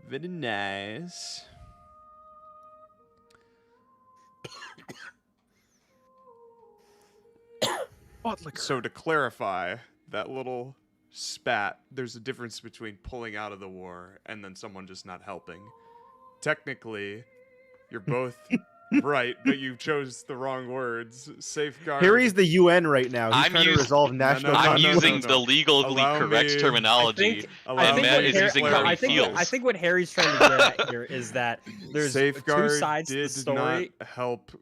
Very nice. So to clarify, that little spat, there's a difference between pulling out of the war and then someone just not helping. Technically, you're both right, but you chose the wrong words. Safeguard. Harry's the UN right now. He's trying to resolve national no, conflict. no, I'm using the legally Allow correct me- terminology, and Matt is using how he feels. I think what Harry's trying to get at here is that there's Safeguard two sides to the did story. not help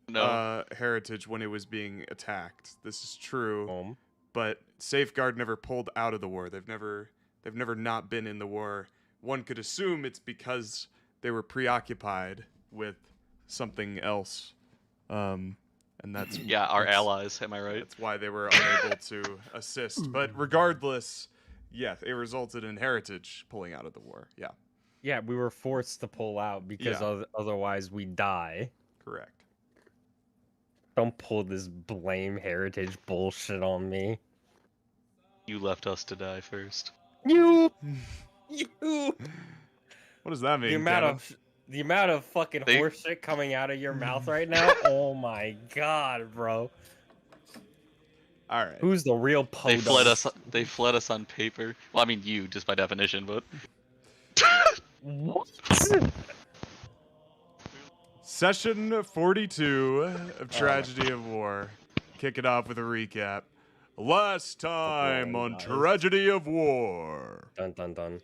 No. Heritage when it was being attacked. This is true. Home. But Safeguard never pulled out of the war. They've never not been in the war. One could assume it's because they were preoccupied with something else. And that's Our allies, am I right? That's why they were unable to assist. But regardless, yeah, it resulted in Heritage pulling out of the war. Yeah, Yeah, we were forced to pull out because otherwise we die. correct. Don't pull this blame heritage bullshit on me. You left us to die first. You. What does that mean? The amount of fucking horseshit coming out of your mouth right now. Oh my god, bro. All right. Who's the real They podunk? fled us on paper. Well, I mean you, just by definition, but What? Session 42 of Tragedy of War. Kick it off with a recap. Last time on Tragedy of War. Dun dun dun.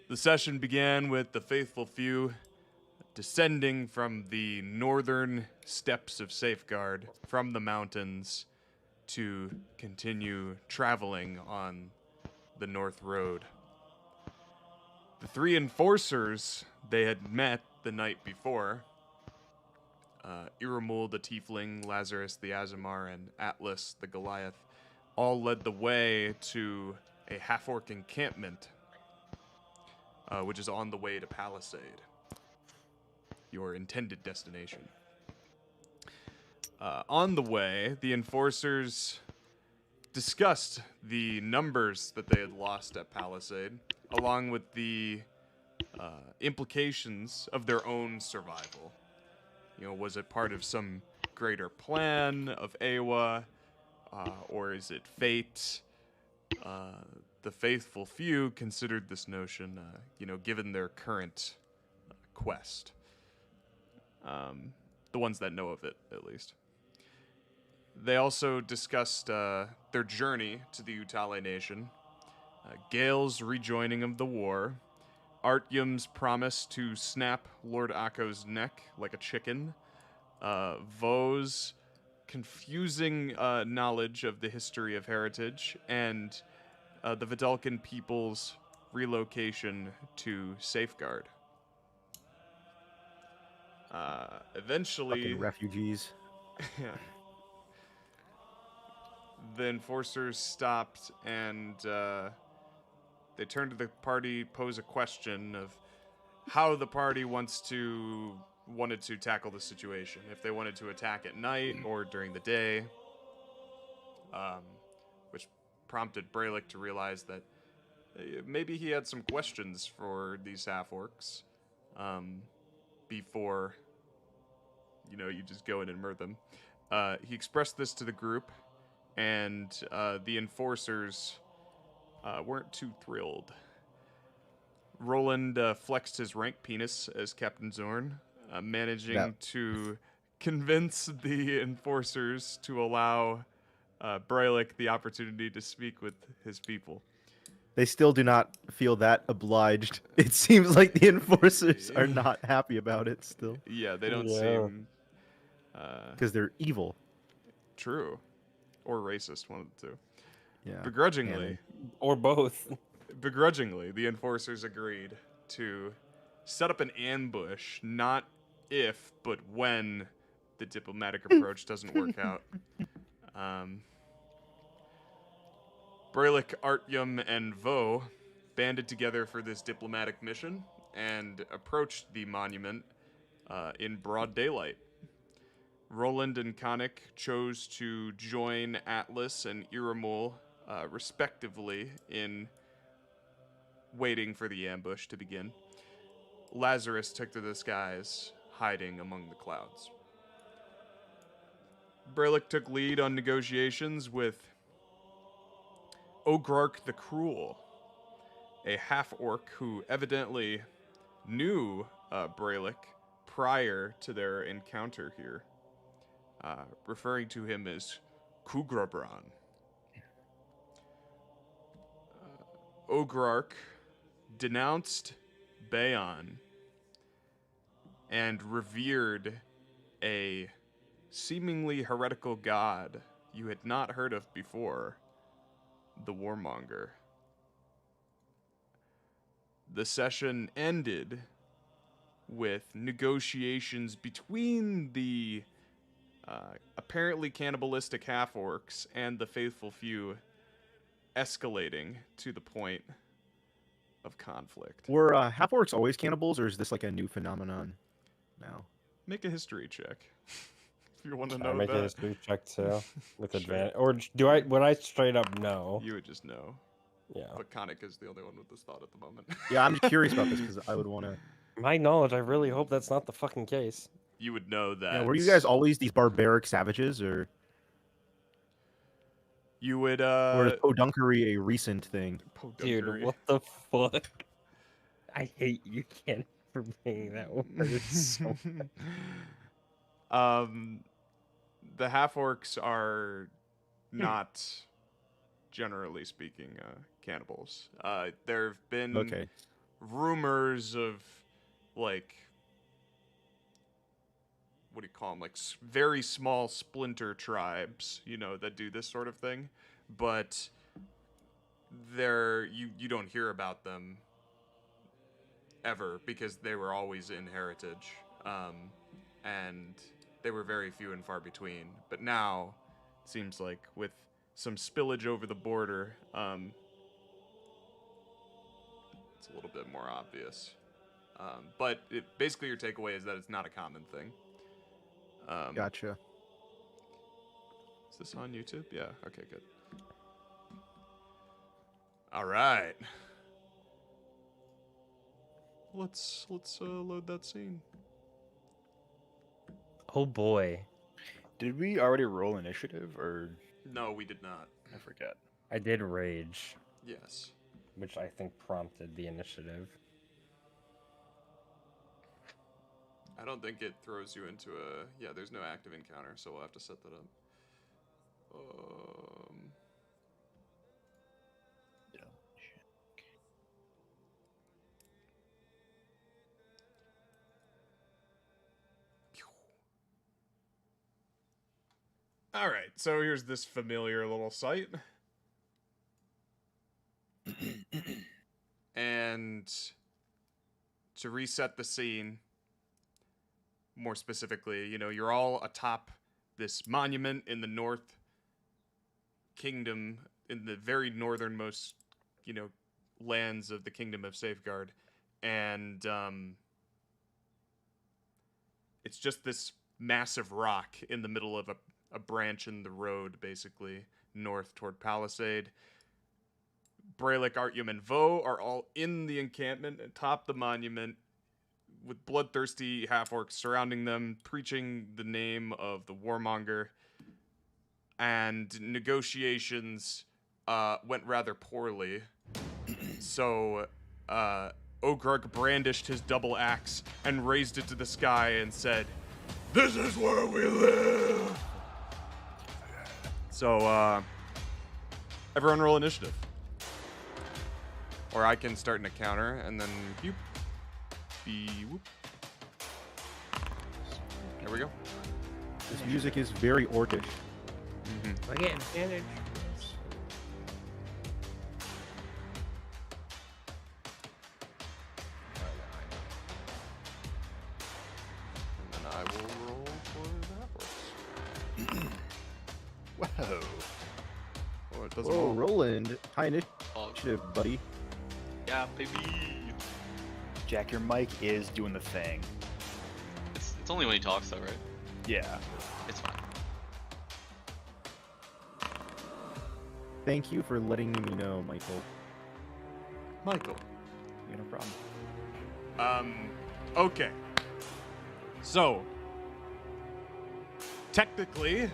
The session began with the faithful few descending from the northern steps of Safeguard from the mountains to continue traveling on the North Road. The three enforcers they had met the night before, Iramul the Tiefling, Lazarus the Azamar, and Atlas the Goliath, all led the way to a half-orc encampment, which is on the way to Palisade, your intended destination. On the way, the enforcers discussed the numbers that they had lost at Palisade, along with the implications of their own survival. You know, was it part of some greater plan of Aewa, or is it fate? The faithful few considered this notion, given their current quest. The ones that know of it, at least. They also discussed their journey to the Utale Nation, Gale's rejoining of the war, Artyom's promise to snap Lord Akko's neck like a chicken, Woes' confusing knowledge of the history of heritage, and the Vidalcan people's relocation to Safeguard. Eventually, Fucking refugees. the enforcers stopped and they turned to the party, pose a question of how the party wanted to tackle the situation. If they wanted to attack at night or during the day, which prompted Brelikk to realize that maybe he had some questions for these half-orcs before, you just go in and murder them. He expressed this to the group, and the enforcers weren't too thrilled. Rolland flexed his rank penis as Captain Zorn, managing to convince the enforcers to allow Brelikk the opportunity to speak with his people. They still do not feel that obliged. It seems like the enforcers are not happy about it still. Yeah, they don't seem... Because they're evil. True. Or racist, one of the two. Yeah. Begrudgingly. Or both. Begrudgingly, the enforcers agreed to set up an ambush, not if, but when the diplomatic approach doesn't work out. Brelikk, Artyom, and Vo banded together for this diplomatic mission and approached the monument in broad daylight. Rolland and Khanek chose to join Atlas and Iramul, respectively, in waiting for the ambush to begin. Lazarus took to the skies, hiding among the clouds. Brelikk took lead on negotiations with Ogrark the Cruel, a half-orc who evidently knew Brelikk prior to their encounter here, referring to him as Kugrabran. Ogrark denounced Baeon and revered a seemingly heretical god you had not heard of before, the Warmonger. The session ended with negotiations between the apparently cannibalistic half-orcs and the faithful few escalating to the point of conflict. Were half-orcs always cannibals, or is this like a new phenomenon now? Make a history check if you want to Can I know make a that. history check too with Sure. advantage, or would I straight up know? You would just know. Yeah. But Khanek is the only one with this thought at the moment. Yeah, I'm just curious about this because I would want to. My knowledge, I really hope that's not the fucking case. You would know that. Yeah, were you guys always these barbaric savages, or You would or is podunkery a recent thing? Dude, Podunkery. what the fuck? I hate you, Ken, for bringing that word so The half-orcs are not, generally speaking, cannibals. There have been Okay. rumors of, like, what do you call them? Like, very small splinter tribes, that do this sort of thing. But you don't hear about them ever because they were always in heritage. And they were very few and far between. But now, it seems like with some spillage over the border, it's a little bit more obvious. But basically your takeaway is that it's not a common thing. Gotcha. Is this on YouTube? Yeah, okay, good. All right. Let's load that scene. Oh boy. Did we already roll initiative, or No, we did not. I forget? I did rage, Yes. which I think prompted the initiative. I don't think it throws you into a... Yeah, there's no active encounter, so we'll have to set that up. Yeah. All right, so here's this familiar little site. And to reset the scene, more specifically, you're all atop this monument in the North Kingdom, in the very northernmost, lands of the Kingdom of Safeguard. And it's just this massive rock in the middle of a branch in the road, basically, north toward Palisade. Brelikk, Artyom, and Woes are all in the encampment atop the monument with bloodthirsty half-orcs surrounding them, preaching the name of the warmonger. And negotiations went rather poorly. So Ogrark brandished his double axe and raised it to the sky and said, "This is where we live!" So, everyone roll initiative. Or I can start an encounter, and then whoop. Whoop. There we go. This music is very orcish. I get advantage. And then I will roll for the half-orcs. Whoa. Oh, it doesn't Whoa, roll. Roland, high Oh, initiative, buddy. yeah, baby. Jack, your mic is doing the thing. It's only when he talks, though, right? Yeah. It's fine. Thank you for letting me know, Michael. Michael. Yeah, no problem. Okay. So, technically,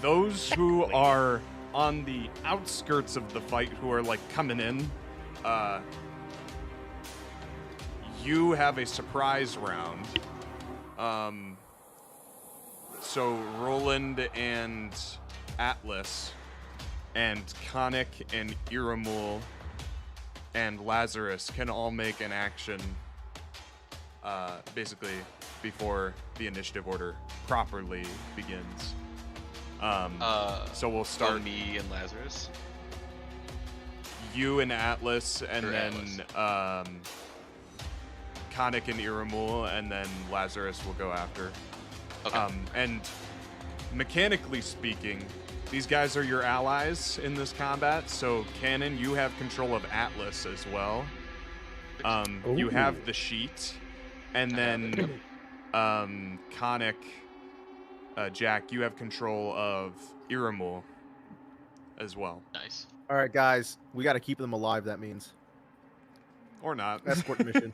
those who are on the outskirts of the fight, who are like coming in, you have a surprise round. So Rolland and Atlas and Khanek and Iramul and Lazarus can all make an action basically before the initiative order properly begins. So we'll start me and Lazarus. you and Atlas, and Or then Khanek and Iramul, and then Lazarus will go after. Okay. And mechanically speaking, these guys are your allies in this combat. So Cannon, you have control of Atlas as well. You have the sheet, and then Khanek, Jack, you have control of Iramul as well, Nice. All right, guys, we got to keep them alive. That means or not. escort mission.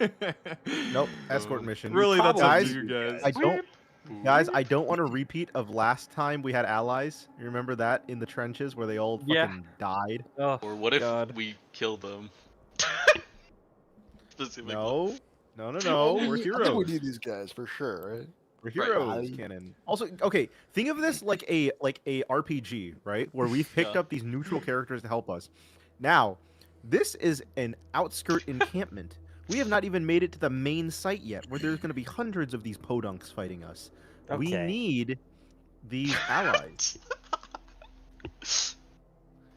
Nope, escort mission. Really, that's up to Guys, you guys. I don't want a repeat of last time we had allies. You remember that in the trenches where they all Yeah. fucking died? Oh, Or what if God. we kill them? Specifically. No, no. We're I think we heroes. need these guys for sure, right? We're Right. heroes, Cannon. Also, okay, think of this like a RPG, right? Where we've picked Yeah. up these neutral characters to help us. Now, this is an outskirt encampment. We have not even made it to the main site yet, where there's going to be hundreds of these podunks fighting us. We Okay. need these allies.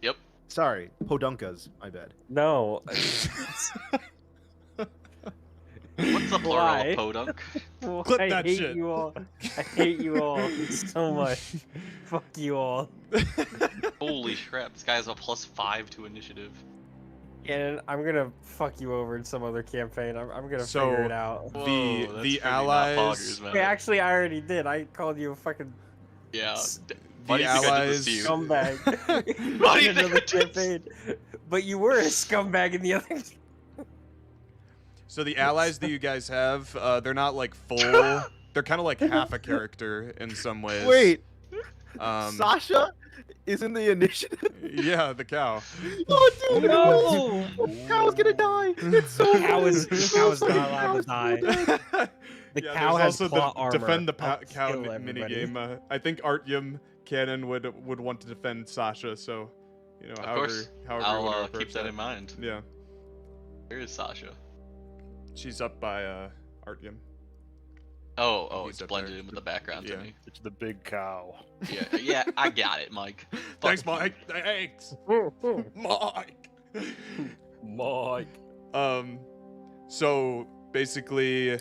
Yep. Sorry, podunkas. My bad. No. What's the plural Why? of podunk? Clip I that hate shit. you all. I hate you all so much. Fuck you all. Holy crap! This guy has a +5 to initiative. And I'm gonna fuck you over in some other campaign. I'm gonna So, figure it out. Whoa, The that's pretty not allies- poggers, man. Wait, actually, I already did. I called you a fucking Yeah. The Why do you think I did this to you? scumbag Why do in you think another I did this? campaign. But you were a scumbag in the other. So the allies that you guys have, they're not like full. They're kind of like half a character in some ways. Wait, Um, Sasha is in the initiative. yeah, the cow. Oh, dude, No! the cow's gonna die. It's so Cow is- bad. cow is not The allowed to cow's so die. bad. The Yeah, cow there's has also plot the armor. defend the I'll cow kill everybody. minigame. I think Artyom Cannon would want to defend Sasha, so you know, Of however course. you want I'll to keep approach that in mind. Yeah, Where is Sasha? she's up by Artyom. Oh, He's it's up blended there. in with the background Yeah. to me. It's the big cow. Yeah, I got it, Mike. Thanks, Fuck Mike. Thanks, Mike. Mike. So basically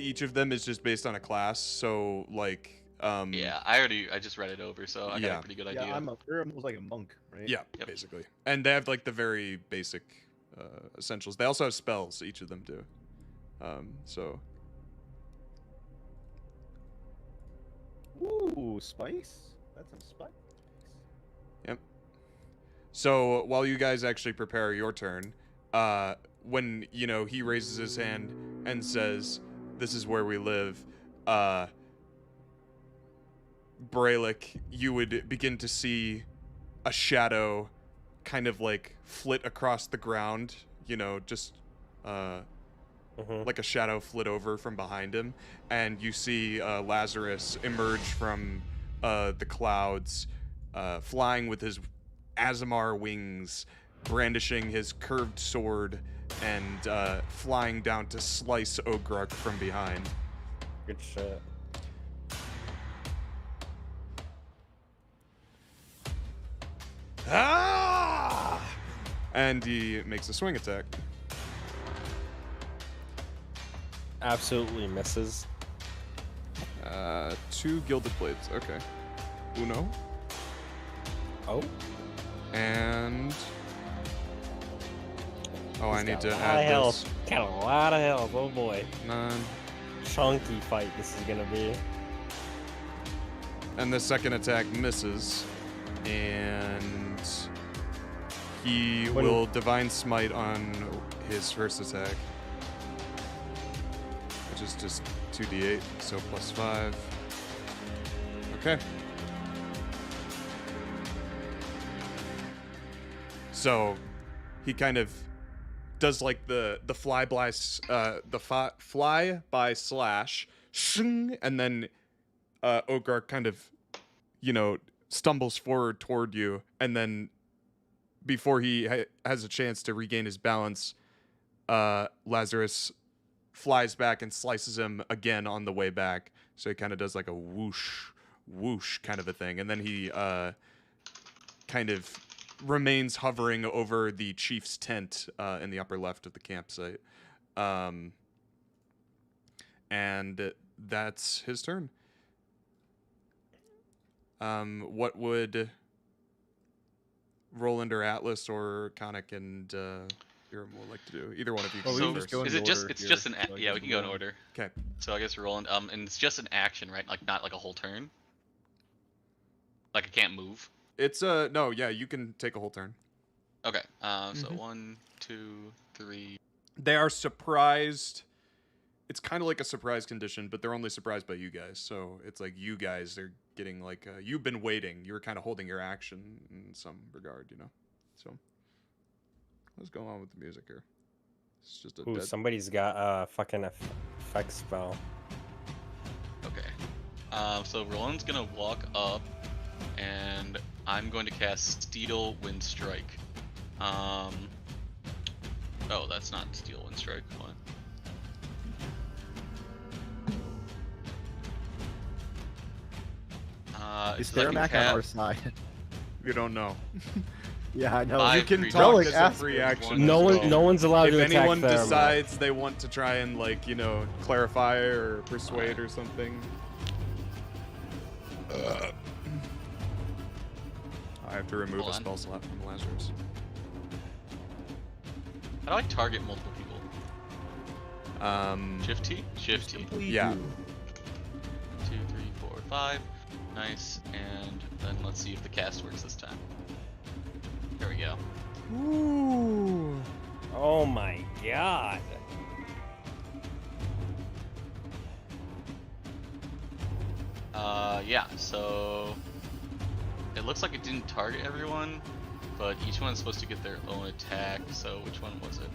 each of them is just based on a class. So like, Yeah, I just read it over, so I got Yeah. a pretty good Yeah, idea. they're almost like a monk, right? yeah, Yep. basically, and they have like the very basic essentials. They also have spells. Each of them do. So Ooh, spice. That's some spice. So while you guys actually prepare your turn, when he raises his hand and says, "This is where we live," Brelikk, you would begin to see a shadow, kind of like flit across the ground. Just like a shadow flit over from behind him, and you see Lazarus emerge from the clouds, flying with his Azamar wings, brandishing his curved sword, and flying down to slice Ogruk from behind. Good shit. Ah! And he makes a swing attack. Absolutely misses. 2 gilded blades. Okay. Uno. Oh. And... Oh, I He's need got to a lot of add this. health. Got a lot of health. Oh boy. 9. Chunky fight this is gonna be. And the second attack misses. And He When- will Divine Smite on his first attack, which is just 2d8, so +5. Okay. So he kind of does like the fly by slash, shing, and then Ogre kind of, stumbles forward toward you, and then before he has a chance to regain his balance, Lazarus flies back and slices him again on the way back. So he kind of does like a whoosh, whoosh kind of a thing, and then he kind of remains hovering over the chief's tent in the upper left of the campsite. And that's his turn. What would Rolland or Atlas or Khanek and Irem would like to do? Either one of you can Well, go we can first. just go in Is it just? order It's here, just an. so I Yeah, we guess can go in Rolland. order. Okay. So I guess Roland. And it's just an action, right? Like not like a whole turn. Like I can't move. It's no, yeah, you can take a whole turn. Okay. So Mhm. 1, 2, 3. They are surprised. It's kind of like a surprise condition, but they're only surprised by you guys. So it's like you guys are getting like you've been waiting. You were kind of holding your action in some regard, So what's going on with the music here? It's just a Ooh, dead. somebody's got a fucking effect spell. Okay. So Roland's gonna walk up, and I'm going to cast Steel Wind Strike. Oh, that's not Steel Wind Strike. What? Is so I can Theramak on our cast- side? You don't know. Yeah, I know. Five You can creatures. talk Relic as a asked free for action. No as one, well. no one's allowed If to attack anyone Theramak. decides they want to try and clarify or persuade or something. I have to remove Hold a on. spell slot from Lazarus. How do I target multiple people? Shift T? Shift T. Simply Yeah. do. 2, 3, 4, 5. Nice. And then let's see if the cast works this time. There we go. Ooh. Oh my god. Yeah, so it looks like it didn't target everyone, but each one's supposed to get their own attack, so which one was it?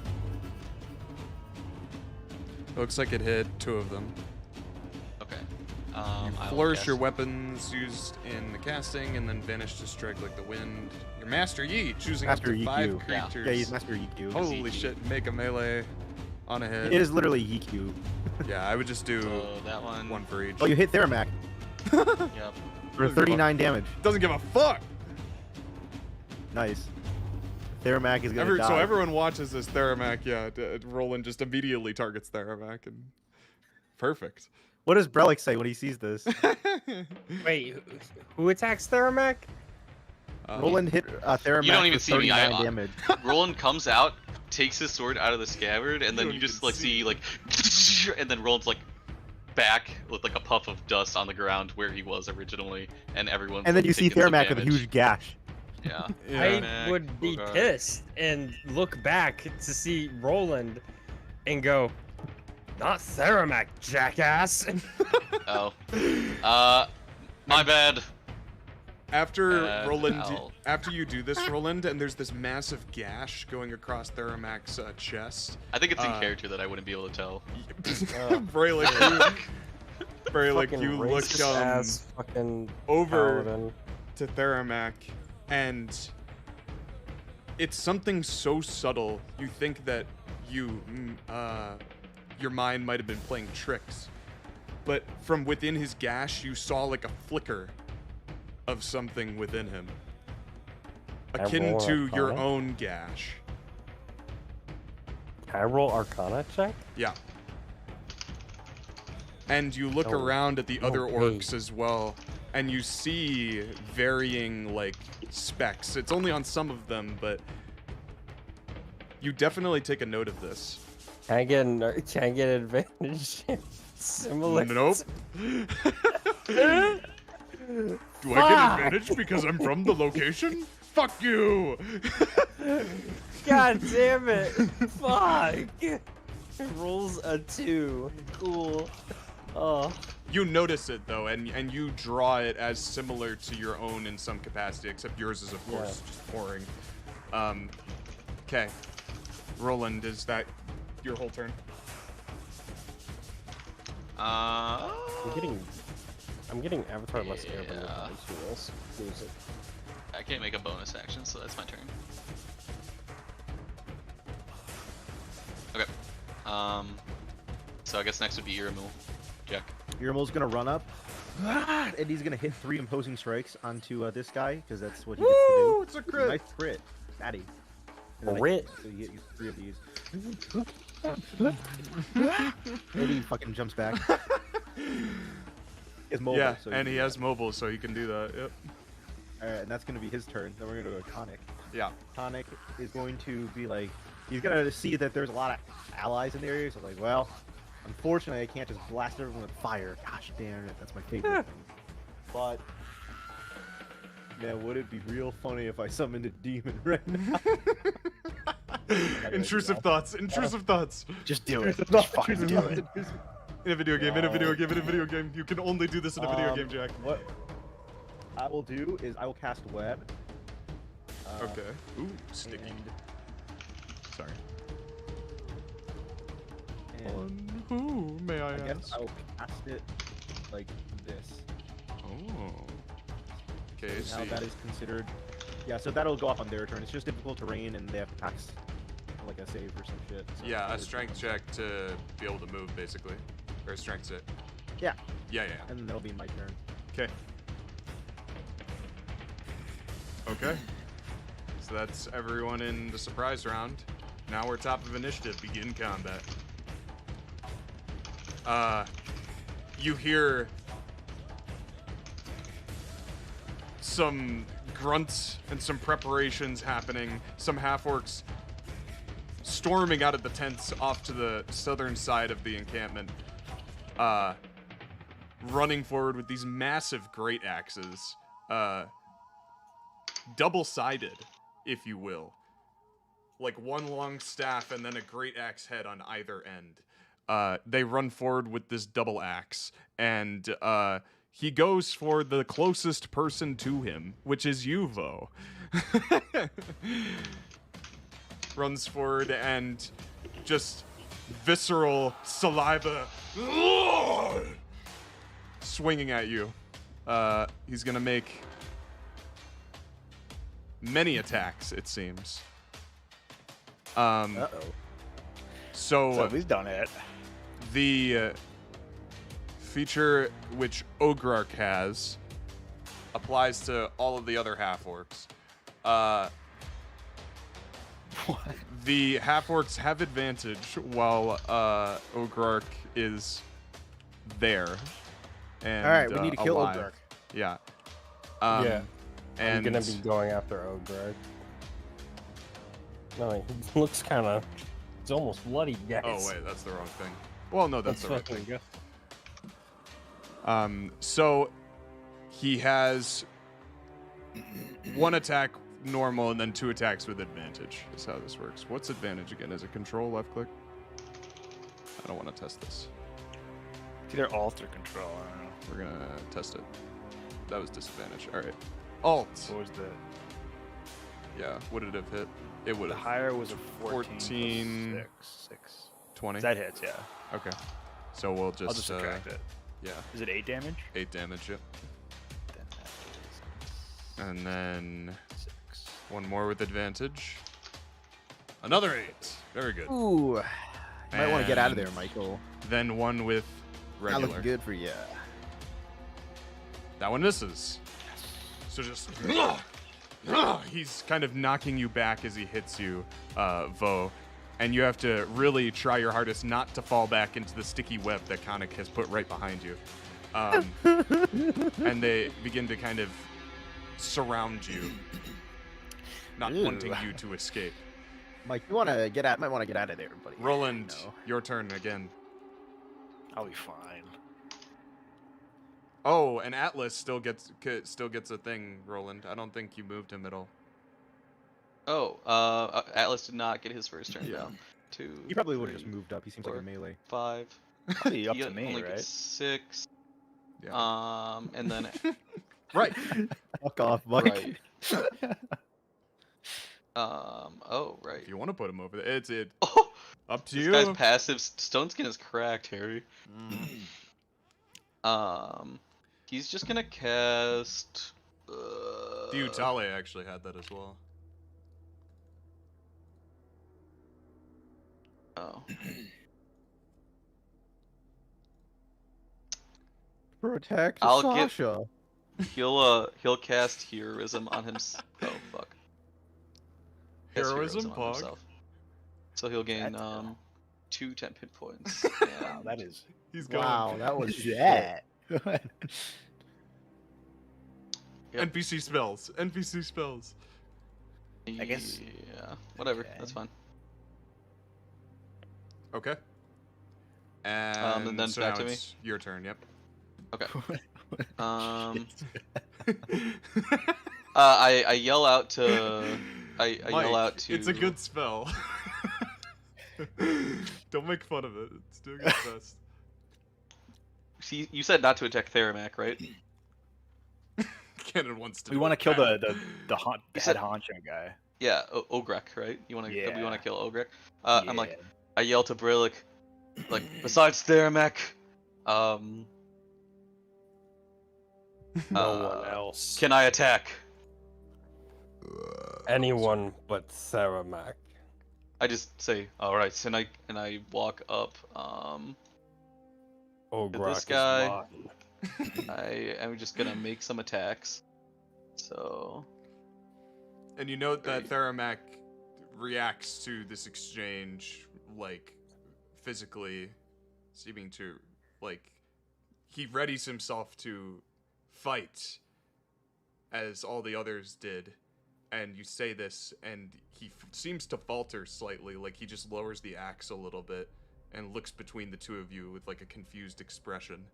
Looks like it hit 2 of them. Okay. You I will flourish your cast- weapons used in the casting, and then vanish to strike like the wind. Your Master Yi, choosing Master up to 5 EQ. Yeah. creatures. Yeah, he's Master EQ. Holy EQ. shit, make a melee on a hit. It is literally EQ. Yeah, I would just do So that one. one for each. Oh, you hit Theramak Yep. for 39 damage. Doesn't give a fuck. Nice. Theramak is gonna die. So everyone watches this Theramak, yeah. Rolland just immediately targets Theramak, and perfect. What does Brelikk say when he sees this? Wait, who attacks Theramak? Roland hit Theramak You don't even for see me, 39 damage. Roland comes out, takes his sword out of the scabbard, and then don't you just even like see see like, and then Roland's like back with like a puff of dust on the ground where he was originally, and everyone's. And then like, you see taking some Theramak with a damage. huge gash. Yeah. Yeah. I Khanek, would be Bogart. pissed and look back to see Roland and go, not Theramak, jackass. Oh. My bad. After And Rolland, I'll- after you do this, Rolland, and there's this massive gash going across Theramak's chest. I think it's in Uh, character that I wouldn't be able to tell. Brelikk, Fucking you look racist ass fucking over paladin. to Theramak, and it's something so subtle. You think that your mind might have been playing tricks, but from within his gash, you saw like a flicker of something within him, Can I akin roll to your Arcana? own gash. Can I roll Arcana check? Yeah. And you look Oh. around at the other Okay. orcs as well, and you see varying like specs. It's only on some of them, but you definitely take a note of this. Can I get advantage? Similar. Nope. Do I get advantage because I'm from the location? Fuck you! God damn it! Fuck! Rolls a 2. Cool. Oh. You notice it though, and you draw it as similar to your own in some capacity, except yours is of course just pouring. Okay. Rolland, is that your whole turn? I'm getting Avatar less air than Yeah. who else? Lose it. I can't make a bonus action, so that's my turn. Okay. So I guess next would be Iramu. Jack. Irmul's gonna run up, and he's gonna hit 3 imposing strikes onto this guy because that's what he gets to do. It's a crit. Nice crit, fatty. And then I- Crit. So you get 3 of these. And he fucking jumps back. He's mobile, Yeah, so and can he do has that. mobile, so he can do that. Yep. Alright, and that's gonna be his turn. Then we're gonna go to Khanek. Yeah. Khanek is going to be like, he's gonna see that there's a lot of allies in the area, so like, well, unfortunately I can't just blast everyone with fire. Gosh damn it, that's my favorite thing. But, man, would it be real funny if I summoned a demon right now? Intrusive thoughts. Intrusive thoughts. Just do it. Just Just fucking do it. In a video game. In a video game. In a video game. You can only do this in a video game, Jack. What I will do is I will cast web. Okay. Ooh, sticky. And, Sorry. and On who, may I I guess ask? I will cast it like this. Oh. Okay, Now see. that is considered. Yeah, so that'll go off on their turn. It's just difficult terrain, and they have to pass like a save or some shit. So Yeah, a it's- strength check to be able to move, basically. Or a strength check. Yeah, Yeah. and then that'll be my turn. Okay. Okay. So that's everyone in the surprise round. Now we're top of initiative. Begin combat. You hear some grunts and some preparations happening. Some half-orcs storming out of the tents off to the southern side of the encampment. Running forward with these massive great axes. Double-sided, if you will. Like one long staff and then a great axe head on either end. They run forward with this double axe, and he goes for the closest person to him, which is Yuvo. Runs forward and just visceral saliva swinging at you. He's gonna make many attacks, it seems. Uh-oh. So he's done it. the feature which Ogrark has applies to all of the other half-orcs. What? The half-orcs have advantage while Ogrark is there. And, All right, we need to kill alive. Ogrark. Yeah. Yeah. And I'm gonna be going after Ogre. No, he looks kind of. He's almost bloody, guys. oh wait, that's the wrong thing. Well, no, that's Let's the right fucking thing. go. So he has one attack normal and then 2 attacks with advantage. Is how this works. What's advantage again? Is it control left click? I don't want to test this. It's either alt or control. I don't know. We're gonna test it. That was disadvantage. All right. Alt. What was the Yeah. Would it have hit? It would the have. higher was a 14. 14. Plus 6. 20. That hits, yeah. Okay. So we'll just. I'll just subtract it. Yeah. Is it 8 damage? 8 damage. Yep. Then that And then is 6. one more with advantage. Another 8. Very good. Ooh. You might want to get out of And there, Michael. Then one with That regular. looks good for you. That one misses. So just he's kind of knocking you back as he hits you, Vo, and you have to really try your hardest not to fall back into the sticky web that Khanek has put right behind you. And they begin to kind of surround you, not Ew. wanting you to escape. Mike, you want to get out? Might want to get out of there, buddy. Rolland, No. your turn again. I'll be fine. Oh, and Atlas still gets a thing, Rolland. I don't think you moved him at all. Oh, Atlas did not get his first turn Yeah. down. 2. He probably would have just 3, moved up. He seems like a 4, melee. 5. Probably up He to me, only right? gets 6. Yeah. And then Right. Fuck off, Mike. right. Oh right. If you want to put him over there, it's Oh, up to this you. guy's passive Stone Skin is cracked, Harry. He's just gonna cast. The Utale actually had that as well. Oh. Protect I'll get- Sasha. He'll cast heroism on himself. Oh fuck. Cast Heroism, on Pog. himself. So he'll gain That's- 2 temp hit points. Wow, and- that is. He's gone. Wow, that was shit. that. Yep. NPC spells. NPC spells. I guess- Yeah. Whatever. Okay. That's fine. Okay. And, then so back now to me? it's your turn. Yep. Okay. I yell out to. I Mike, yell out to. It's a good spell. Don't make fun of it. It's doing its best. See, you said not to attack Theramak, right? Cannon wants to. We do want to it kill back. the You head said- honcho guy. Yeah, Ogrek, right? You want to? We Yeah. want to kill Ogrek. I'm Yeah. like, I yell to Brelikk, like, besides Theramak, No one else. can I attack? Anyone but Theramak. I just say, all right, and I walk up. Ograk This guy- is mine. I am just gonna make some attacks. So And you note that Theramak reacts to this exchange, like, physically, seeming to, like, he readies himself to fight, as all the others did. And you say this, and he seems to falter slightly, like he just lowers the axe a little bit, and looks between the two of you with, like, a confused expression.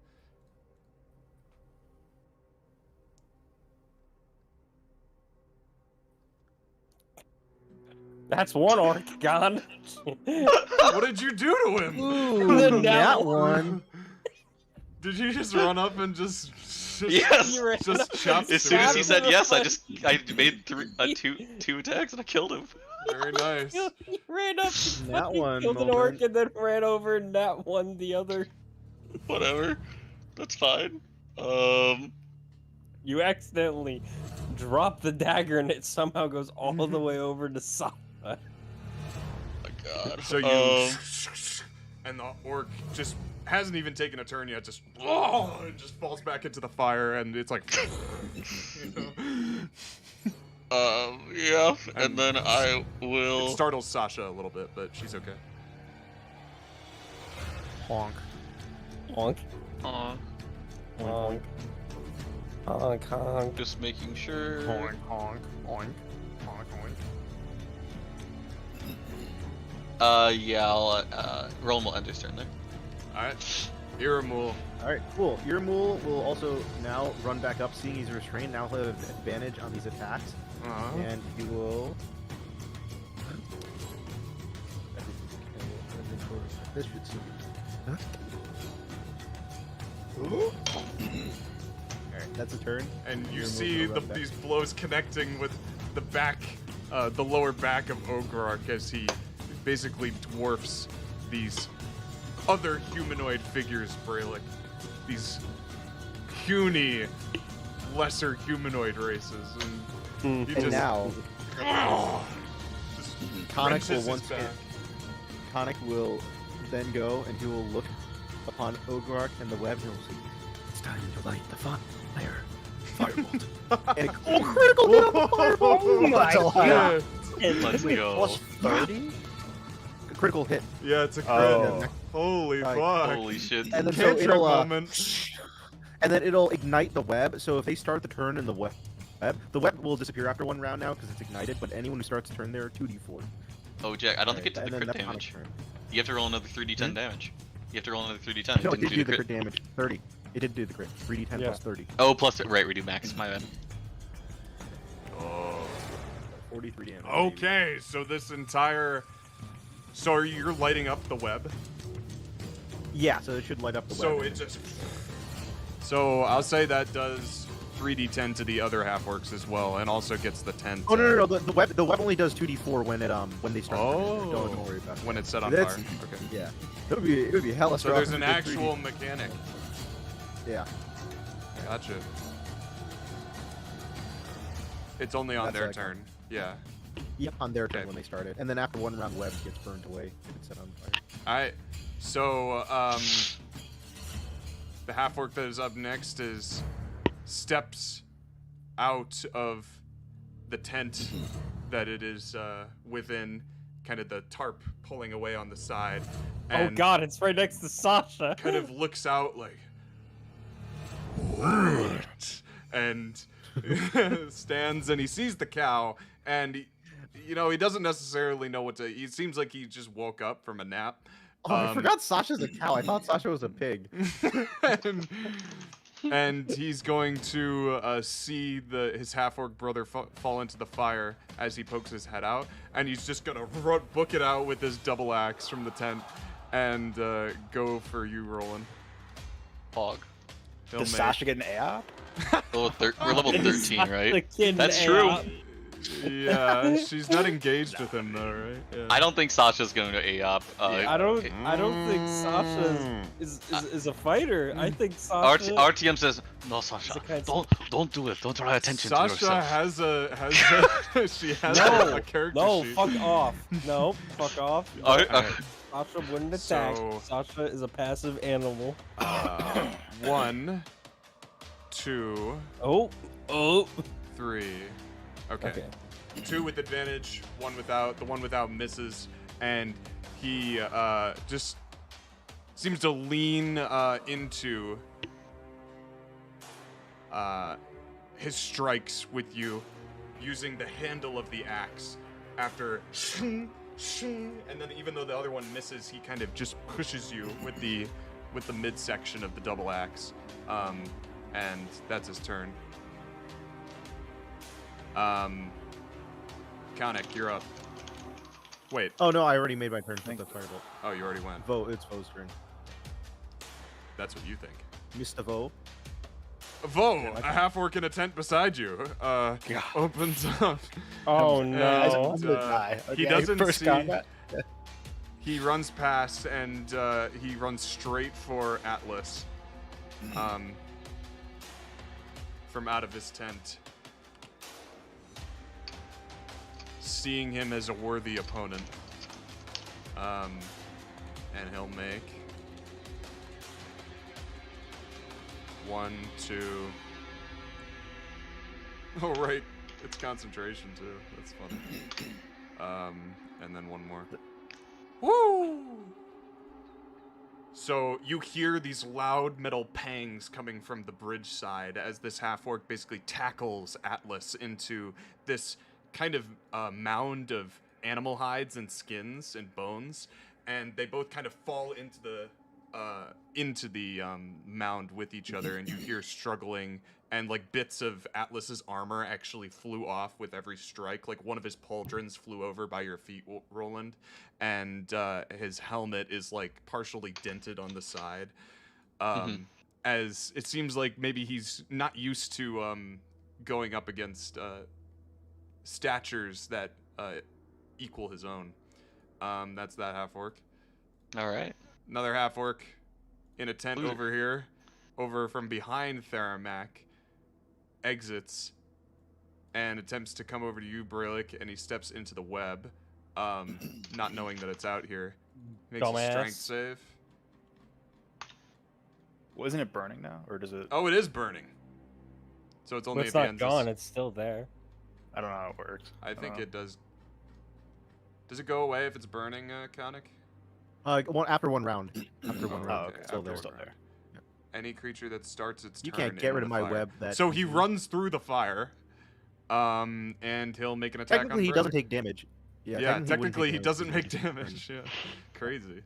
That's one orc gone. What did you do to him? Ooh, That that one. Did you just run up and just Yes! You ran just up- chop as soon as he through said him? yes, I made two attacks and I killed him. Very nice. He ran up, That fucking one killed an orc, moment. and then ran over and that one the other. Whatever, that's fine. You accidentally drop the dagger and it somehow goes all the way over to Sasha. My God. So you and the orc just hasn't even taken a turn yet, just and just falls back into the fire, and it's like you know. Yeah, And and then I It will. startles Sasha a little bit, but she's okay. Honk. Honk, Aw, honk, honk, honk. just making sure. Honk, honk, honk, honk, honk. Yeah, I'll Roland will end his turn there. Alright. Iramul. Alright, cool. Irmul will also now run back up, seeing he's restrained. Now he'll have advantage on these attacks. And he will. This should suit. Alright, that's a turn. And you Irmul's see gonna run back. these blows connecting with the back, the lower back of Ogrark as he basically dwarfs these other humanoid figures, Brelikk. These puny, lesser humanoid races. And he And just, now, just Khanek wrenches will his once back. again. Khanek will then go and he will look upon Ogrark and the web and he'll say, "It's time to light the fire. Firebolt." And critical hit on the firebolt! Oh my God. Let's go. Plus 30? A critical hit. Yeah, it's a crit. Oh. Holy Like, fuck. Holy shit. And then so Cantrip it'll moment. and then it'll ignite the web. So if they start the turn in the web, the web will disappear after one round now because it's ignited. But anyone who starts the turn there, 2d4. Oh, Jack, I don't think it did And the then crit that's damage. Khanek's turn. You have to roll another 3d10 damage. You have to roll another 3d10. No, it didn't did do the crit damage. 30. It did do the crit. 3d10 Yeah. plus 30. Oh, plus right, we do max. My bad. Oh. 43 damage. baby. Okay, so this entire. So you're lighting up the web. Yeah, so it should light up the So web. it just. So I'll say that does 3d10 to the other half orcs as well, and also gets the 10. Oh no. The web only does 2d4 when it start. Oh. Don't worry about it. When it's set on That's- fire. Okay. Yeah. It would be hella So strong. there's an if it did actual 3D. mechanic. Yeah. Gotcha. It's only on That's their like- turn. Yeah. Yep, on their turn Okay. when they start it, and then after one round, web gets burned away if it's set on fire. So the half orc that is up next is steps out of the tent that it is within, kind of the tarp pulling away on the side. Oh And god, it's right next to Sasha. kind of looks out like, "What?" and stands and he sees the cow, and he doesn't necessarily know what to. He seems like he just woke up from a nap. Oh, I forgot Sasha's a cow. I thought Sasha was a pig. and he's going to see his half-orc brother fall into the fire as he pokes his head out, and he's just gonna book it out with his double axe from the tent and go for you, Rolland. Hog. He'll Does make- Sasha get an AOP? We're level 13, The right? kid That's in true. AOP. Yeah, she's not engaged with him though, right? Yeah. I don't think Sasha's going to AOP. I don't think Sasha is a fighter. I think Sasha. RTM says, no, Sasha, It's a kind don't do it. Don't draw attention to Sasha yourself. has she has No, a character no, sheet. fuck off. No, fuck off. Sasha wouldn't attack. So- Sasha is a passive animal. 1, 2, Oh, 3. Okay. 2 with advantage, 1 without. The 1 without misses, and he just seems to lean into his strikes with you, using the handle of the axe. After shing, shing, and then even though the other one misses, he kind of just pushes you with the midsection of the double axe, and that's his turn. Khanek, you're up. Wait. Oh no, I already made my turn with the firebolt. Oh, you already went. It's Vo's turn. That's what you think. Mr. Vo. Vo, a half orc in a tent beside you, opens up. oh And, no. I'm gonna die. He Okay, doesn't first see. combat. He runs past and he runs straight for Atlas. From out of his tent. Seeing him as a worthy opponent. And he'll make 1, 2. Oh right, it's concentration too. That's funny. And then 1 more. Woo! So you hear these loud metal pangs coming from the bridge side as this half-orc basically tackles Atlas into this kind of mound of animal hides and skins and bones, and they both kind of fall into the mound with each other, and you hear struggling, and like bits of Atlas's armor actually flew off with every strike. Like one of his pauldrons flew over by your feet, Rolland, and his helmet is like partially dented on the side. As it seems like maybe he's not used to going up against statures that equal his own. That's that half orc. All right. Another half orc in a tent Ooh. over here, over from behind Theramak, exits and attempts to come over to you, Brelikk, and he steps into the web, not knowing that it's out here. Makes a Dumbass. strength save. Wasn't it burning now, or does it? Oh, it is burning. So it's only But it's at the not end. gone. It's still there. I don't know how it works. I think don't it does. Does it go away if it's burning, Khanek? After one round. After one Oh, round, okay. it's still After there. one Still there. Any creature that starts its You turn can't get rid into of the my fire. web. That So he runs through the fire, and he'll make an attack Technically, on he doesn't Brelikk. take damage. Yeah, wouldn't technically take he doesn't make because he's damage. Yeah, crazy.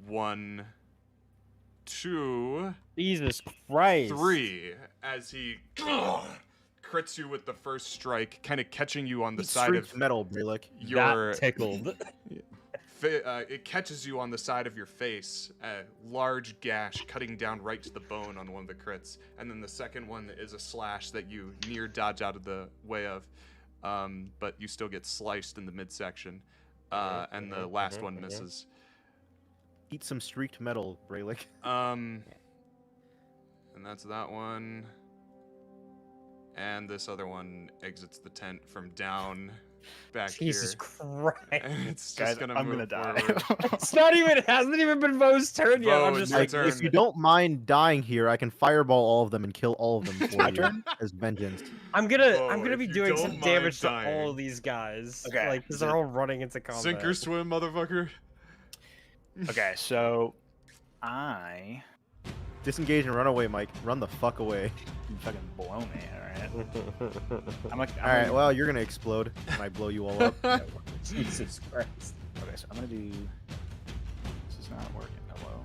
1, 2, Jesus Christ. 3. As he crits you with the first strike, kind of catching you on the Eat side streaked of metal, Brelikk. your. Not tickled. It catches you on the side of your face, a large gash cutting down right to the bone on one of the crits, and then the second one is a slash that you near dodge out of the way of, but you still get sliced in the midsection, and the last one misses. Eat some streaked metal, Brelikk. And that's that one. And this other one exits the tent from down back Jesus here. Christ. And it's Guys, just gonna I'm move gonna die. forward. It's not even, it hasn't even been Woes' turn yet. I'm Woes, just your like, turn. If you don't mind dying here, I can fireball all of them and kill all of them for My you turn? as vengeance. I'm Whoa, gonna if be you doing don't some mind damage to all dying. of these guys. Okay, Like, because they're all running into combat. Sink or swim, motherfucker. Okay, so I Disengage and run away, Mike. Run the fuck away. you fucking blow me, alright? I'm like, All right, well, you're gonna explode when I blow you all up. Jesus Christ. Okay, so I'm gonna do. This is not working. Hello.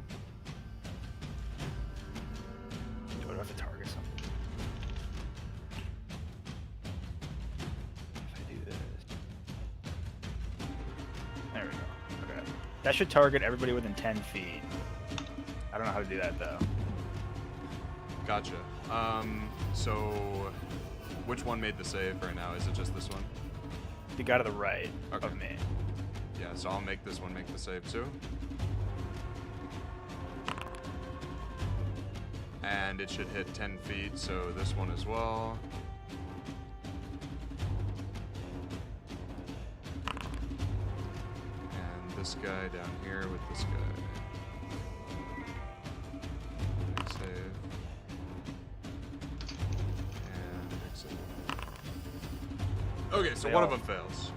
Do I have to target something? If I do this. There we go. Okay. That should target everybody within 10 feet. I don't know how to do that though. Gotcha. So which one made the save right now? Is it just this one? The guy to the right Okay. of me. Yeah, so I'll make this one make the save too. And it should hit 10 feet, so this one as well. And this guy down here with this guy. Make save. And exit. Okay, so They one of all- them fails.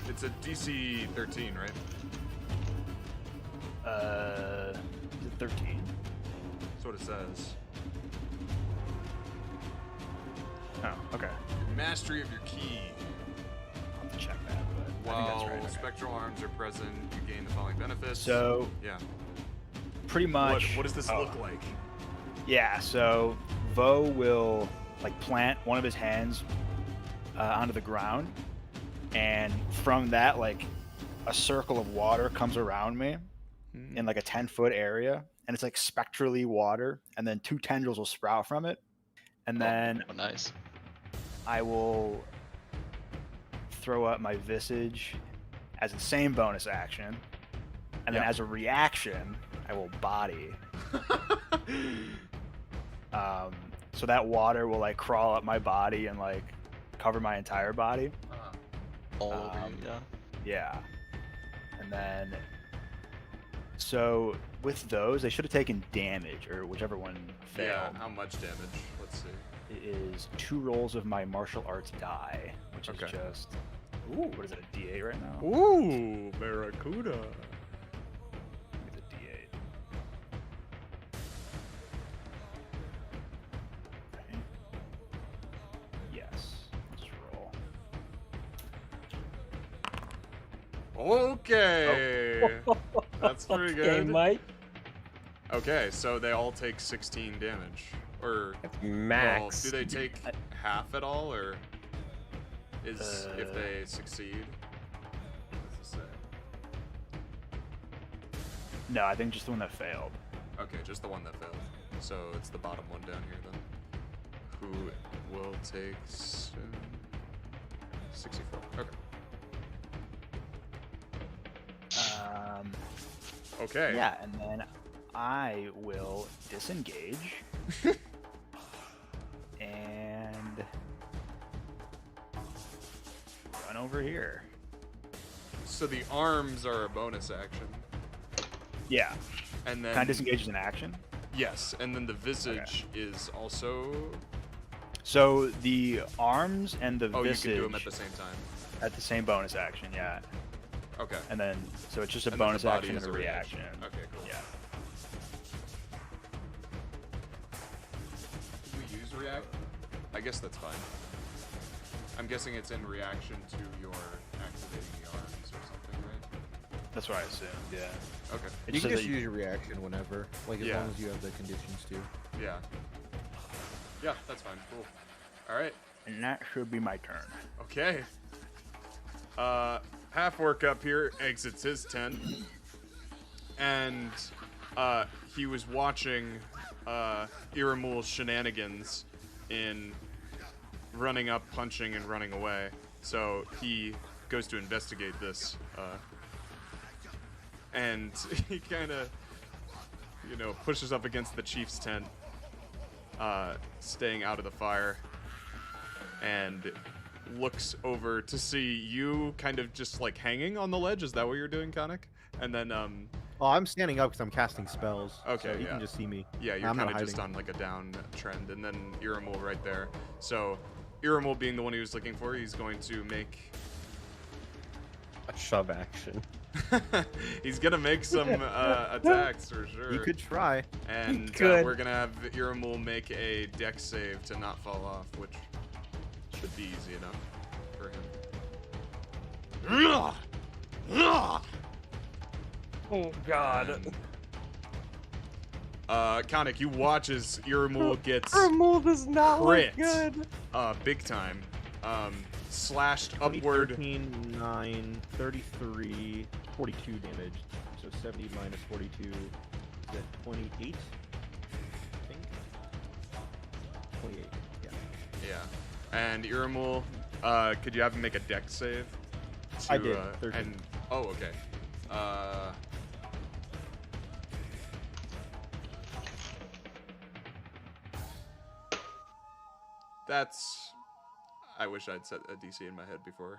It's a DC 13, right? Is it 13? That's what it says. Oh, okay. Mastery of your key. I'll have to check that, but I think While that's right. Okay. spectral arms are present, you gain the following benefits. So yeah. pretty much. What does this oh, look like? Yeah, so Vo will like plant one of his hands onto the ground, and from that, like a circle of water comes around me in like a 10-foot area, and it's like spectrally water, and then 2 tendrils will sprout from it, and then Oh, nice. I will throw up my visage as the same bonus action, and then Yeah. as a reaction, I will body. So that water will like crawl up my body and like cover my entire body. All over you, yeah. Yeah. And then, so with those, they should have taken damage, or whichever one failed. Yeah, how much damage? Let's see. It is 2 rolls of my martial arts die, which is Okay. just, ooh, what is it, a D8 right now? Ooh, Barracuda. It's a D8. Okay. Yes. Let's roll. Okay. That's pretty Okay, good. Mike. Okay, so they all take 16 damage. Or Max. well, do they take half at all, or is if they succeed? What's it say? No, I think just the one that failed. Okay, just the one that failed. So it's the bottom one down here then. Who will take 64? Okay. Okay. Yeah, and then I will disengage and run over here. So the arms are a bonus action, Yeah. and then Can I disengage as an action? yes, and then the visage is also. So the arms and the Oh, you visage can do them at the same time. at the same bonus action, yeah. Okay. And then, so it's just a And then the bonus body action is and a reaction. Okay, cool. Yeah. Did we use react? I guess that's fine. I'm guessing it's in reaction to your activating the arms or something, right? That's what I assumed, yeah. Okay. It You says can just that use your reaction whenever, like as Yeah. long as you have the conditions to. Yeah. Yeah, that's fine. Cool. All right. And that should be my turn. Okay. Half orc up here exits his tent, and he was watching Iramul's shenanigans in running up, punching, and running away. So he goes to investigate this, and he kind of, pushes up against the chief's tent, staying out of the fire, and looks over to see you kind of just like hanging on the ledge. Is that what you're doing, Khanek? And then, Oh, I'm standing up because I'm casting spells. Okay, so you yeah. can just see me. yeah, you're I'm not kind of just hiding. on like a down trend, and then Iramul right there. So Iramul being the one he was looking for, he's going to make A shove action. he's gonna make some attacks for sure. You could try. And could. we're gonna have Iramul make a dex save to not fall off, which should be easy enough for him. Oh God. Khanek, you watch as Iramul gets Remove is not crit, good. big time, slashed 20, upward. 13, 9, 33, 42 damage. So 70 minus 42 is at 28, I think. 28, yeah. Yeah. And Iramul, could you have him make a dex save? I did, 13. And oh, okay. That's. I wish I'd set a DC in my head before.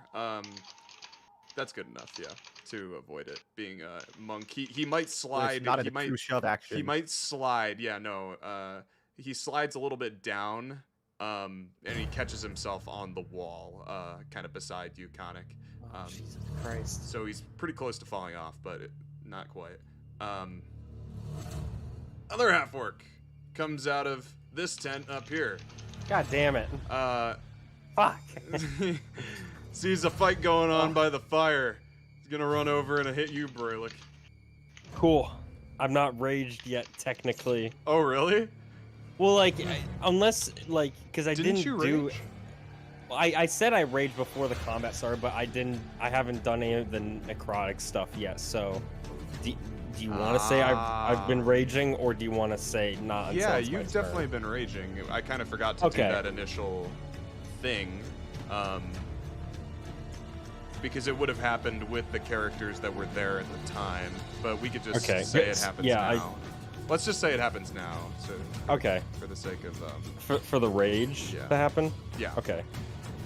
That's good enough, yeah, to avoid it being a monk. He might Well, slide. it's not he a might true shove action. He might slide. Yeah, no. He slides a little bit down, and he catches himself on the wall, kind of beside you, Khanek. Jesus Christ. So he's pretty close to falling off, but not quite. Other half orc comes out of this tent up here. God damn it. Fuck. Sees a fight going on by the fire. He's gonna run over and hit you, Brelikk. Cool. I'm not raged yet, technically. Oh, really? Well, like, unless, like, because I Didn't didn't you do. rage? I said I raged before the combat started, but I haven't done any of the necrotic stuff yet. So, do you want to say I've been raging, or do you want to say not? Until Yeah, it's my you've turn? definitely been raging. I kind of forgot to do Okay. that initial thing, because it would have happened with the characters that were there at the time. But we could just Okay, say it yes, happens yeah, now. Let's just say it happens now. So Okay. for the sake of For the rage Yeah. to happen. yeah. Okay.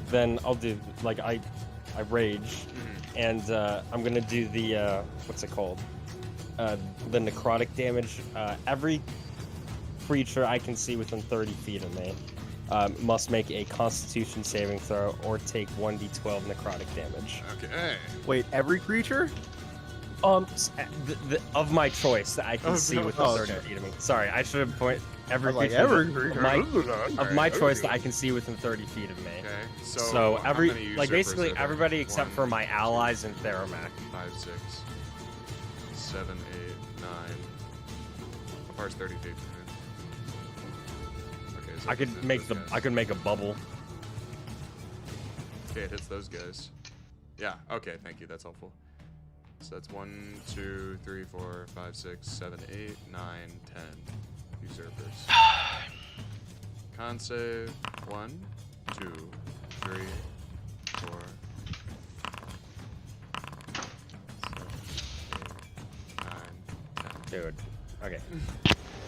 Then I'll do like I rage, Mhm. and I'm gonna do the what's it called? The necrotic damage. Every creature I can see within 30 feet of me must make a Constitution saving throw or take 1d12 necrotic damage. Okay. Wait, every creature? Of my choice that I can Oh, see no. within Oh, 30 okay. feet of me. Sorry, I should have pointed every Like creature every of creature. my choice that I can see within 30 feet of me. Okay. So how every many like usurpers basically are there? everybody except 1, for my allies and Theramak. 5, 6, 7, 8, 9. How far is 30 feet from here? Okay, so I it could hits make those the guys. I could make a bubble. Okay, it hits those guys. Yeah. Okay. Thank you. That's helpful. So that's 1, 2, 3, 4, 5, 6, 7, 8, 9, 10 usurpers. Con save 1, 2, 3, 4, 7, 8, 9, 10. Dude. Okay.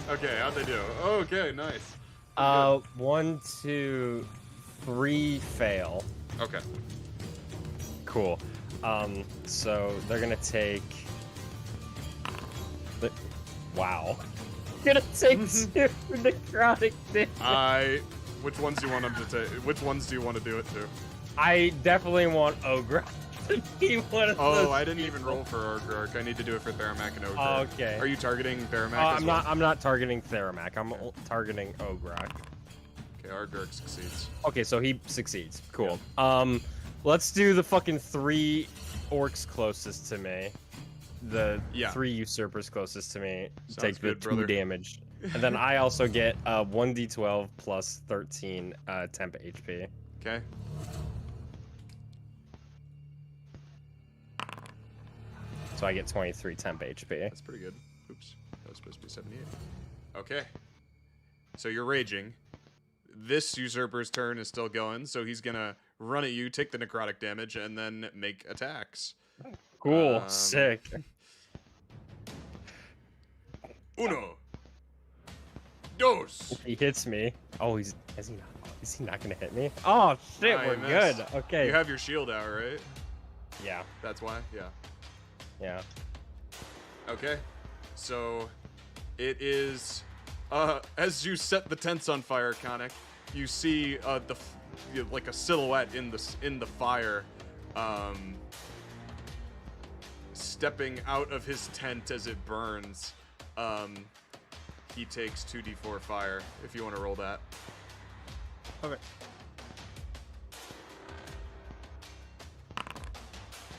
Okay, how'd they do? Okay, nice. 1, 2, 3 fail. Okay. Cool. So they're gonna take. Wow. Gonna take 2 necrotic damage. Which ones do you want them to take? Which ones do you want to do it to? I definitely want Ogre to be one of those. Oh, I didn't even people. roll for Argark. I need to do it for Theramak and Ogre. Oh, okay. Are you targeting Theramak as I'm well? not. I'm not targeting Theramak. I'm targeting Ograk. Okay, Argark succeeds. Okay, so he succeeds. Cool. Let's do the fucking 3 orcs closest to me. The Yeah. 3 usurpers closest to me Sounds take the good, 2 brother. damage. And then I also get 1d12 plus 13 temp HP. Okay. So I get 23 temp HP. That's pretty good. Oops. That was supposed to be 78. Okay. So you're raging. This usurper's turn is still going, so he's gonna run at you, take the necrotic damage, and then make attacks. Cool. Sick. Uno. Dos. He hits me. Oh, is he not gonna hit me? Oh shit, Ah, we're you missed. good. Okay. You have your shield out, right? Yeah. That's why? Yeah. Yeah. Okay. So it is as you set the tents on fire, Khanek, you see like a silhouette in the fire stepping out of his tent as it burns. He takes 2d4 fire if you want to roll that. Okay.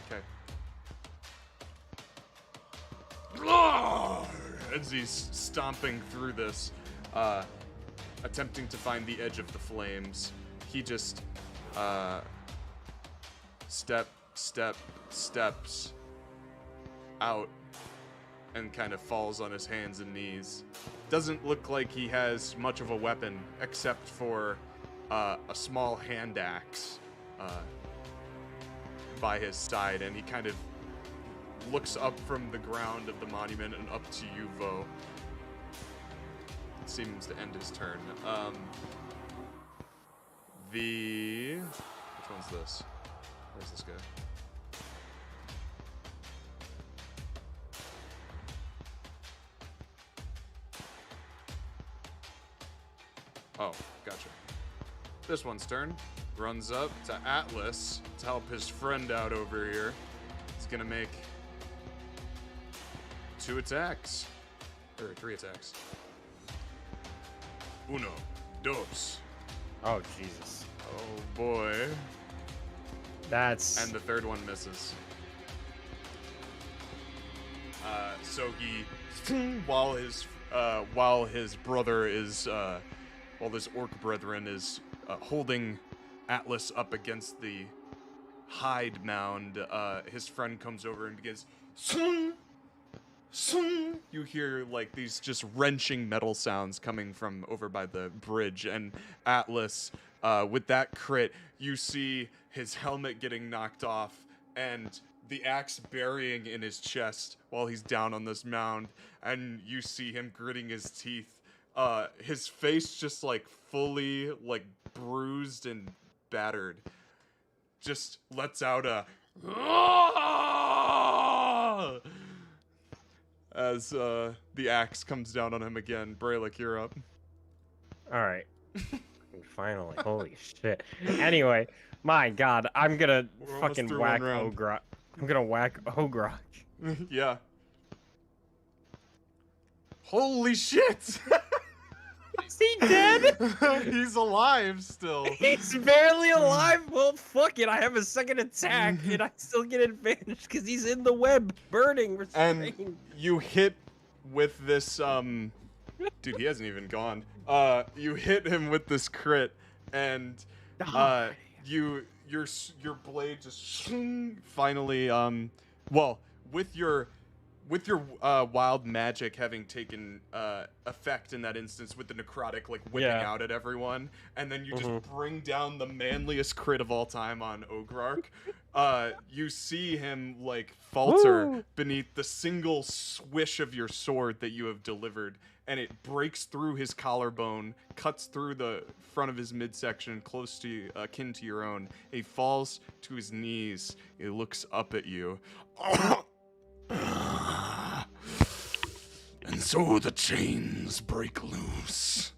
Okay. As he's stomping through this, attempting to find the edge of the flames, he just steps out and kind of falls on his hands and knees. Doesn't look like he has much of a weapon except for a small hand axe by his side, and he kind of looks up from the ground of the monument and up to you, Vo. Seems to end his turn. Which one's this? Where's this guy? Oh, gotcha. This one's turn. Runs up to Atlas to help his friend out over here. He's gonna make 2 attacks. Or 3 attacks. Uno, dos. Oh Jesus. Oh boy. That's. And the third one misses. So he, while his brother is, while this orc brethren is holding Atlas up against the hide mound, his friend comes over and begins. You hear like these just wrenching metal sounds coming from over by the bridge, and Atlas, with that crit, you see his helmet getting knocked off and the axe burying in his chest while he's down on this mound, and you see him gritting his teeth. His face just like fully like bruised and battered. Just lets out a as the axe comes down on him again. Brelikk, you're up. All right. Finally, holy shit. Anyway, my God, I'm gonna We're almost fucking through whack one round. Ogrok. I'm gonna whack Ogrok. Yeah. Holy shit! Is he dead? He's alive still. He's barely alive. Well, fuck it. I have a second attack, and I still get advantage because he's in the web, burning, restrained. And you hit with this dude, he hasn't even gone. You hit him with this crit, and your blade just finally well, with your wild magic having taken effect in that instance, with the necrotic like whipping out at everyone, and then you just bring down the manliest crit of all time on Ogrok. You see him like falter beneath the single swish of your sword that you have delivered, and it breaks through his collarbone, cuts through the front of his midsection, close to akin to your own. He falls to his knees. He looks up at you. And so the chains break loose.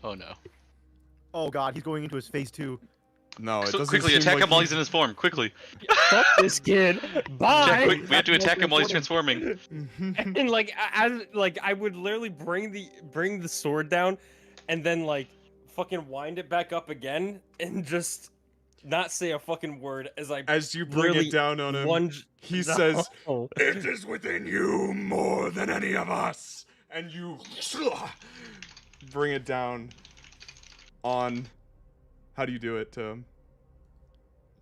Oh no. Oh God, he's going into his phase 2. No, it So doesn't quickly seem attack like him while he's in his form. Quickly. Fuck this kid. Bye. Yeah, quick, we have to attack him while he's transforming. And like, I would literally bring the sword down, and then like, fucking wind it back up again, and just not say a fucking word as you bring really it down on him. He says, No. "It is within you more than any of us." and you bring it down on. How do you do it, Tim?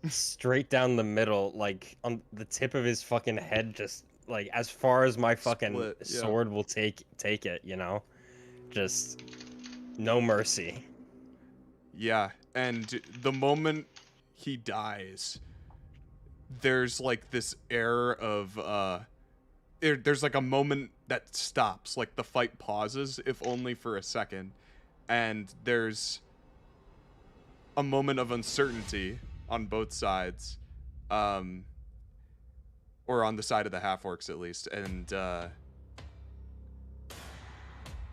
Straight down the middle, like on the tip of his fucking head, just like as far as my fucking Split, yeah. sword will take it, you know? Just no mercy. Yeah, and the moment he dies, there's like this air of there's like a moment that stops, like the fight pauses, if only for a second, and there's a moment of uncertainty on both sides, or on the side of the half-orcs at least, and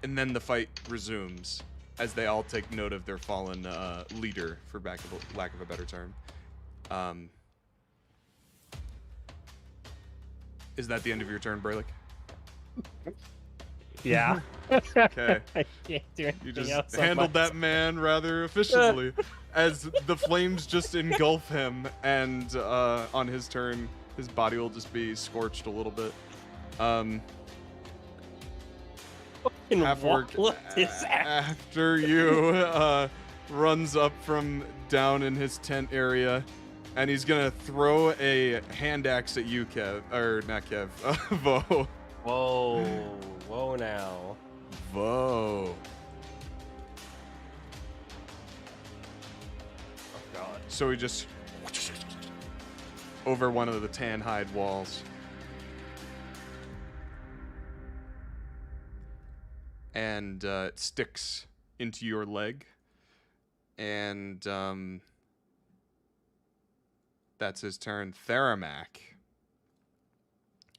then the fight resumes as they all take note of their fallen leader, for lack of a better term. Is that the end of your turn, Brelikk? Yeah. Okay. I can't do anything You just else on handled my- that man rather efficiently, as the flames just engulf him, and on his turn, his body will just be scorched a little bit. Fucking Half-orc, walloped his ass. after you, runs up from down in his tent area, and he's gonna throw a hand axe at you, Kev, or not Kev, Vo. Whoa now. Vo. Oh god. So he just over one of the tan hide walls. And it sticks into your leg. And that's his turn. Theramak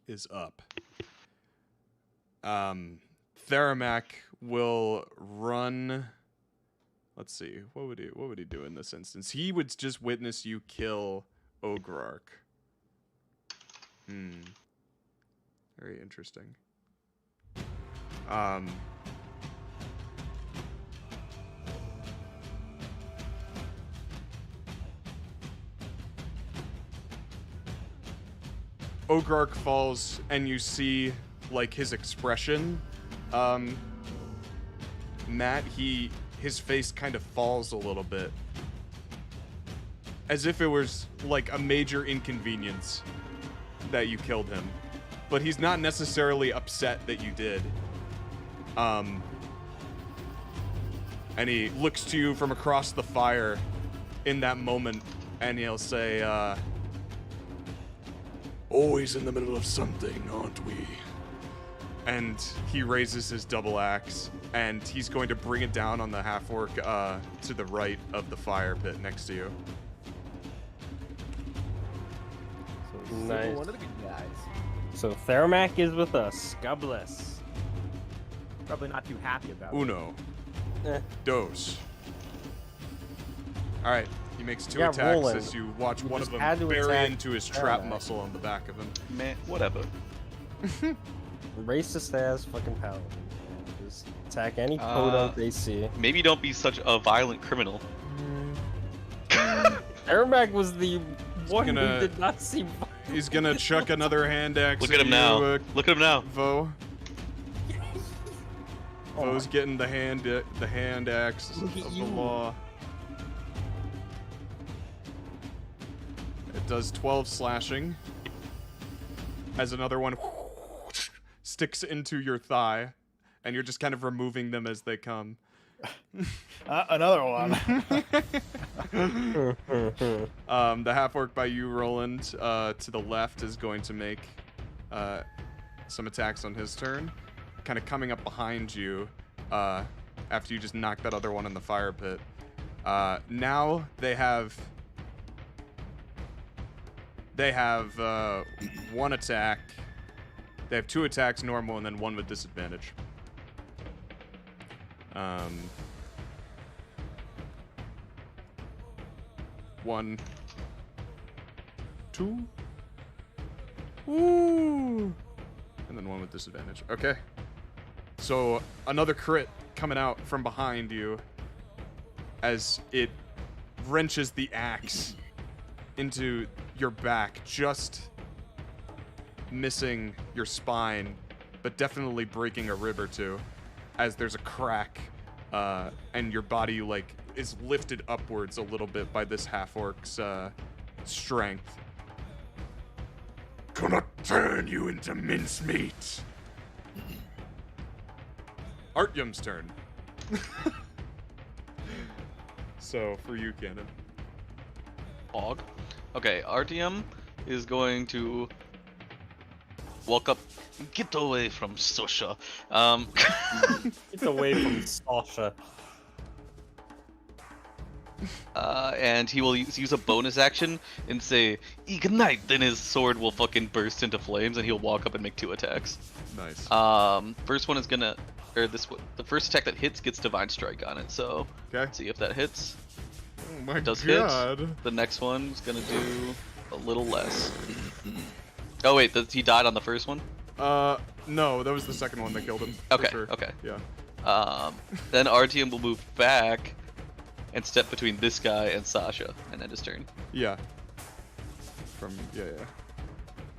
is up. Theramak will run. Let's see. What would he do in this instance? He would just witness you kill Ogrark. Very interesting. Ogrark falls, and you see, like, his expression. Matt, his face kind of falls a little bit. As if it was, like, a major inconvenience that you killed him. But he's not necessarily upset that you did. And he looks to you from across the fire in that moment, and he'll say, always in the middle of something, aren't we? And he raises his double axe, and he's going to bring it down on the half-orc to the right of the fire pit next to you. So Nice. one of the good guys. So Theramak is with us. God bless. Probably not too happy about it. Uno. Eh. Dos. Alright, he makes two Yeah, attacks Rolland. as you watch one of just them had to bury attack into his trap Theramak. muscle on the back of him. Man, whatever. Racist ass fucking paladin. Just attack any podunk they see. Maybe don't be such a violent criminal. Theramak was the one gonna- who did not see. He's gonna chuck another hand axe Look at him you, now. Look at him now. Vo. Oh Vo's my- getting the hand axe Look at of the you. law. It does 12 slashing. As another one sticks into your thigh, and you're just kind of removing them as they come. Another one. The half-orc by you, Rolland, to the left is going to make some attacks on his turn. Kind of coming up behind you after you just knocked that other one in the fire pit. Now they have one attack. They have two attacks normal and then one with disadvantage. One, two, ooh, and then one with disadvantage. Okay. So another crit coming out from behind you as it wrenches the axe into your back, just missing your spine but definitely breaking a rib or two as there's a crack, and your body like is lifted upwards a little bit by this half-orc's strength. Gonna turn you into mincemeat. Artyom's turn. So for you, Cannon. Og. Okay, Artyom is going to walk up. Get away from Sosha. It's away from Sasha. And he will use a bonus action and say ignite. Then his sword will fucking burst into flames, and he'll walk up and make 2 attacks. Nice. First one is gonna, the first attack that hits gets Divine Strike on it. So Okay. see if that hits. Oh my Does god. hit. The next one's gonna do a little less. Oh wait, he died on the first one? No, that was the second one that killed him. Okay, For sure. okay. Yeah. Then Artyom will move back and step between this guy and Sasha, and end his turn. Yeah. Yeah.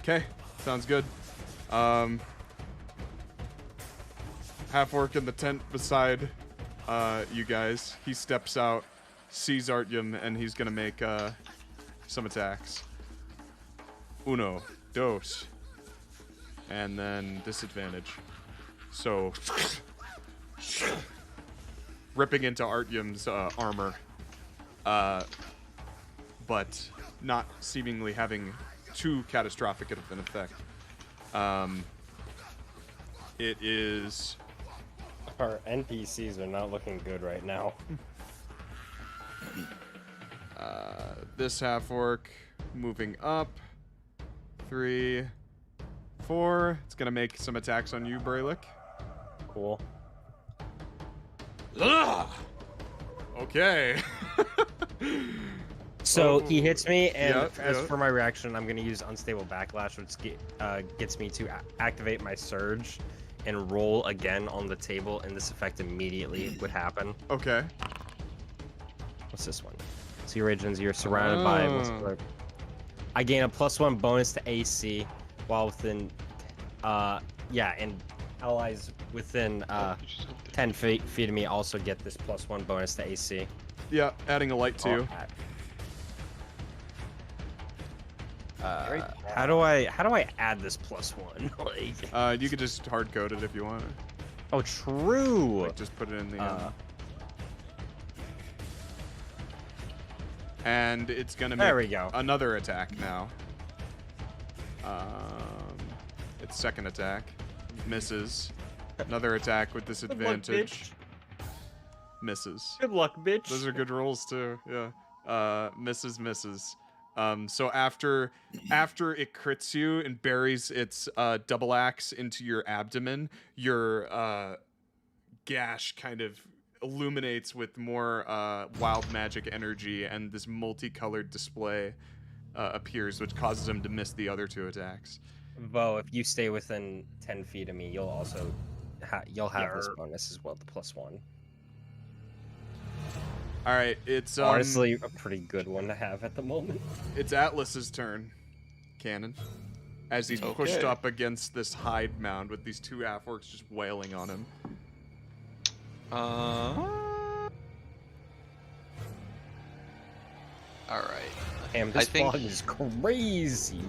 Okay, sounds good. Half-orc in the tent beside you guys. He steps out, sees Artyom, and he's gonna make some attacks. Uno, dos, and then disadvantage. So ripping into Artyom's armor, but not seemingly having too catastrophic of an effect. It is Our NPCs are not looking good right now. this half-orc moving up. 3, 4. It's gonna make some attacks on you, Brelikk. Cool. Okay. So he hits me, and Yeah, as yeah. for my reaction, I'm going to use Unstable Backlash, which gets me to activate my Surge and roll again on the table, and this effect immediately would happen. Okay. What's this one? So you're surrounded by... I gain a +1 bonus to AC while within... and allies within 10 feet of me also get this +1 bonus to AC. Yeah, adding a light to you. How do I add this +1? Like, You could just hard code it if you want. oh, true. Like, just put it in the end. And it's gonna make There we go. another attack now. Its second attack misses. Another attack with disadvantage. Misses. Good luck, bitch. Those are good rolls too. Yeah. Misses. So after it crits you and buries its double axe into your abdomen, your gash kind of illuminates with more wild magic energy, and this multicolored display appears, which causes him to miss the other 2 attacks. Vo, if you stay within 10 feet of me, you'll also have this bonus as well, the +1. All right, it's Honestly, a pretty good one to have at the moment. It's Atlas's turn, Cannon, as he's pushed up against this hide mound with these 2 half-orcs just wailing on him. All right. Damn, this I think- fog is crazy.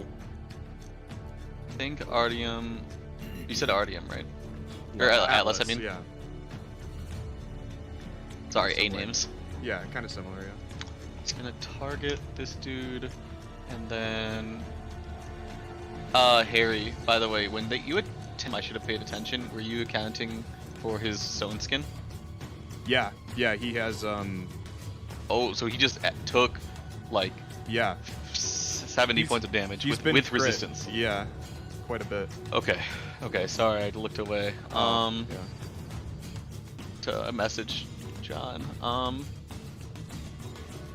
I think Artyom. You said Artyom, right? Or Atlas, I mean. Yeah, Sorry, A Somewhere. names. yeah, kind of similar. Yeah. It's gonna target this dude, and then. Harry. By the way, when you had Tim, I should have paid attention. Were you accounting for his stone skin? Yeah, he has Oh, so he just took like yeah. 70 points of damage He's with been crit. resistance. Yeah, quite a bit. Okay, sorry, I looked away. Yeah. To message John.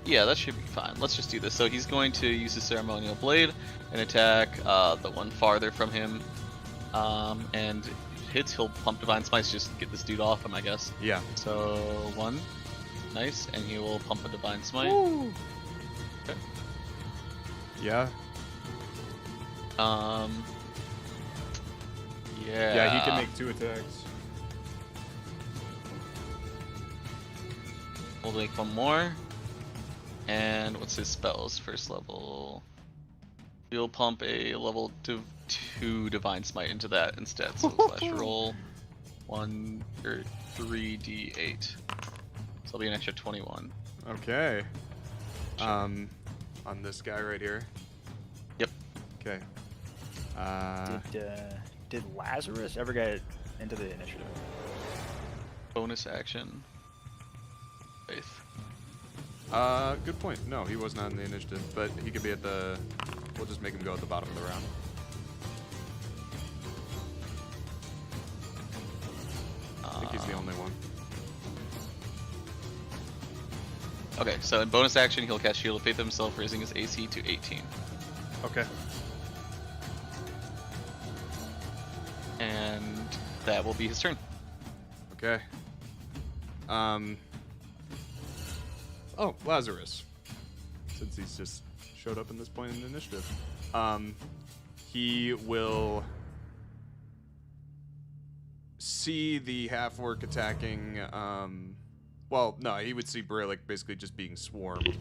Yeah, that should be fine. Let's just do this. So he's going to use his ceremonial blade and attack the one farther from him. And if it hits, he'll pump Divine Smite just to get this dude off him, I guess. Yeah. So 1, nice, and he will pump a Divine Smite. Woo. Okay. Yeah. Yeah. Yeah, he can make 2 attacks. We'll make one more. And what's his spells? First level. We'll pump a level 2 Divine Smite into that instead. So slash roll 1 or 3d8. So it'll be an extra 21. Okay. On this guy right here. Yep. Okay. Did Lazarus ever get into the initiative? Bonus action. Faith. Good point. No, he was not in the initiative, but he could be at the. We'll just make him go at the bottom of the round. I think he's the only one. Okay, so in bonus action, he'll cast Shield of Faith himself, raising his AC to 18. Okay. And that will be his turn. Okay. Oh, Lazarus. Since he's just showed up in this point in the initiative. He will see the half-orc attacking, well, no, he would see Brelikk basically just being swarmed.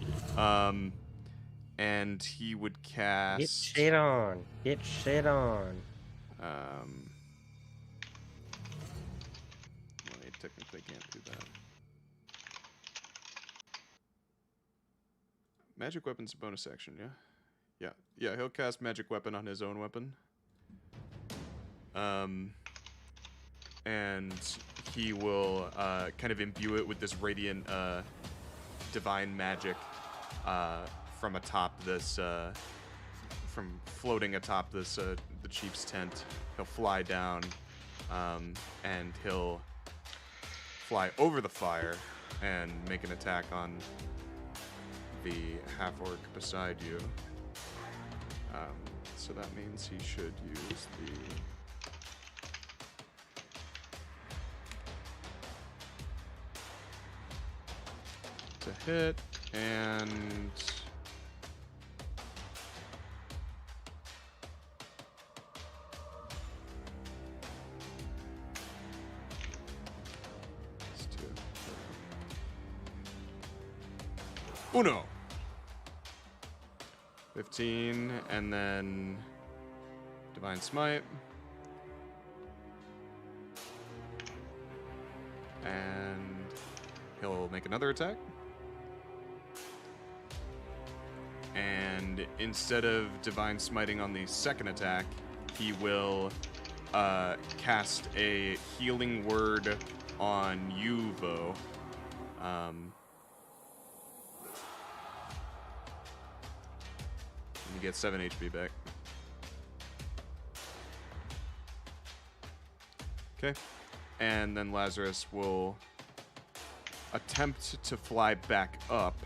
And he would cast... Get shit on. Get shit on. Well, he technically can't do that. Magic weapon's a bonus action, yeah? Yeah, he'll cast magic weapon on his own weapon. And he will kind of imbue it with this radiant divine magic from atop this, from floating atop this the chief's tent. He'll fly down, and he'll fly over the fire and make an attack on the half-orc beside you. So that means he should use the... to hit, and... Uno! 15, and then Divine Smite. And he'll make another attack. And instead of Divine Smiting on the second attack, he will cast a Healing Word on you, Vo. You get 7 HP back. Okay. And then Lazarus will attempt to fly back up.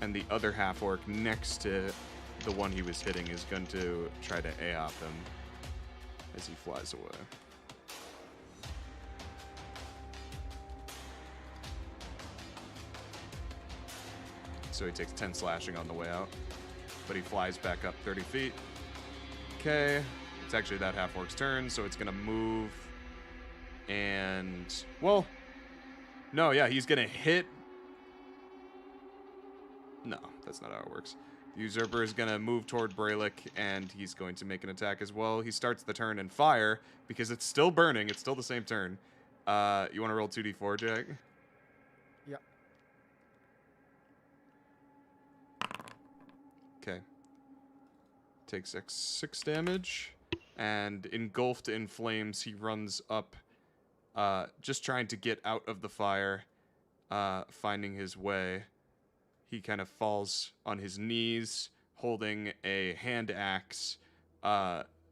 And the other half-orc next to the one he was hitting is going to try to Aewa him as he flies away. So he takes 10 slashing on the way out. But he flies back up 30 feet. Okay. It's actually that half-orc's turn, so it's going to move. And, well, no, yeah, he's going to hit. No, that's not how it works. The Usurper is going to move toward Brelikk, and he's going to make an attack as well. He starts the turn in fire, because it's still burning. It's still the same turn. You want to roll 2d4, Jack? Yeah. Okay. Takes 6 damage, and engulfed in flames, he runs up, just trying to get out of the fire, finding his way. He kind of falls on his knees, holding a hand axe,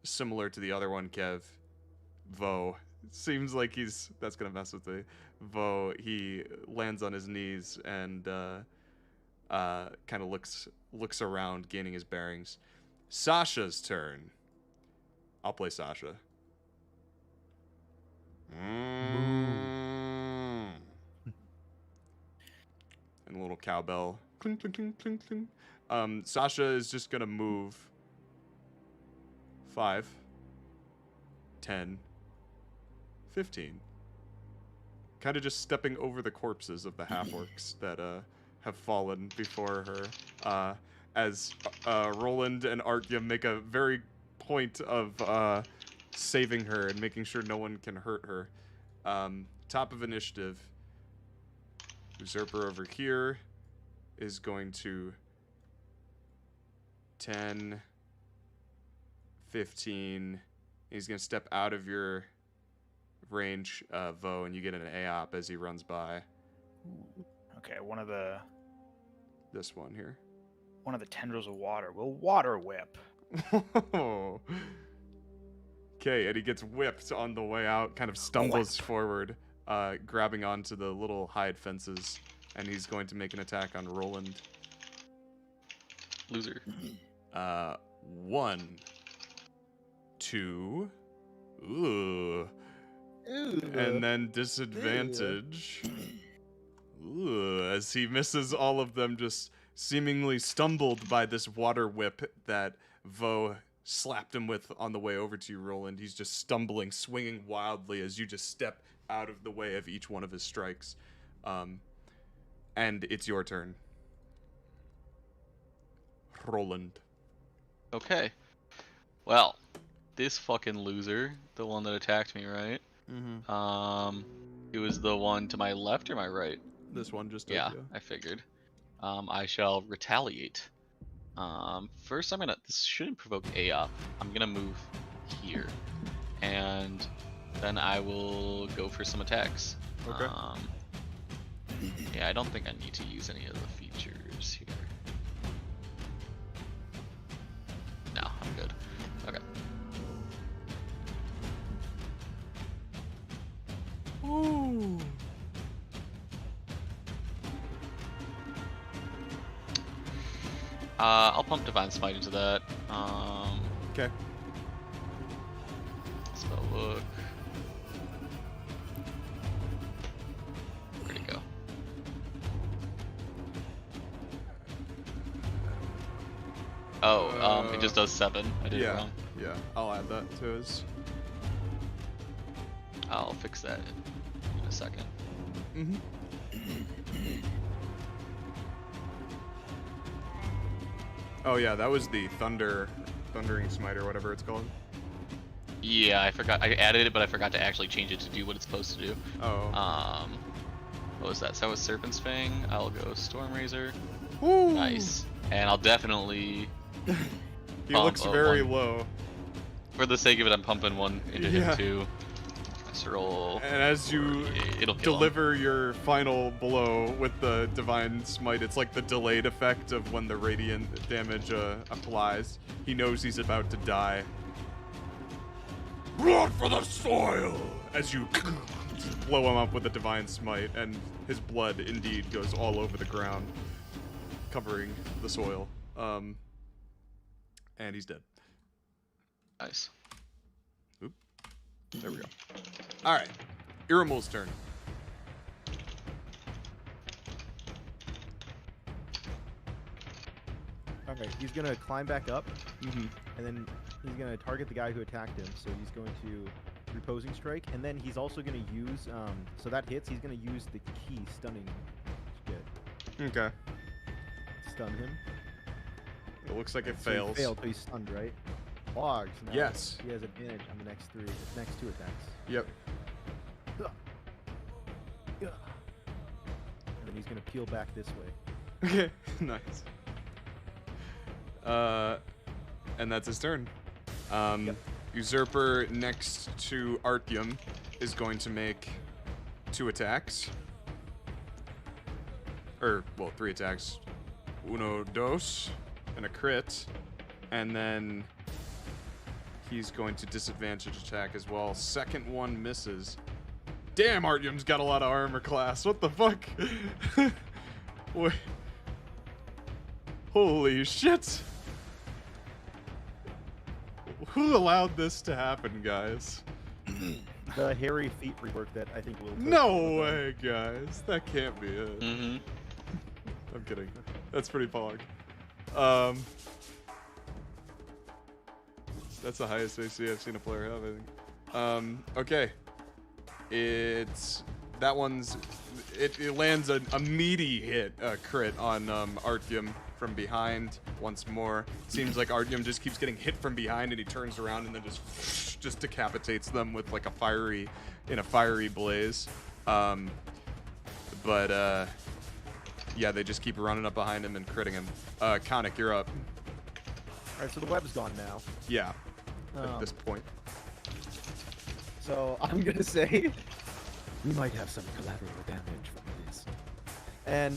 similar to the other one, Kev. Vo. Seems like that's gonna mess with me. Vo, he lands on his knees and kind of looks around, gaining his bearings. Sasha's turn. I'll play Sasha. And a little cowbell. Clink, clink, clink, clink, clink. Sasha is just gonna move 5, 10, 15. Kind of just stepping over the corpses of the half-orcs that have fallen before her. As Rolland and Artyom make a very point of saving her and making sure no one can hurt her. Top of initiative, Usurper over here is going to 10, 15. He's going to step out of your range, Vo, and you get an AOP as he runs by. Okay, This one here. one of the tendrils of water will water whip. Okay, and he gets whipped on the way out, kind of stumbles forward, grabbing onto the little hide fences, and he's going to make an attack on Rolland. Loser. 1, 2, ooh, and then disadvantage. Ooh, as he misses all of them, just seemingly stumbled by this water whip that Vo slapped him with on the way over to you, Rolland. He's just stumbling, swinging wildly as you just step out of the way of each one of his strikes. And it's your turn. Rolland. Okay. Well, this fucking loser, the one that attacked me, right? Mm-hmm. It was the one to my left or my right? This one just Yeah, I figured. I shall retaliate. First this shouldn't provoke AOP. I'm gonna move here. And then I will go for some attacks. Okay. Yeah, I don't think I need to use any of the features here. No, I'm good. Okay. Ooh. I'll pump Divine Smite into that. Okay. Spell book. Where'd it go? Oh, it just does 7. I did it wrong. Yeah, I'll add that to his. I'll fix that in a second. Mm-hmm. Oh yeah, that was the thundering smite or whatever it's called. Yeah, I forgot. I added it, but I forgot to actually change it to do what it's supposed to do. Oh. What was that? So that was Serpent's Fang. I'll go Storm Razor. Woo! Nice. And I'll definitely. He pump looks very one. low. For the sake of it, I'm pumping one into him too. Let's roll. And as you It'll kill him. deliver your final blow with the Divine Smite, it's like the delayed effect of when the radiant damage applies. He knows he's about to die. Blood for the soil! As you blow him up with the Divine Smite, and his blood indeed goes all over the ground, covering the soil. And he's dead. Nice. Oop. There we go. Alright. Iramul's turn. Okay, he's gonna climb back up, Mm-hmm. and then he's gonna target the guy who attacked him. So he's going to reposing strike, and then he's also gonna use so that hits. He's gonna use the key stunning. Okay. Stun him. It looks like it So he fails. failed, but he's stunned, right? Logs. Now Yes. He has advantage on the next next two attacks. Yep. And then he's gonna peel back this way. Okay. Nice. And that's his turn. Usurper next to Artyom is going to make 2 attacks. Well, 3 attacks. Uno, dos, and a crit. And then he's going to disadvantage attack as well. Second one misses. Damn, Artyom's got a lot of armor class. What the fuck? Wait. Holy shit. Who allowed this to happen, guys? The hairy feet rework that I think will. No way, guys. That can't be it. Mm-hmm. I'm kidding. That's pretty pog. That's the highest AC I've seen a player have, I think. Okay. It lands a meaty hit, crit on Artyom from behind once more. Seems like Artyom just keeps getting hit from behind, and he turns around and then just decapitates them with like a fiery blaze. Yeah, they just keep running up behind him and critting him. Khanek, you're up. All right, so the web's gone now. Yeah, at this point. So I'm gonna say we might have some collateral damage from this. And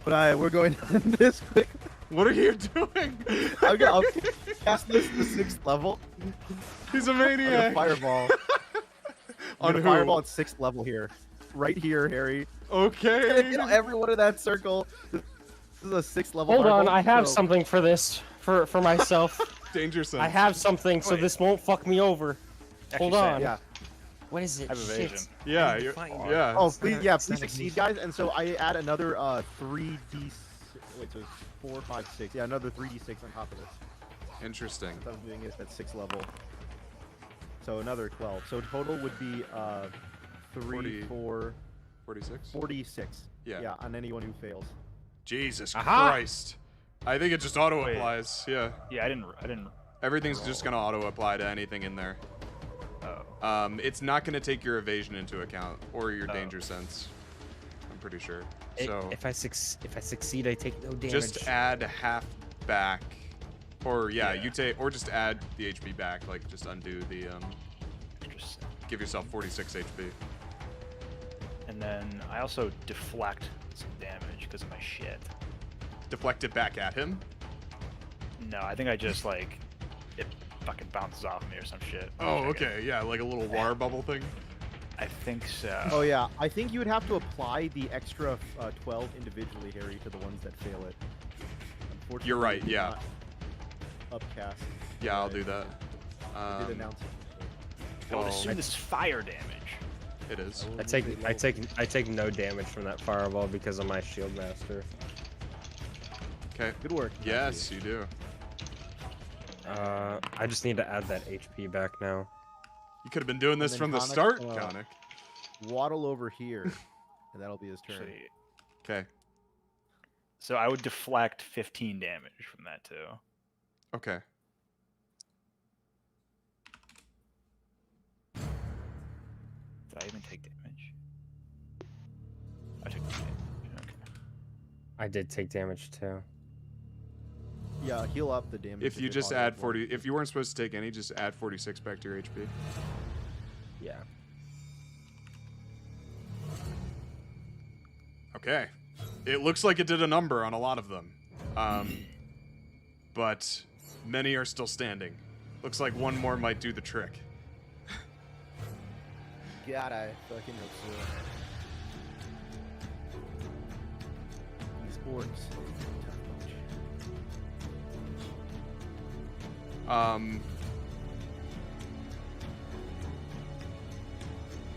but we're going on this quick. What are you doing? I'll cast this to 6th level. He's a I'm gonna maniac. fireball. On I'm who? gonna fireball at 6th level here. Right here, Harry. Okay. Everyone in that circle. This is a 6th level Hold on, fireball, I have so- something for this. For myself. Danger sense. I have something, so Wait. this won't fuck me over. Hold Actually, on. Sam, Yeah. What is it? I have evasion. Shit. Yeah. need to You're, find it. yeah. Oh, It's please, not- yeah, it's please not a succeed, niche. guys. And so I add another 3d. Wait, so it's 4, 5, 6. Yeah, another 3d6 on top of this. Interesting. So I'm doing this at 6th level. So another 12. So total would be 3, 40. 4, 46. 46. Yeah. Yeah, on anyone who fails. Jesus Aha! Christ. I think it just auto Wait. applies. Yeah. Yeah, I didn't. Everything's just gonna auto apply to anything in there. Oh. It's not gonna take your evasion into account or your Oh. danger sense. I'm pretty sure. It- So if I succeed, I take no damage. just add half back, or yeah, Yeah. you take, or just add the HP back. Like just undo the Interesting. give yourself 46 HP. And then I also deflect some damage because of my shit. Deflect it back at him. No, I think I just like it fucking bounces off me or some shit. Oh, Check it. okay. Yeah, like a little water bubble thing. I think so. Oh yeah, I think you would have to apply the extra 12 individually, Harry, to the ones that fail it. Unfortunately, You're right, you do yeah. not Upcast. Yeah, I'll do that. I did announce it. I would well, assume this is fire damage. It is. I take no damage from that fireball because of my shield master. Okay. Good work. Yes, you do. I just need to add that HP back now. You could have been doing this then from the Khanek, start, uh, Khanek. Waddle over here, and that'll be his turn. Actually, Okay. so I would deflect 15 damage from that too. Okay. Did I even take damage? I took damage. Okay. I did take damage too. Yeah, heal up the damage. If you it just auto add for 40, if you weren't supposed to take any, just add 46 back to your HP. Yeah. Okay. It looks like it did a number on a lot of them. But many are still standing. Looks like one more might do the trick. God, I fucking hope so. These orcs.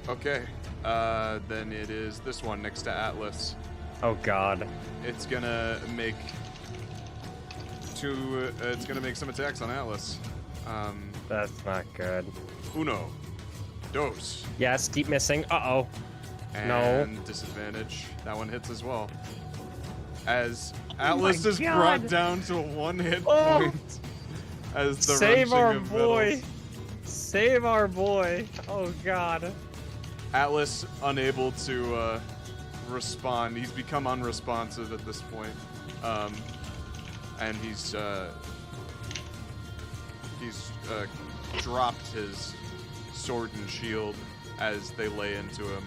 Okay. Then it is this one next to Atlas. Oh God. It's gonna make it's gonna make some attacks on Atlas. That's not good. Uno, dos, Yes, keep missing. Uh-oh. and No. disadvantage. That one hits as well. As Atlas is God. brought down to 1 hit Oh. point. As the Save wrenching our of boy. metals. Save our boy. Oh God. Atlas unable to respond. He's become unresponsive at this point, and he's dropped his sword and shield as they lay into him.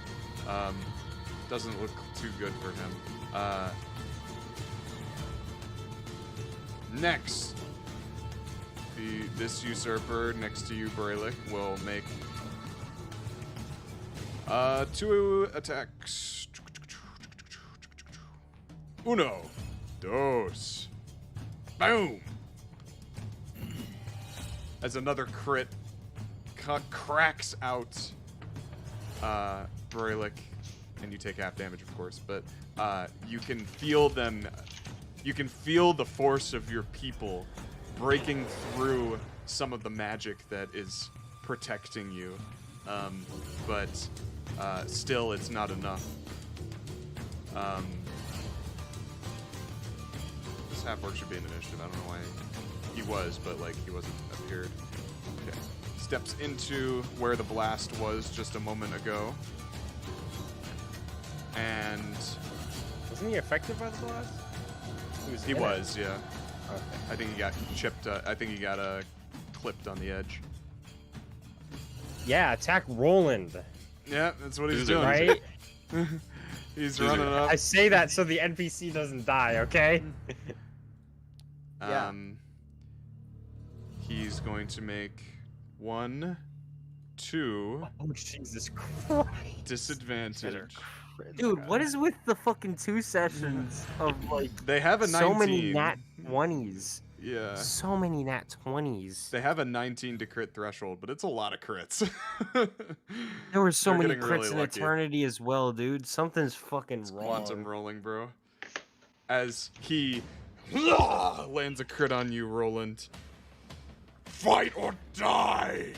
Doesn't look too good for him. Next, this usurper next to you, Brelikk, will make 2 attacks. Uno, dos, boom. As another crit cracks out Brelikk, and you take half damage, of course, but you can feel them. You can feel the force of your people breaking through some of the magic that is protecting you. But still, it's not enough. This half-orc should be an initiative. I don't know why he was, but like he wasn't appeared. Okay. Steps into where the blast was just a moment ago. And Wasn't he affected by the blast? he in it. was, yeah. Okay. I think he got chipped. I think he got clipped on the edge. Yeah, attack Rolland. Yeah, that's what he's Loser. doing. Right? He's Loser. running up. I say that so the NPC doesn't die, okay? Yeah. He's going to make 1, 2 Oh, Jesus Christ. disadvantage. Dude, what is with the fucking 2 sessions of like They have a 19. so many nat 20s? Yeah. So many nat 20s. They have a 19 to crit threshold, but it's a lot of crits. There were so They're many getting crits really in lucky. Eternity as well, dude. Something's fucking wrong. Quantum rolling, bro. As he lands a crit on you, Rolland. Fight or die!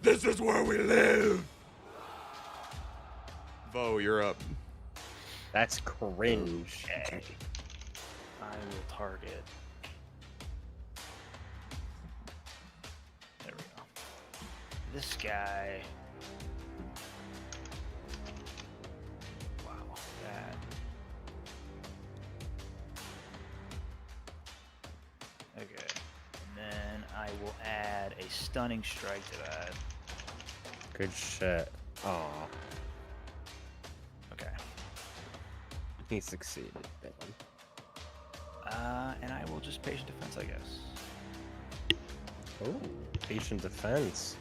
This is where we live! Vo, you're up. That's cringe. Okay. I will target. There we go. This guy. Wow, that. Okay. And then I will add a stunning strike to that. Good shit. Aw, Okay. he succeeded. Damn. And I will just patient defense, I guess. Oh, patient defense.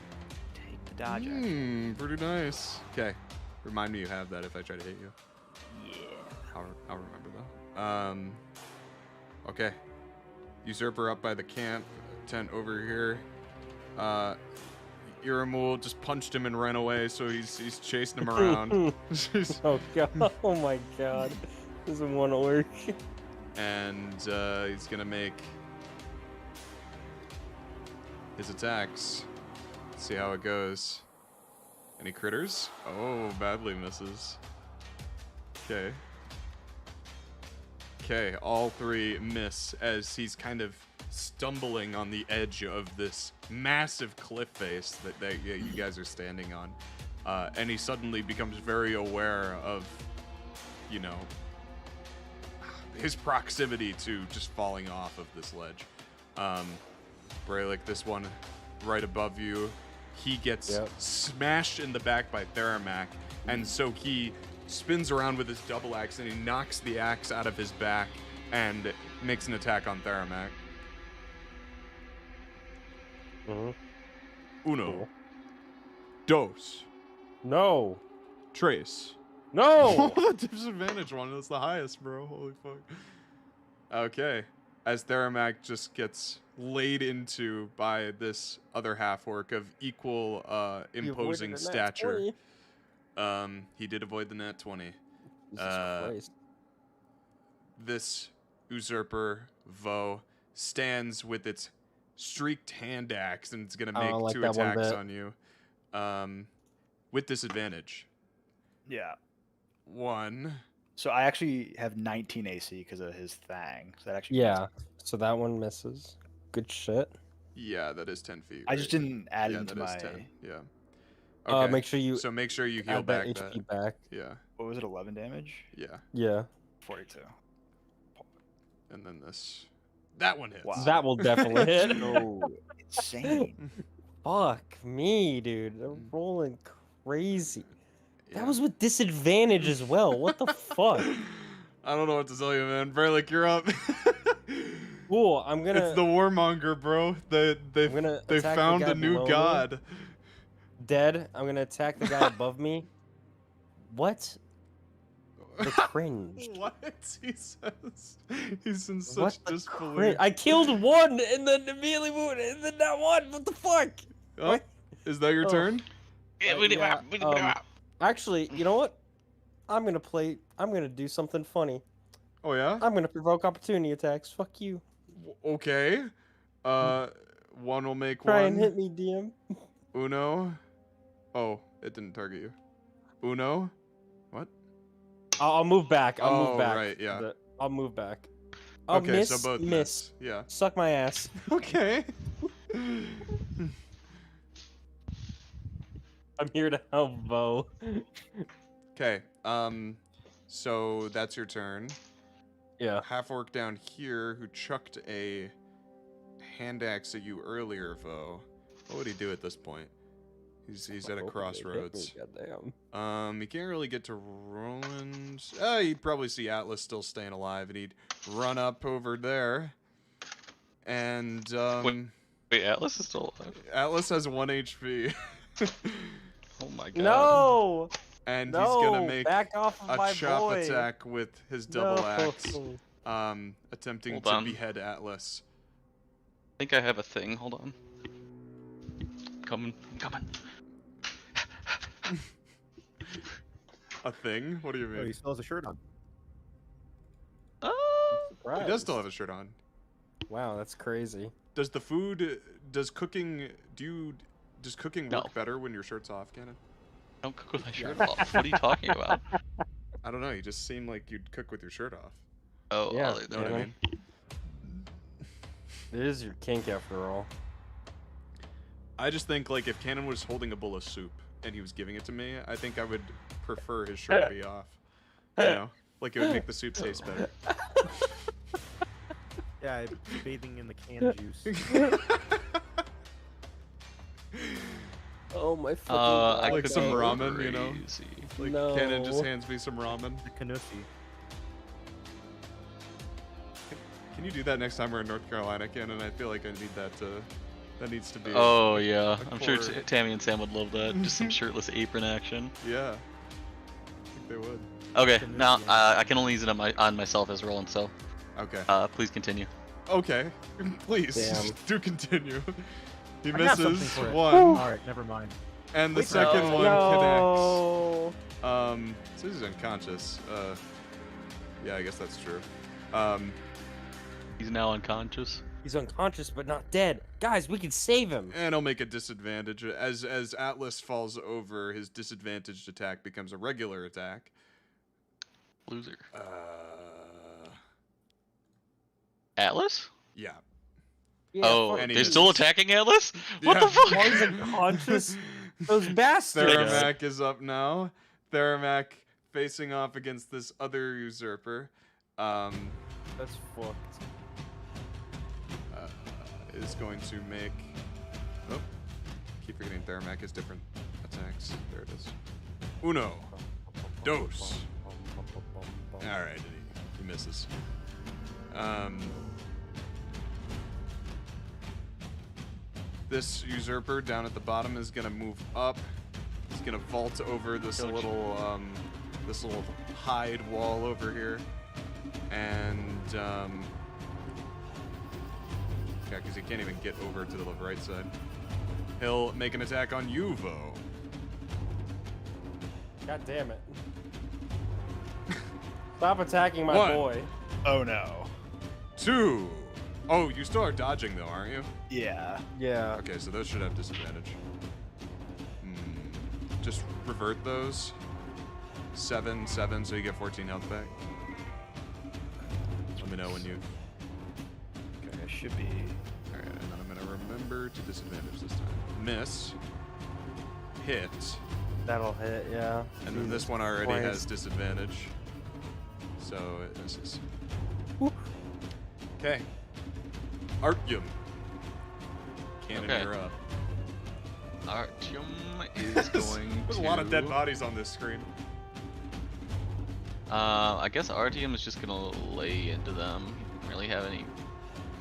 Take the dodge action. Pretty nice. Okay. Remind me you have that if I try to hit you. Yeah. I'll remember though. Okay. Usurper up by the camp tent over here. Iramul just punched him and ran away, so he's chasing him around. Oh god. Oh my god. This doesn't want to work. And he's gonna make his attacks. See how it goes. Any critters? Oh, badly misses. Okay. Okay, all 3 miss as he's kind of stumbling on the edge of this massive cliff face that you guys are standing on. And he suddenly becomes very aware of, you know, his proximity to just falling off of this ledge. Brelikk, this one right above you, he gets smashed in the back by Theramak, and so he spins around with his double axe and he knocks the axe out of his back and makes an attack on Theramak. Uno. Dos. No. Tres. No. Oh, the disadvantage one. That's the highest, bro. Holy fuck. Okay. As Theramak just gets laid into by this other half-orc of equal imposing stature. He did avoid the nat 20. Jesus Christ. This usurper, Vo, stands with its streaked hand axe and it's going to I make don't like 2 that one attacks bit. on you. With disadvantage. Yeah. 1. So I actually have 19 AC because of his thang. So that actually. Yeah. So that one misses. Good shit. Yeah, that is 10 feet. I just right? didn't add Yeah, it into that my. is 10. Yeah. Okay. Make sure you So make sure you heal add that back HP that. back. Yeah. What was it? 11 damage. Yeah. Yeah. 42. And then this. That one hits. Wow. That will definitely hit. No, insane. Fuck me, dude. They're rolling crazy. Yeah. That was with disadvantage as well. What the fuck? I don't know what to tell you, man. Brelikk, you're up. Cool. I'm gonna. It's the warmonger, bro. They I'm gonna they attack the found guy a new below me. god. Dead. I'm gonna attack the guy above me. What? The cringe. What he says? He's in such What the disbelief. cringe? I killed one and then immediately moved and then that one. What the fuck? Oh, is that your Oh. turn? Actually, you know what? I'm gonna do something funny. Oh yeah. I'm gonna provoke opportunity attacks. Fuck you. Okay. One will make Try one. and hit me, DM. Uno. Oh, it didn't target you. Uno. What? I'll move back. I'll Oh, move back. right, yeah. I'll move back. Oh, Okay, miss, so both miss. Yeah. Suck my ass. Okay. I'm here to help Vo. Okay. So that's your turn. Yeah. Half orc down here who chucked a hand axe at you earlier, Vo. What would he do at this point? He's at a crossroads. Goddamn. He can't really get to Rolland. He'd probably see Atlas still staying alive, and he'd run up over there. And Wait, Atlas is still alive. Atlas has 1 HP. Oh my god. No! And No! he's gonna make Back off of a my chop boy. attack with his double axe, No. attempting Hold to on. behead Atlas. I think I have a thing. Hold on. Coming. A thing? What do you Oh, he mean? still has a shirt on. He does still have a shirt on. Wow, that's crazy. Does the food, does cooking work No. better when your shirt's off, Cannon? Don't cook with my shirt off. What are you talking about? I don't know. You just seem like you'd cook with your shirt off. Oh, Yeah, other You know than what I Yeah. mean? It is your kink after all. I just think like if Cannon was holding a bowl of soup and he was giving it to me, I think I would prefer his shirt be off. You know, like it would make the soup taste better. Yeah, bathing in the canned juice. Oh my fucking I Like could some go ramen, you know? crazy. Like No. Cannon just hands me some ramen. The Canusi. Can you do that next time we're in North Carolina, Cannon? I feel like I need that to. That needs to be. Oh yeah, a I'm sure core- Tammy and Sam would love that. Just some shirtless apron action. Yeah. I think they would. Okay, Can now this- I can only use it on myself as Rolland. So Okay. please continue. Okay. Please Damn. do continue. He I got something misses for it. one, Alright, never mind. and the Wait, second no. one No. connects. So he's unconscious. Yeah, I guess that's true. He's now unconscious. He's unconscious but not dead. Guys, we can save him. And he'll make a disadvantage as Atlas falls over. His disadvantaged attack becomes a regular attack. Loser. Yeah. Atlas? Yeah. Yeah, Oh, fuck and he they're is- still attacking Atlas? What Yeah. the fuck? Why is unconscious? Those bastards. Theramak is up now. Theramak facing off against this other usurper. That's fucked. Is going to make. Oh, keep forgetting Theramak has different attacks. There it is. Uno. Dos. Alright, he misses. This usurper down at the bottom is gonna move up. He's gonna vault over this little hide wall over here. And yeah, because he can't even get over to the right side. He'll make an attack on you, Vo. God damn it. Stop attacking my One. boy. Oh no. 2. Oh, you still are dodging though, aren't you? Yeah. Yeah. Okay, so those should have disadvantage. Just revert those. 7, 7, so you get 14 health back. Let me know when you. Okay, it should be. Alright, and then I'm gonna remember to disadvantage this time. Miss. Hit. That'll hit, yeah. And then this one already Christ. has disadvantage. So it misses. Okay. Artyom. Cannon, Okay. you're up. Artyom is going There's to... a lot of dead bodies on this screen. I guess Artyom is just gonna lay into them. He doesn't really have any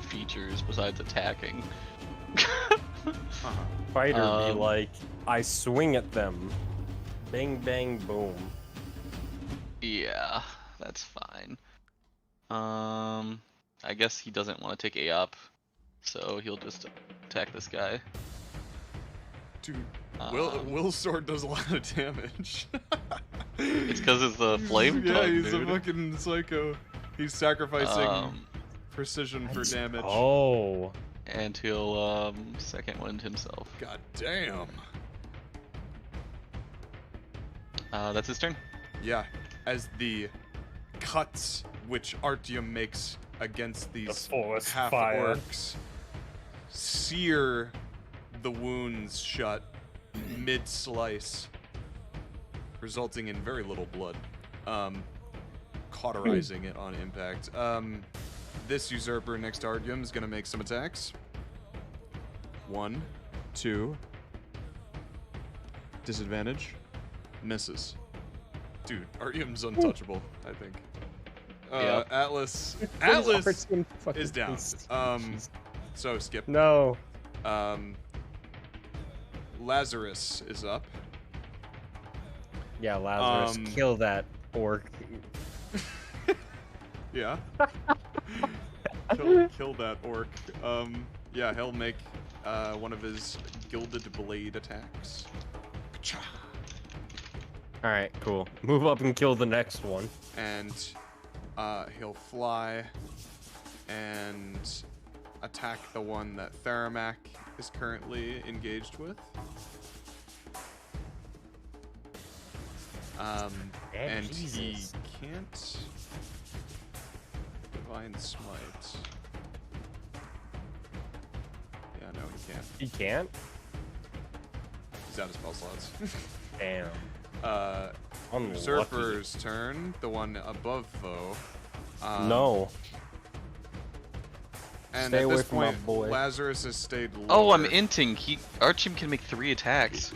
features besides attacking. Fighter be Um, like, I swing at them. Bang, bang, boom. Yeah, that's fine. I guess he doesn't want to take AOP, so he'll just attack this guy. Dude, Um, Will's sword does a lot of damage. It's because it's the flame Yeah, tongue, he's dude. a fucking psycho. He's sacrificing Um, precision for damage. Oh. And he'll second wind himself. God damn. That's his turn. Yeah, as the cuts which Artyom makes against these fullest half fire. orcs sear the wounds shut mid-slice, resulting in very little blood, cauterizing it on impact. This usurper next to Artyom is going to make some attacks. 1, 2. Disadvantage. Misses. Dude, Artyom's untouchable, I think. Yep. Atlas is down. So skip. No. Lazarus is up. Yeah, Lazarus, kill that orc. Yeah. kill that orc. Yeah, he'll make one of his gilded blade attacks. Alright, cool. Move up and kill the next one. And he'll fly and attack the one that Theramak is currently engaged with. And Jesus. he can't Divine Smite. Yeah, no, he can't. He can't? He's out of spell slots. Damn. Unlucky. Usurper's turn, the one above Foe. No. And Stay at away this from my point, boy. Lazarus has stayed lower. Oh, I'm inting. Artyom can make 3 attacks.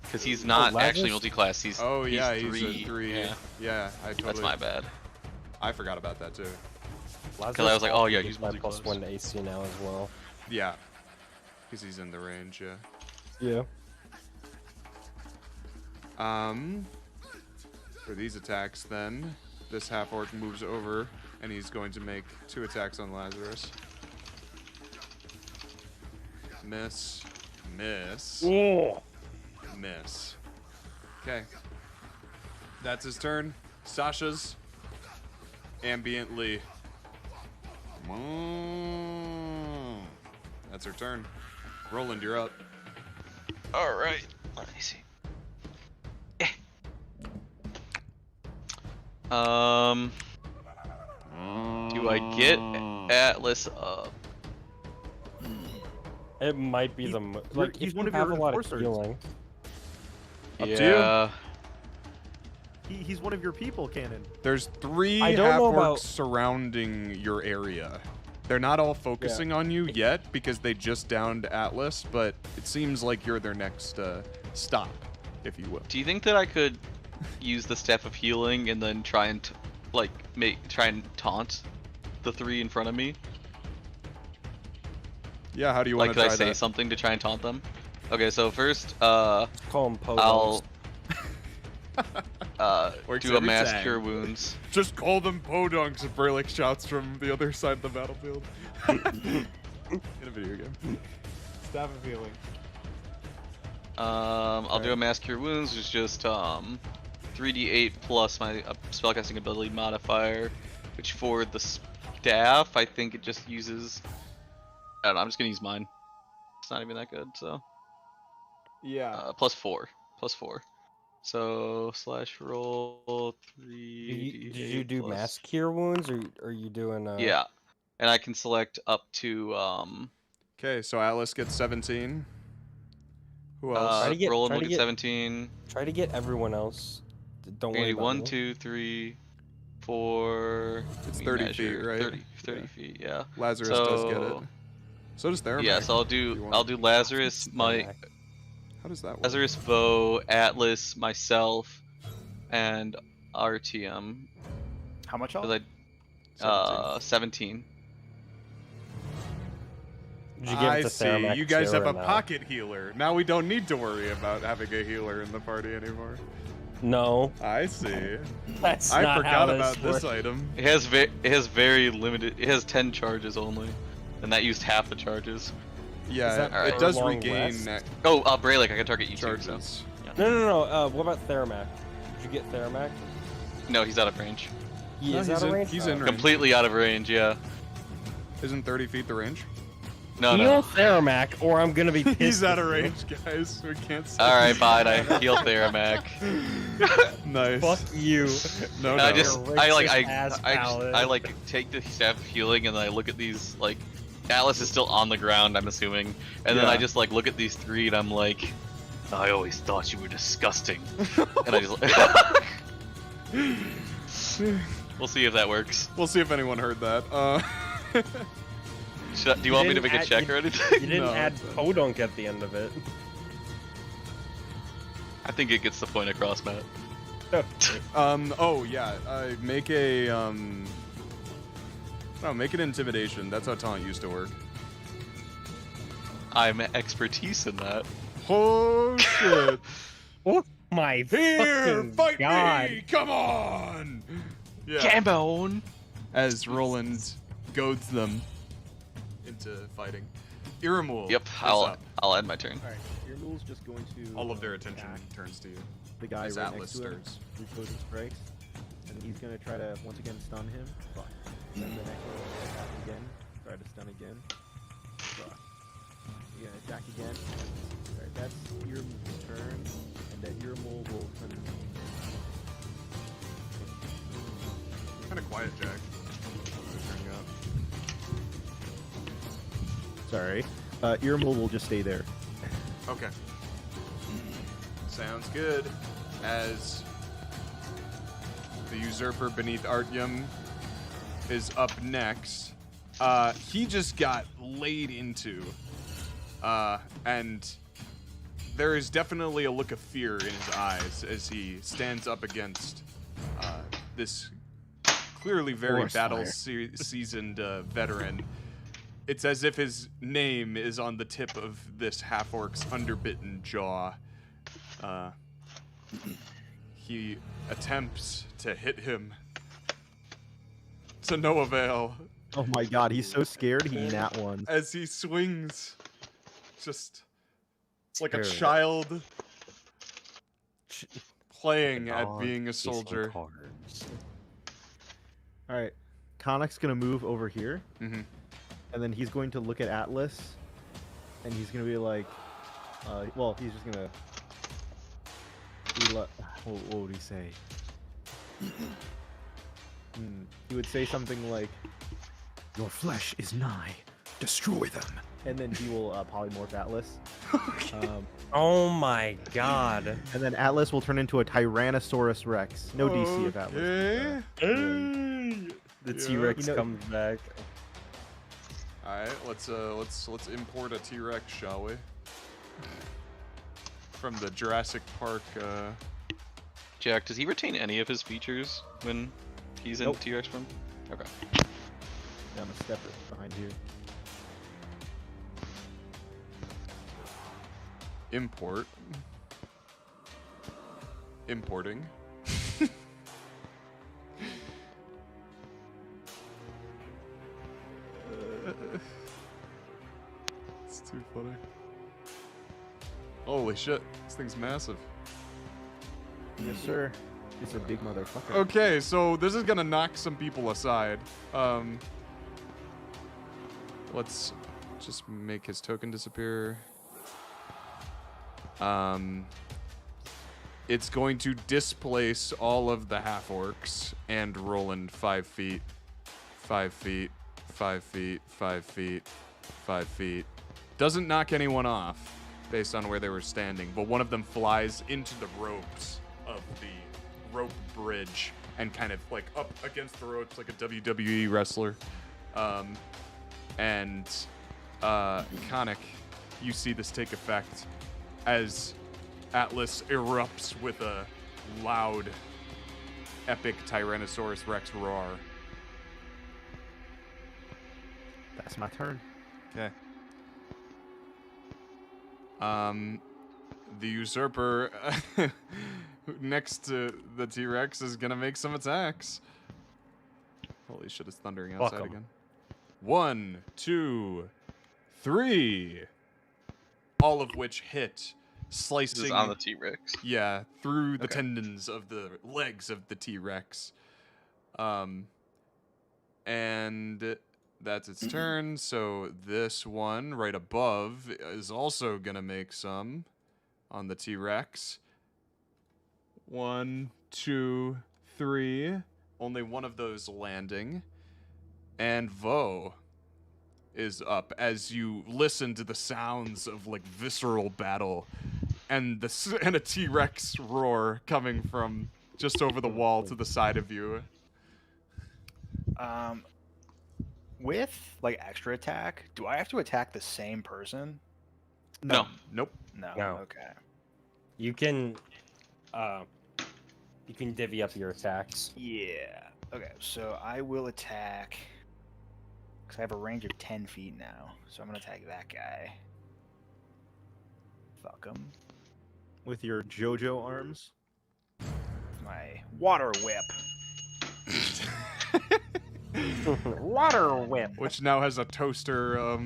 Because he's not actually Lazarus? multi-class. He's Oh yeah, he's he's a 3. Yeah, Yeah, I totally. that's my bad. I forgot about that too. Lazarus I was like, oh, yeah, also use gets my multi-class. +1 to AC now as well. Yeah, because he's in the range. Yeah. Yeah. For these attacks, then this half orc moves over, and he's going to make 2 attacks on Lazarus. Miss, miss, Oh. miss. Okay. That's his turn. Sasha's ambiently. That's her turn. Rolland, you're up. All right. Let me see. Do I get Atlas up? It might be like he's if one you of your have a lot of enforcers. healing. Up to you. Yeah. He's one of your people, Cannon. There's 3 I don't half know orcs about- surrounding your area. They're not all focusing on you yet because they just downed Atlas, but it seems like you're their next stop, if you will. Do you think that I could use the Staff of Healing and then try and try and taunt the 3 in front of me? Yeah, how do you want Like, to could try I say that? something to try and taunt them? Okay, so first, Call him Podunks. I'll Works do a every Mass time. Cure Wounds. Just call them podunks, Brelikk shouts from the other side of the battlefield. In a video game. Staff of Healing. I'll do a Mass Cure Wounds, which is just 3d8 plus my spellcasting ability modifier, which for the staff, I think it just uses. I don't know. I'm just gonna use mine. It's not even that good, so. Yeah. +4. +4. So /roll 3. Did you do mass cure wounds, or are you doing? Yeah, and I can select up to Okay, so Atlas gets 17. Who else? Try to get- Roland try will to get get- 17. Try to get everyone else. Don't worry Maybe about 1, me. 2, 3, 4. It's let me 30 measure. feet, right? 30 Yeah. feet, yeah. Lazarus does get it. So- So does Theramak. Yeah, so if you want. I'll do Lazarus, How does that work? Lazarus, Voe, Atlas, myself, and RTM. How much health? 17. 17. Did you give it I to see. Theramak You guys too, have or a no? pocket healer. Now we don't need to worry about having a healer in the party anymore. No, I see. that's I not forgot how about this this item. It has very limited. It has 10 charges only, and that used half the charges. Yeah, that for it does long regain rest? that Oh, Brelikk, I can target you too. So. charges. No. What about Theramak? Did you get Theramak? No, he's out of range. He No, is he's out of in- range. he's Oh. in range. Completely out of range. Yeah. Isn't 30 feet the range? No, Heal no. Theramac, or I'm gonna be pissed. He's out of at you. range, guys. We can't see. All right, fine. I heal Theramac. Nice. Fuck you. No, And no. I just, I like, Racist-ass paladin. I like take the staff of healing, and then I look at these like, Atlas is still on the ground, I'm assuming, and then Yeah. I just like look at these three, and I'm like, I always thought you were disgusting, and I just, we'll see if that works. We'll see if anyone heard that. Do you want me to didn't make a add- check or anything? You didn't No, add it's Podunk at the end of it. I think it gets the point across, Matt. Oh yeah. Make a No, make an intimidation. That's how taunt used to work. I'm expertise in that. Oh shit! Oh my Here, fucking fight god! me! Come on! Yeah. Gambone! As Rolland goads them into fighting. Iramul. Yep, what's up? I'll end my turn. All right, your move's just going to. All of their attention attack turns to you. The guy as right Atlas next to him, stirs. who poison strikes, and he's gonna try to once again stun him. Fuck. Then the next one will attack again. Try to stun again. Fuck. You're gonna attack again. Alright, that's your turn, and then your mole will kind Kind of quiet, Jack. Turning up. Sorry. Irmul will just stay there. Okay. Sounds good. As the usurper beneath Artyom is up next. He just got laid into. And there is definitely a look of fear in his eyes as he stands up against this clearly very Forest fire. battle-seasoned veteran. It's as if his name is on the tip of this half-orc's underbitten jaw. He attempts to hit him. To no avail. Oh my god, he's so scared he nat one. As he swings, just like a Scared. child Ch- playing the at dog being a chasing soldier. cars. Alright, Khanek's gonna move over here, Hmm. and then he's going to look at Atlas, and he's gonna be like, well, he's just gonna. What would he say? He would say something like, "Your flesh is nigh. Destroy them." And then he will polymorph Atlas. Oh my god. And then Atlas will turn into a Tyrannosaurus Rex. No DC if Atlas. Okay. The Yeah. T-Rex You know- comes back. All right, let's import a T-Rex, shall we? From the Jurassic Park. Jack, does he retain any of his features when he's in Nope. T-Rex form? Okay. Yeah, I'm gonna step it behind here. Import. Importing. It's too funny. Holy shit, this thing's massive. Yes, sir. It's a big motherfucker. Okay, so this is gonna knock some people aside. Let's just make his token disappear. It's going to displace all of the half-orcs and Rolland 5 feet, 5 feet, 5 feet, 5 feet, 5 feet. Doesn't knock anyone off based on where they were standing, but one of them flies into the ropes of the rope bridge and kind of like up against the ropes like a WWE wrestler. Khanek, you see this take effect as Atlas erupts with a loud, epic Tyrannosaurus Rex roar. That's my turn. Okay. The usurper next to the T-Rex is gonna make some attacks. Holy shit, it's thundering Fuck outside 'em. again. 1, 2, 3. All of which hit, This slicing is on the T-Rex. yeah, through the Okay. tendons of the legs of the T-Rex. And That's its turn. So this one right above is also gonna make some on the T-Rex. 1, 2, 3. Only one of those landing. And Vo is up as you listen to the sounds of like visceral battle and a T-Rex roar coming from just over the wall to the side of you. With like extra attack, do I have to attack the same person? No. Nope. No. No. Okay. You can divvy up your attacks. Yeah. Okay. So I will attack. Because I have a range of 10 feet now, so I'm gonna attack that guy. Fuck him. With your JoJo arms. My water whip. Water whip. Which now has a toaster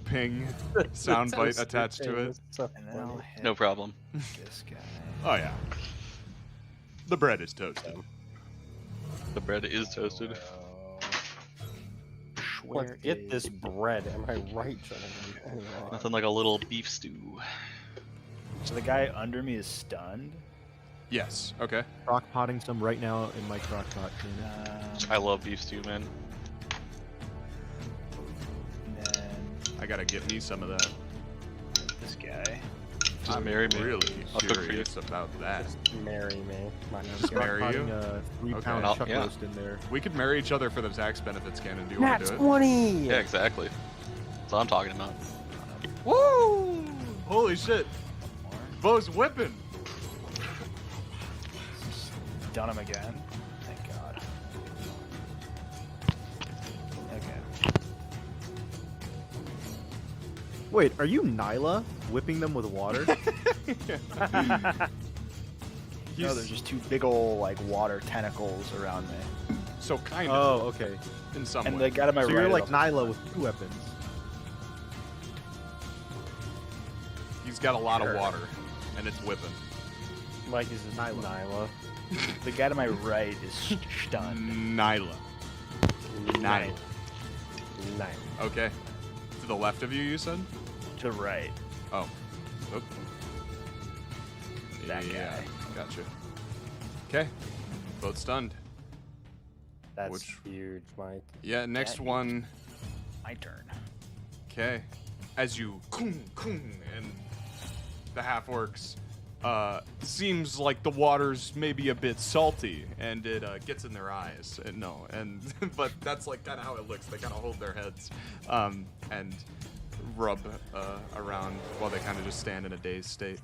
ping soundbite attached to it. And then I'll hit No problem. this guy. Oh yeah. The bread is toasted. The bread is toasted. Let's get this bread. Am I right, gentlemen? Anyway. Nothing like a little beef stew. So the guy under me is stunned. Yes. Okay. Crock potting some right now in my crock pot. I love beef stew, man. And then I gotta get me some of that. this guy. Just I'm marry me. really I'll cook for you. curious about that. Marry me. Just marry Potting you? a 3-pound Okay. chuck Yeah. roast in there. We could marry each other for the tax benefits, Cannon. Do you want Nat to do it? 20! Yeah, exactly. That's what I'm talking about. Woo! Holy shit! Vo's whipping. Done him again. Thank God. Okay. Wait, are you Nyla whipping them with water? No, there's just two big ol' like water tentacles around me. So kind of Oh, okay. in some And way. they got him my So right. you're like up. Nyla with 2 weapons. He's got a lot of water, and it's whipping. Mike is just Nyla. Nyla. The guy to my right is stunned. Nyla. Nyla. Nice. Okay. To the left of you, you said? To the right. Oh. Oop. That yeah, guy. Gotcha. Okay. Both stunned. That's Which- huge, Mike. Yeah, next That one. My turn. Okay. As you and the half orcs seems like the water's maybe a bit salty and it gets in their eyes. But that's like kind of how it looks. They kind of hold their heads and rub around while they kind of just stand in a dazed state.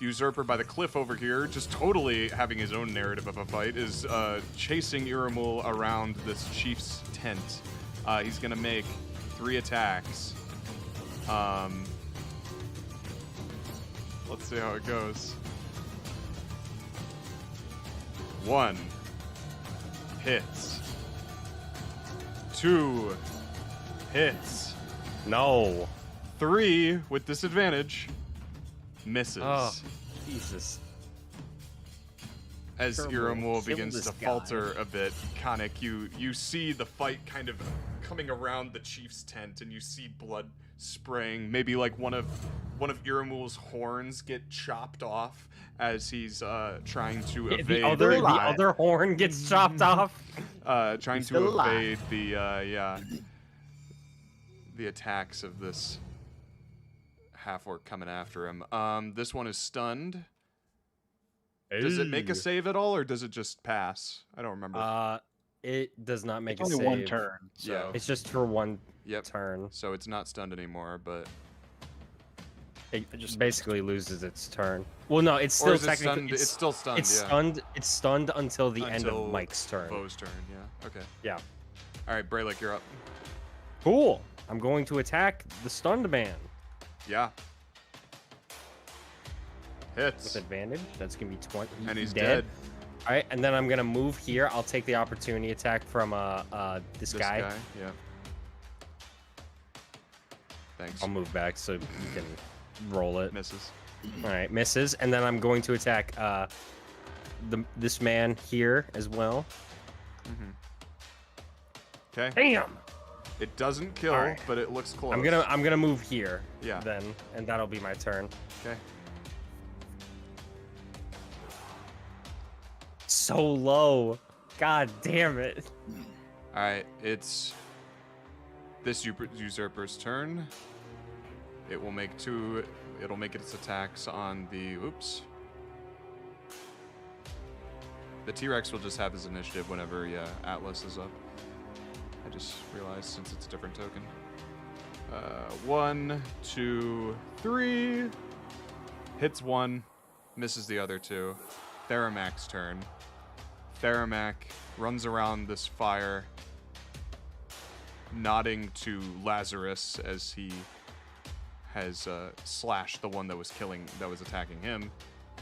Usurper by the cliff over here, just totally having his own narrative of a fight, is chasing Iramul around this chief's tent. He's gonna make 3 attacks. Let's see how it goes. 1 hits. 2 hits. No. 3 with disadvantage misses. Oh. Jesus. As Sure, Iramul we'll kill begins this to guy. falter a bit, Khanek, you see the fight kind of coming around the chief's tent, and you see blood spraying. Maybe like one of Iramul's horns get chopped off as he's trying to evade The other horn gets chopped off. trying He's to still evade the attacks of this half orc coming after him. This one is stunned. Does it make a save at all, or does it just pass? I don't remember. It does not make It's a only save. one turn. So. Yeah. It's just for one Yep. turn. So it's not stunned anymore, but It It just- basically loses its turn. Well, no, it's or still is it technically stunned? It's still stunned. it's yeah. stunned. It's stunned until the end Until of Mike's turn. Vo's turn. Yeah. Okay. Yeah. All right, Brelikk, you're up. Cool. I'm going to attack the stunned man Yeah. with Hits. advantage. That's gonna be 20. And he's dead. All right, and then I'm gonna move here. I'll take the opportunity attack from this guy. Yeah. Thanks. I'll move back so you can roll it. Misses. All right, misses, and then I'm going to attack this man here as well. Mm-hmm. Okay. Damn. It doesn't kill, Alright. but it looks close. I'm gonna move here. Yeah. Then, and that'll be my turn. Okay. So low. God damn it. All right. It's this usurper's turn. It will make two. It'll make its attacks on the. Oops. The T-Rex will just have his initiative whenever Atlas is up. I just realized since it's a different token. 1, 2, 3. Hits one, misses the other two. Theramak's turn. Theramak runs around this fire, nodding to Lazarus as he has slashed the one that was attacking him,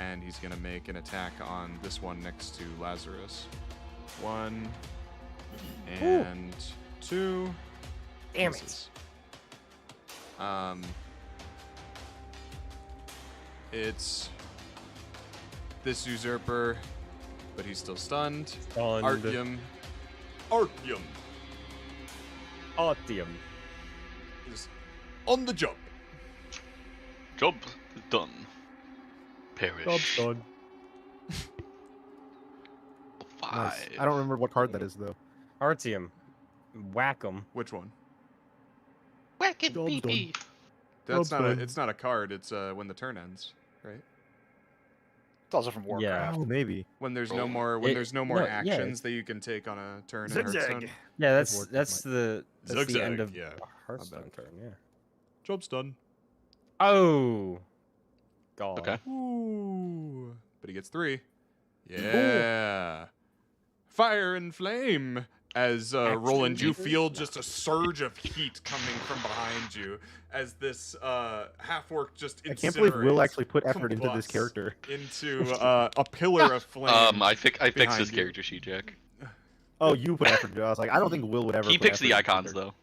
and he's gonna make an attack on this one next to Lazarus. 1 and 2. Damn it. Misses. It's this usurper, but he's still stunned. Stunned. Artyom Artyom. is on the jump. Job done. Perish. Done. 5. Nice. I don't remember what card that is though. Artyom. Whack him. Which one? Whack it, Job's PP. That's Job's not. done. It's not a card. It's when the turn ends, right? It's also from Warcraft. Oh, maybe. When there's no more. When It- there's no more no, yeah, actions that you can take on a turn in Zigzag. Hearthstone. Yeah, That's that's the Zigzag, end of yeah. Hearthstone turn. Yeah. Job's done. Oh. God. Okay. Ooh. But he gets 3. Yeah. Fire and flame. As Roland, you feel just a surge of heat coming from behind you as this half-orc just I can't believe Will incinerates, actually put effort into this combusts character. into a pillar of flame. I fixed behind his you. character sheet, Jack. Oh, you put effort into it. I was like, I don't think Will would ever. He put picks the effort into icons it. though.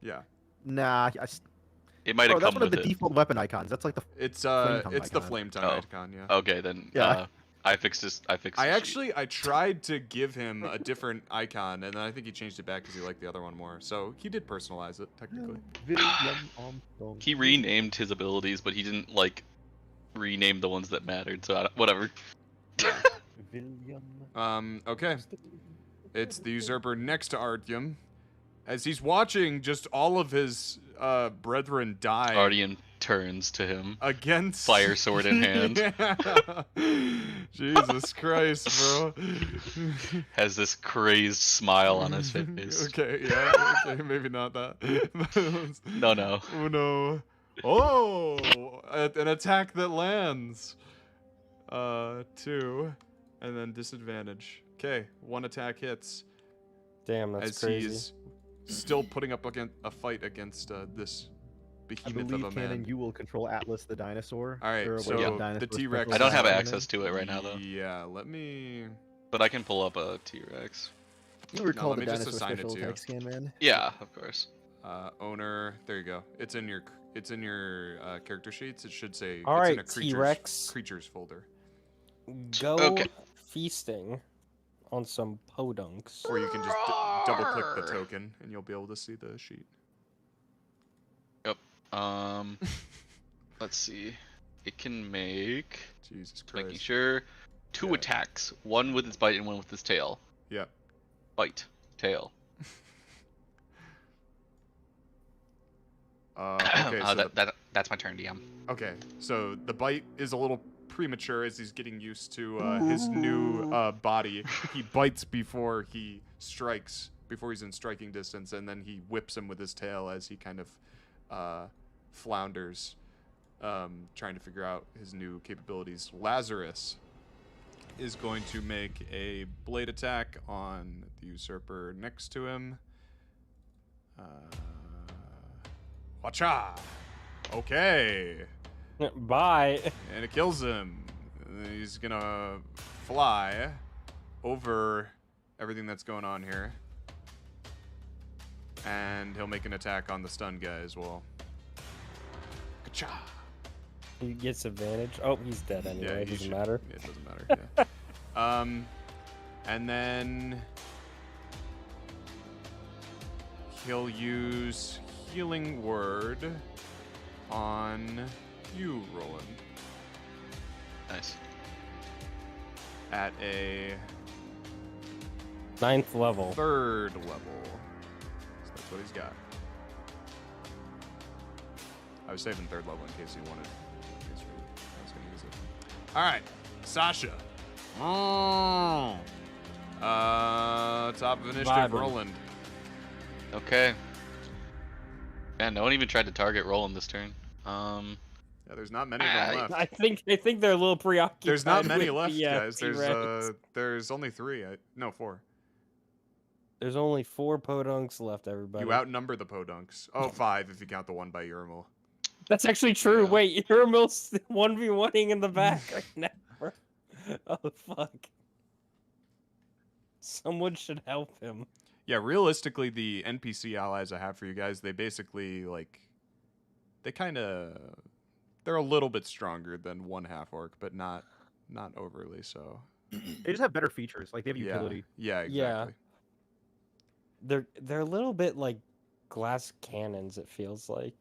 Yeah. Nah, It might bro, have that's come one of with the it. default weapon icons. That's like the. It's Flame it's the icon. flame tongue Oh. icon, yeah. Okay, then Yeah. I fixed his. I fixed. I his sheet. actually I tried to give him a different icon, and then I think he changed it back because he liked the other one more. So he did personalize it technically. He renamed his abilities, but he didn't like rename the ones that mattered. So whatever. Okay. It's the usurper next to Artyom, as he's watching just all of his brethren die Guardian turns to him, against fire sword in hand, Yeah. Jesus Christ, bro. has this crazed smile on his face. Okay, yeah, okay, maybe not that. No, no. Oh no. Oh, an attack that lands. 2, and then disadvantage. Okay, 1 attack hits. Damn, that's as crazy. he's still putting up against a fight against this I behemoth believe, of a Canon, man. you will control Atlas the dinosaur. All right, or so whatever the dinosaur T-Rex- special I don't have is. access to it right now though, Yeah, let me. but I can pull up a T-Rex. You recall let the me just dinosaur assign it special to you. attack scan, man? Yeah, of course. Owner. There you go. It's in your character sheets. It should say. All it's right, in a T-Rex. creatures folder, Go Okay. feasting on some podunks. or you can just double click the token and you'll be able to see the sheet. Let's see. It can make. Jesus Making Christ. sure 2 Yeah. attacks, 1 with its bite and 1 with its tail. Yeah. Bite, tail. Okay. So That's my turn, DM. Okay, so the bite is a little premature as he's getting used to his new body. He bites before he strikes, before he's in striking distance, and then he whips him with his tail as he kind of flounders, trying to figure out his new capabilities. Lazarus is going to make a blade attack on the usurper next to him. Wacha! Okay. Bye. And it kills him. And then he's gonna fly over everything that's going on here. And he'll make an attack on the stun guy as well. Ka-cha! He gets advantage. Oh, he's dead anyway. It he doesn't should- matter. Yeah, it doesn't matter. Yeah. And then he'll use Healing Word on you, Rolland, Nice. at a 9th level. 3rd level. So that's what he's got. I was saving 3rd level in case he wanted. In case I was gonna use it. All right, Sasha. Top of initiative, Vibing. Rolland. Okay. Man, no one even tried to target Roland this turn. Yeah, there's not many of them left. I think they're a little preoccupied. There's not many with left, the, guys. T-Rex. There's only 3. No, 4. There's only 4 podunks left, everybody. You outnumber the podunks. Oh, 5 if you count the one by Urimul. That's actually true. Yeah. Wait, Urimul's 1v1ing in the back right now. Oh, fuck. Someone should help him. Yeah, realistically, the NPC allies I have for you guys, they basically, like, they're a little bit stronger than one half-orc, but not overly so. They just have better features. Like they have Yeah, utility. yeah, Yeah. exactly. They're a little bit like glass cannons, it feels like.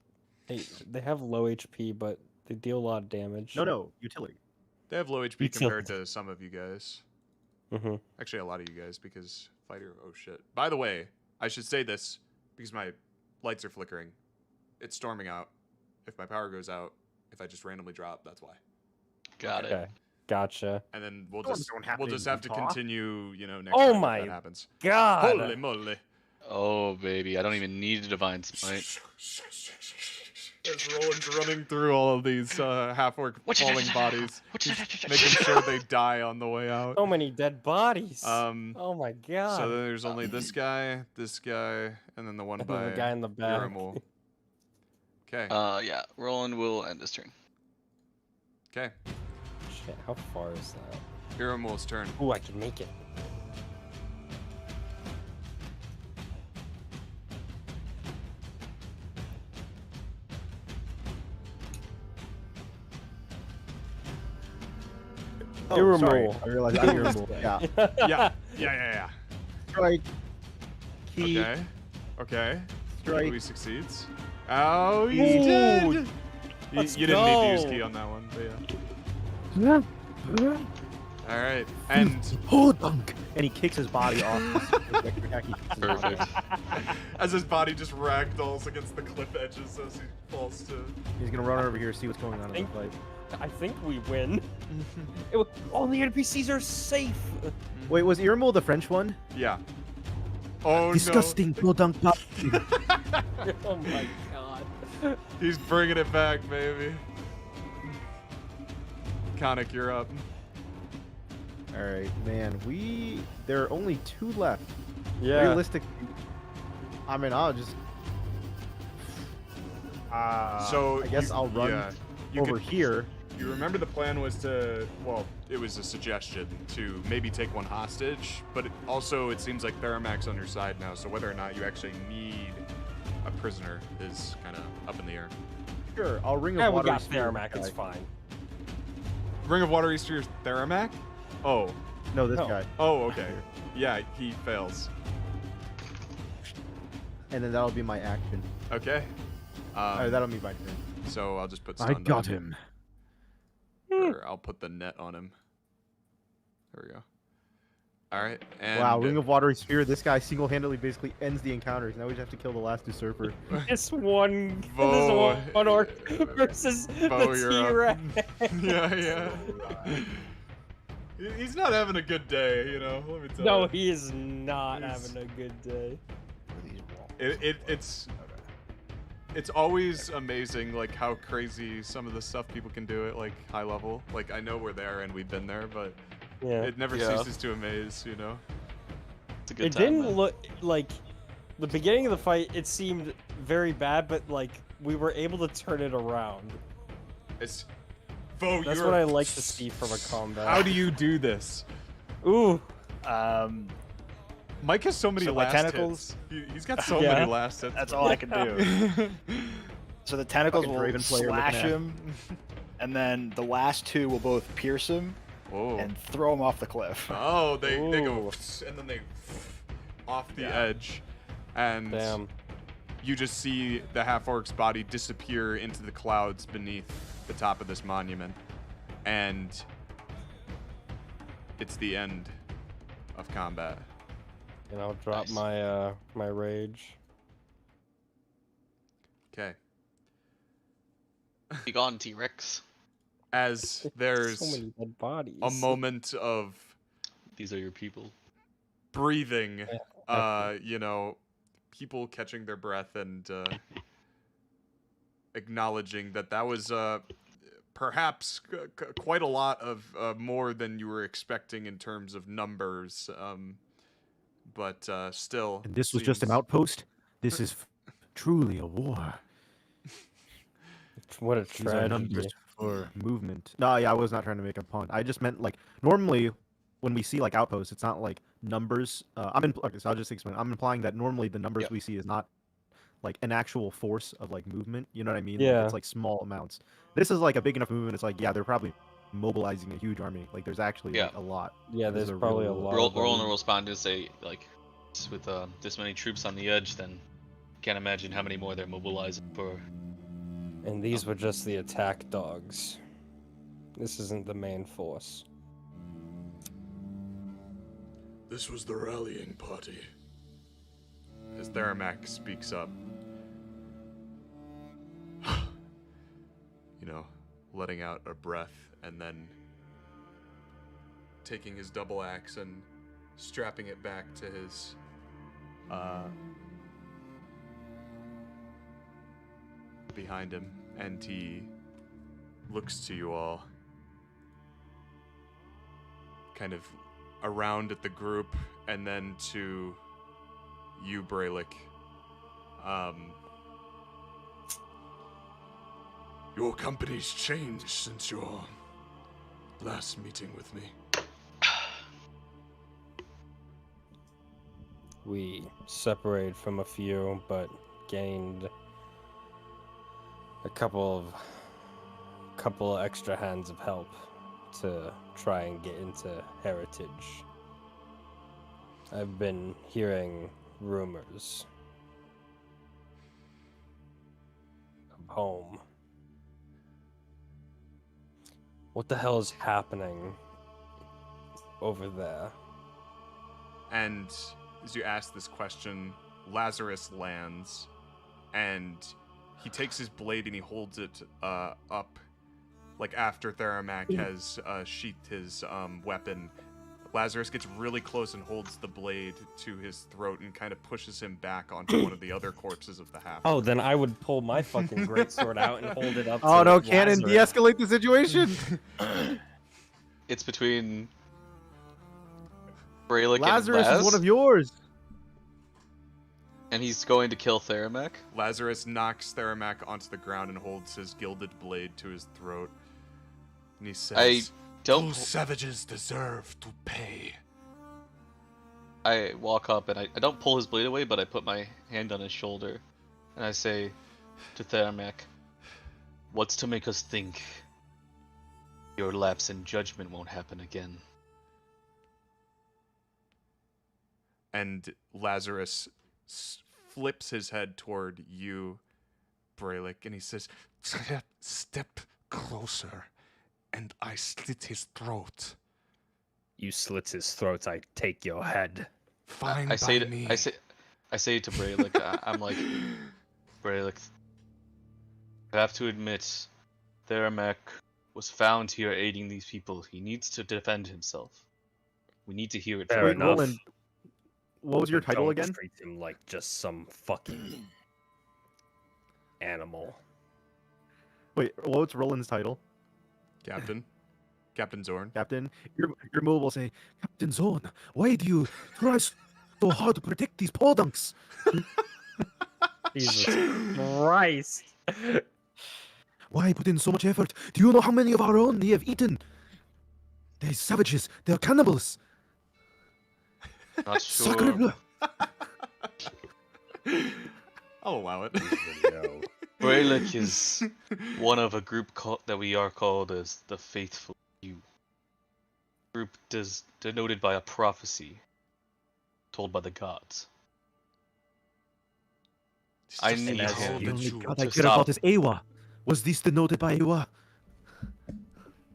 They have low HP, but they deal a lot of damage. No, utility. They have low HP compared to some of you guys. Mm-hmm. Actually, a lot of you guys, because fighter. Oh shit! By the way, I should say this because my lights are flickering. It's storming out. If my power goes out, if I just randomly drop, that's why. Got Okay. it. Gotcha. And then Storms don't happen we'll just in have to Utah. continue, next Oh time if my that happens. God. Holy moly! Oh, baby. I don't even need a Divine Smite. As Roland's running through all of these half-orc falling bodies, Making making sure they die on the way out. So many dead bodies. Um, Oh my God. So there's only this guy, and then the one And by then the guy in the back. Urimul. Okay. Yeah. Roland will end this turn. Okay. Shit, how far is that? Urimul's turn. Ooh, I can make it. Oh, sorry. Urimul. I realized I'm Urimul. Yeah. Yeah. Strike. Key. Okay. Strike. He succeeds. Oh, he's Ooh, dead. You let's didn't need to use go. key on that one, but yeah. All right, and Oh, dunk. And he kicks his body off. Perfect. as his body just ragdolls against the cliff edges as he falls to. He's gonna run over here, see what's going on in the fight. I think we win. All the NPCs are safe. Wait, was Urimul the French one? Yeah. Oh Disgusting podunk pop. Oh my God. no! He's bringing it back, baby. Khanek, you're up. All right, man. There are only 2 left. Yeah. Realistic. I mean, I'll just. So I guess I'll run yeah, you over could- here. You remember the plan was to, well, it was a suggestion to maybe take one hostage, but it seems like Theramac's on your side now, so whether or not you actually need a prisoner is kind of up in the air. Sure, I'll ring a Yeah, we water. got spear Theramac. guy. It's fine. Ring of Water Easter Theramac? Oh. No, this No. guy. Oh, okay. Yeah, he fails. And then that'll be my action. Okay. That'll be my turn. So I'll just put I Stunned got on him. Or I'll put the net on him. There we go. All right. And Wow, Ring of Watery Spear. This guy single-handedly basically ends the encounters. Now we just have to kill the last usurper. This one Vo- orc versus Vo, the you're up. T-Rex. Yeah. He's not having a good day, let me tell No, you. he is not He's- having a good day. It's always amazing, like, how crazy some of the stuff people can do at, like, high level. Like, I know we're there and we've been there, but Yeah. it never Yeah. ceases to amaze, It's a good It time. didn't man. look like the beginning of the fight. It seemed very bad, but like we were able to turn it around. It's... Vo, That's you're... what I like to see from a combat. How do you do this? Ooh, Mike has so many So my last tentacles- hits. He's got so Yeah. many last hits. That's all I can do. So the tentacles Fucking will Draven player looking slash at. him, and then the last 2 will both pierce him Oh. and throw him off the cliff. Oh, they go Ooh. and then they off the edge, and damn. you just see the half-orc's body disappear into the clouds beneath the top of this monument. And it's the end of combat. And I'll drop Nice. my my rage. Okay. Be gone, T-Rex. As there's So many dead bodies. a moment of These are your people. breathing, you know, people catching their breath and acknowledging that that was perhaps quite a lot of more than you were expecting in terms of numbers, but still. And this was just an seems- outpost. This is truly a war. What a These are numbers tragedy. for movement. No, yeah, I was not trying to make a pun. I just meant like normally when we see like outposts, it's not like numbers. Okay, so I'll just explain. I'm implying that normally the numbers Yep. we see is not like an actual force of like movement. You know what I mean? Yeah. Like, it's like small amounts. This is like a big enough movement. It's like, yeah, they're probably mobilizing a huge army. Like there's actually Yeah. like a lot. Yeah, This is there's a real probably a war. lot. Roll of and them. respond to say, like, with this many troops on the edge, then can't imagine how many more they're mobilizing for. And these were just the attack dogs. This isn't the main force. This was the rallying party. As Theramak speaks up. You know, letting out a breath and then taking his double axe and strapping it back to his behind him, and he looks to you all, kind of around at the group, and then to you, Brelikk. Your company's changed since your last meeting with me. We separated from a few, but gained a couple of extra hands of help to try and get into Heritage. I've been hearing rumors of home. What the hell is happening over there? And as you ask this question, Lazarus lands, and he takes his blade and he holds it up, like after Theramak has sheathed his weapon. Lazarus gets really close and holds the blade to his throat and kind of pushes him back onto one of the other corpses of the half. Oh, then I would pull my fucking greatsword out and hold it up. Oh to no, Cannon, Lazarus. de-escalate the situation. It's between Brelikk Lazarus and is one Laz, of yours. and he's going to kill Theramak. Lazarus knocks Theramak onto the ground and holds his gilded blade to his throat. And he says, I don't. "Those savages deserve to pay." I walk up and I don't pull his blade away, but I put my hand on his shoulder, and I say to Theramak, "What's to make us think your lapse in judgment won't happen again?" And Lazarus flips his head toward you, Brelikk, and he says, "Step closer, and I slit his throat. You slit his throat, I take your head." Fine I say by to, me." I say to Brelikk, I'm like, Brelikk, I have to admit, Theramak was found here aiding these people. He needs to defend himself. We need to hear it Fair from Wait, him. enough. Roland, what was your But title don't again? Treat him like just some fucking animal. Wait, what's Roland's title? Captain. Captain Zorn. Captain? Your move will say, Captain Zone, why do you try so hard to protect these podunks? Jesus Christ. Why put in so much effort? Do you know how many of our own they have eaten? They're savages. They're cannibals. Not Sacre sure. bleu. I'll allow it. Brelikk is one of a group that we are called as the Faithful Few. Group denoted by a prophecy told by the gods. I Just need now him. The only that you- god I to care about stop. is Aewa. Was this denoted by Aewa?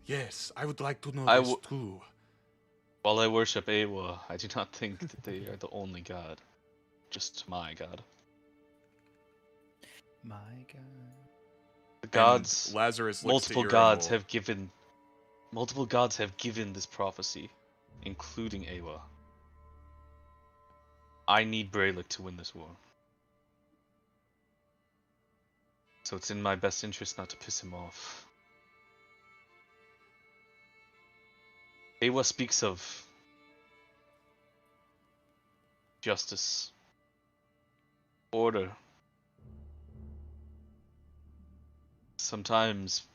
Yes, I would like to know I this w- too. While I worship Aewa, I do not think that they are the only god. Just my god. My God. The And gods, Lazarus looks multiple to gods Irangul. have given this prophecy, including Aewa. I need Brelikk to win this war. So it's in my best interest not to piss him off. Aewa speaks of justice, order. Sometimes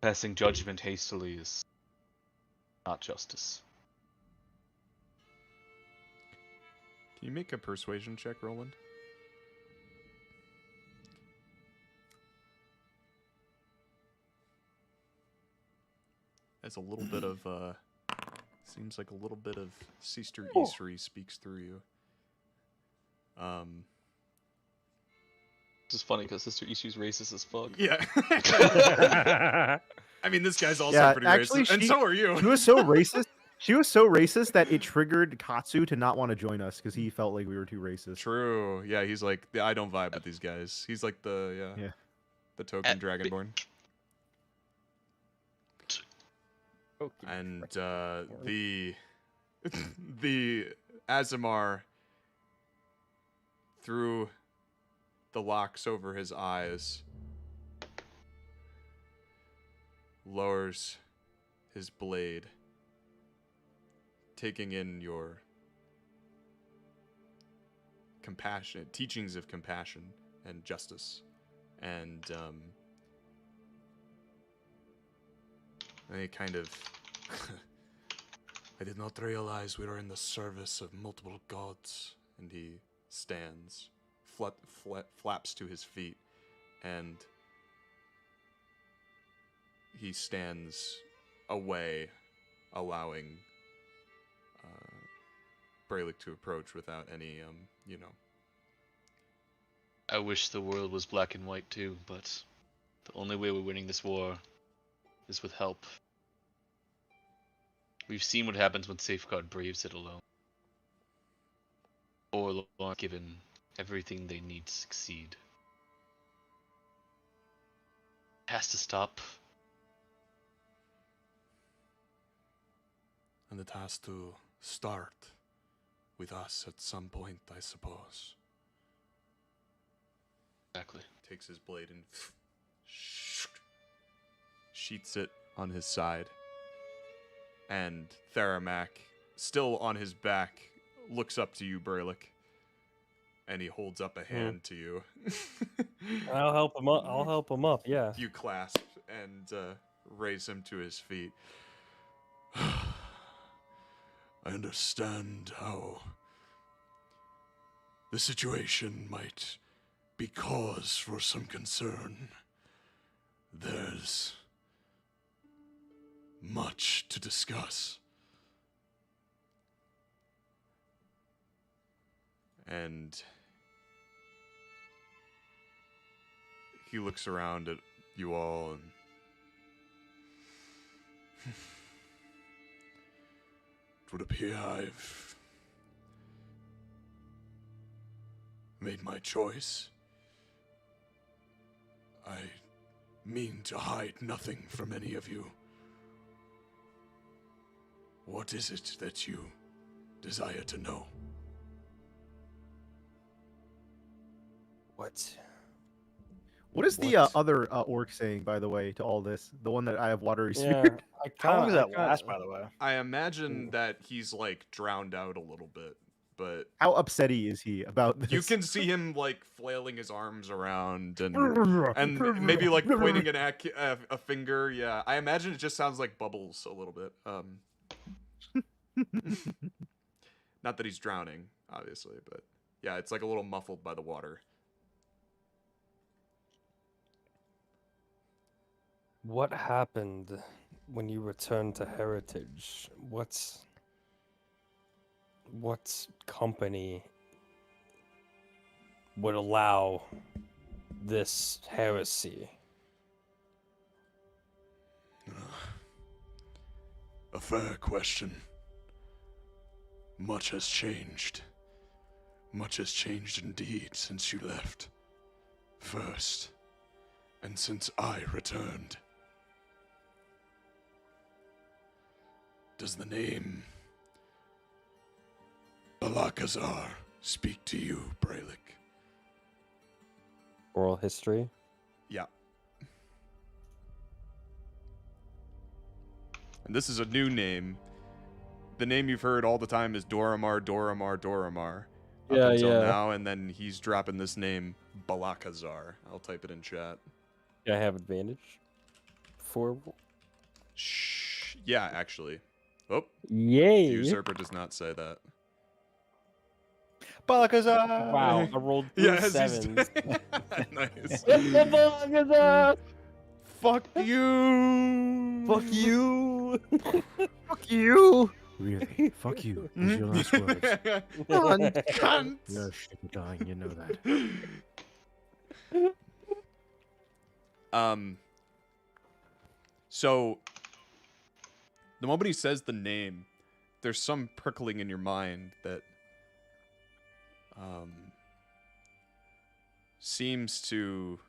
passing judgment hastily is not justice. Can you make a persuasion check, Roland? As a little bit of, seems like a little bit of Sister Isri speaks through you. It's just funny because Sister Ishi's racist as fuck. Yeah. I mean, this guy's also Yeah, pretty actually, racist, and she- so are you. She was so racist. She was so racist that it triggered Katsu to not want to join us because he felt like we were too racist. True. Yeah, he's like, yeah, I don't vibe with these guys. He's like the Yeah. the token dragonborn. Okay. And the the Azamar, through the locks over his eyes, lowers his blade, taking in your compassion, teachings of compassion and justice, and he kind of I did not realize we were in the service of multiple gods. And he stands, flaps to his feet, and he stands away, allowing Brelikk to approach without any, I wish the world was black and white too, but the only way we're winning this war is with help. We've seen what happens when Safeguard braves it alone. Forlorn given everything they need to succeed. It has to stop. And it has to start with us at some point, I suppose. Exactly. Takes his blade and sheets it on his side. And Theramak, still on his back, looks up to you, Brelikk. And he holds up a hand to you. I'll help him up. I'll help him up. Yeah. You clasp and raise him to his feet. I understand how the situation might be cause for some concern. There's much to discuss. And he looks around at you all and it would appear I've made my choice. I mean to hide nothing from any of you. What is it that you desire to know? What? What is the What? other orc saying, by the way, to all this? The one that I have watery Yeah. spirit. How long does that last, by the way? I imagine that he's like drowned out a little bit, but How upsetty is he about this? you can see him like flailing his arms around and maybe like pointing a finger. Yeah, I imagine it just sounds like bubbles a little bit. Not that he's drowning, obviously, but yeah, it's like a little muffled by the water. What happened when you returned to Heritage? What company would allow this heresy? A fair question. Much has changed. Much has changed indeed since you left. First, and since I returned. Does the name Balakazar speak to you, Brelikk? Oral history? Yeah. And this is a new name. The name you've heard all the time is Doramar, Doramar, Doramar. Up Yeah, until yeah. now, and then he's dropping this name, Balakazar. I'll type it in chat. Do I have advantage? For Shh. Yeah, actually. Oh, yay! the usurper does not say that. Balakazar! Wow, I rolled two Yeah, as he's sevens. nice. Balakazar! Fuck you. Fuck you! Fuck you! Really? Fuck you. Those are your last words. Cunt. You're dying, you know that. So the moment he says the name, there's some prickling in your mind that seems to,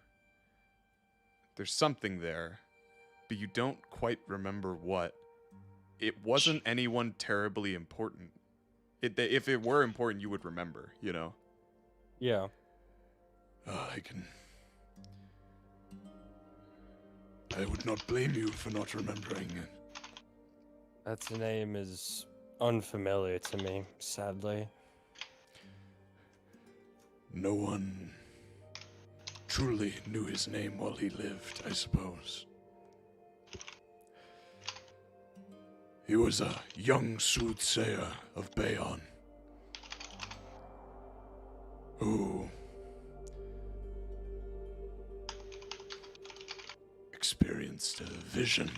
there's something there, but you don't quite remember what. It wasn't anyone terribly important. If it were important, you would remember, you know? Yeah. I would not blame you for not remembering it. That name is unfamiliar to me, sadly. No one truly knew his name while he lived, I suppose. He was a young soothsayer of Baeon, who experienced a vision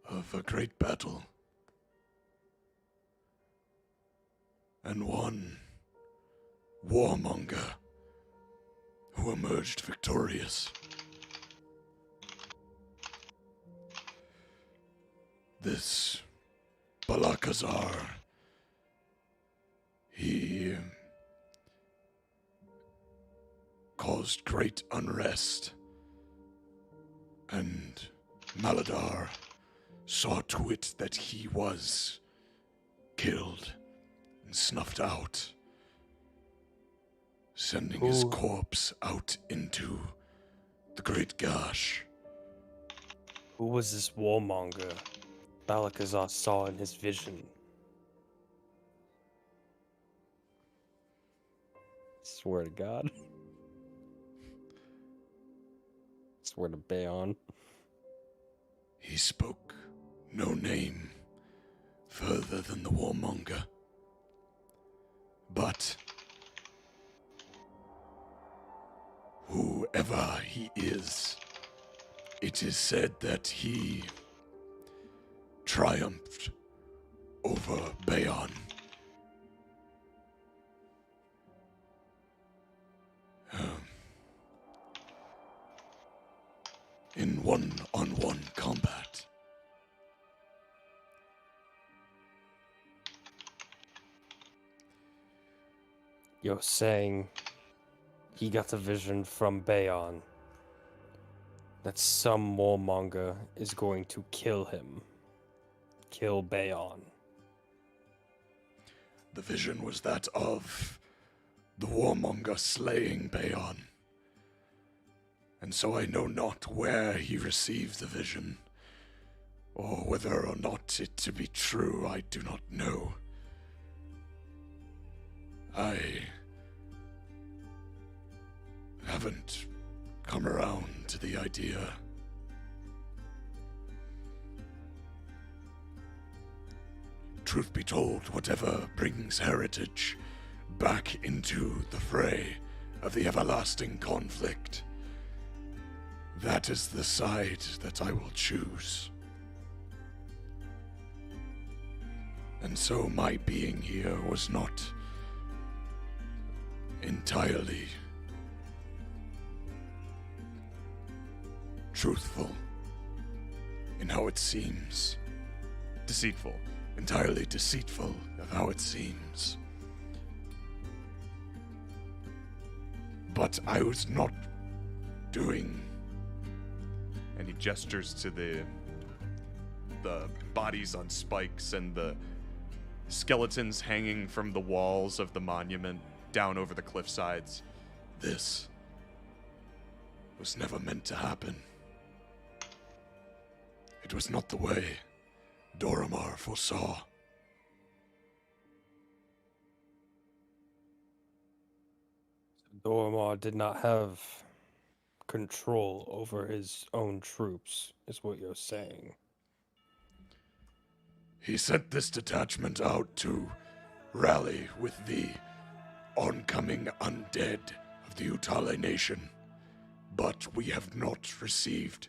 of a great battle, and one warmonger who emerged victorious. This Balakazar, he caused great unrest, and Maladar saw to it that he was killed and snuffed out, sending his corpse out into the Great Gash. Who was this warmonger Balakazar saw in his vision? Swear to God. Swear to Baeon. He spoke no name further than the warmonger. But whoever he is, it is said that he triumphed over Baeon. In one-on-one combat. You're saying he got a vision from Baeon that some warmonger is going to kill him. Kill Baeon. The vision was that of the warmonger slaying Baeon. And so I know not where he received the vision, or whether or not it to be true, I do not know. I haven't come around to the idea. Truth be told, whatever brings heritage back into the fray of the everlasting conflict, that is the side that I will choose. And so my being here was not entirely truthful in how it seems. Deceitful. Entirely deceitful of how it seems. But I was not doing. And he gestures to the bodies on spikes and the skeletons hanging from the walls of the monument down over the cliff sides. This was never meant to happen. It was not the way Doramar foresaw. Doramar did not have control over his own troops, is what you're saying. He sent this detachment out to rally with the oncoming undead of the Utale Nation, but we have not received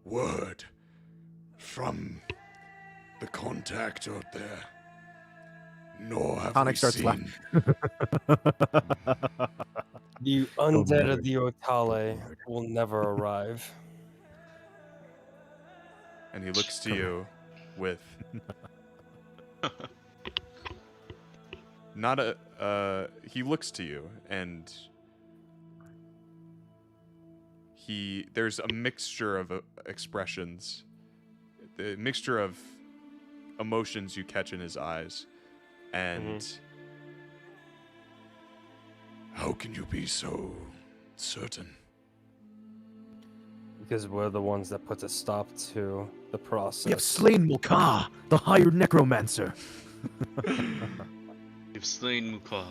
word from the contact out there, nor have Khanek we starts seen. The undead of the Otale will never arrive. And he looks to you with not a he looks to you and there's a mixture of expressions, the mixture of emotions you catch in his eyes, and How can you be so certain? Because we're the ones that put a stop to the process. We have slain Mulka, the hired necromancer. We've slain Mukah,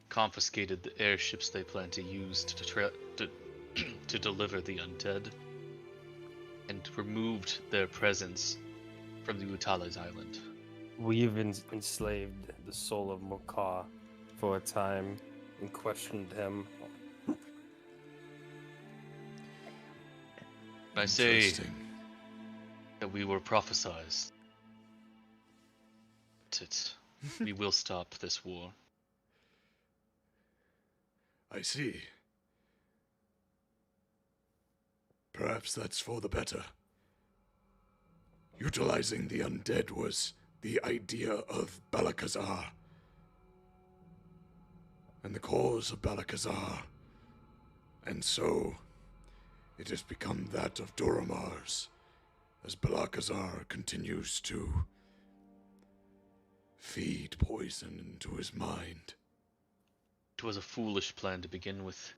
confiscated the airships they plan to use to deliver the undead, and removed their presence from the Utala's island. We've enslaved the soul of Mulka for a time and questioned him. I say Interesting. that we were prophesized that we will stop this war. I see. Perhaps that's for the better. Utilizing the undead was the idea of Balakazar. And the cause of Balakazar. And so, it has become that of Doromar's, as Balakazar continues to feed poison into his mind. It was a foolish plan to begin with.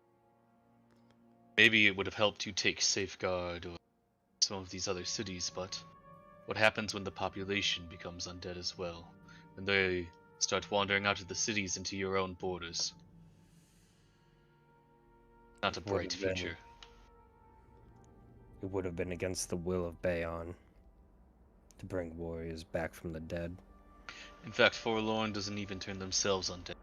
Maybe it would have helped you take Safeguard or some of these other cities, but what happens when the population becomes undead as well? When they start wandering out of the cities into your own borders? Not a bright future. It would have been against the will of Baeon to bring warriors back from the dead. In fact, Forlorn doesn't even turn themselves undead.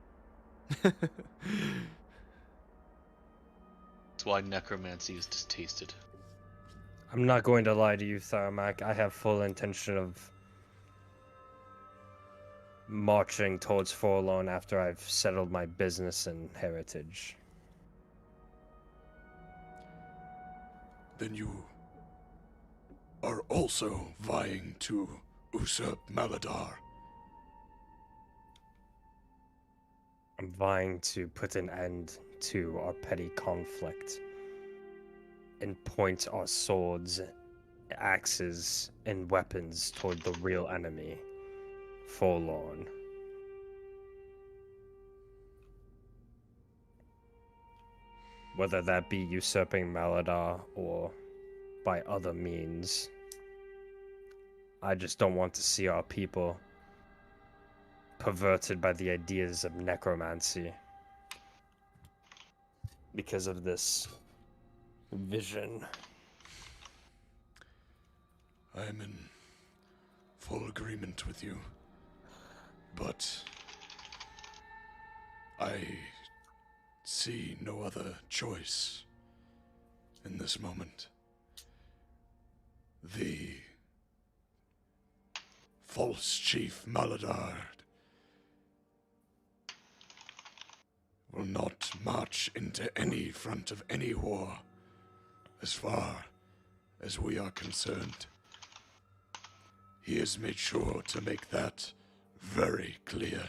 That's why necromancy is distasted. I'm not going to lie to you, Tharamak. I have full intention of marching towards Forlorn after I've settled my business and heritage. Then you are also vying to usurp Maladar. I'm vying to put an end to our petty conflict and point our swords, axes, and weapons toward the real enemy, Forlorn. Whether that be usurping Maladar or by other means. I just don't want to see our people perverted by the ideas of necromancy because of this vision. I am in full agreement with you, but I see no other choice in this moment. The false chief Maladar will not march into any front of any war, as far as we are concerned. He has made sure to make that very clear.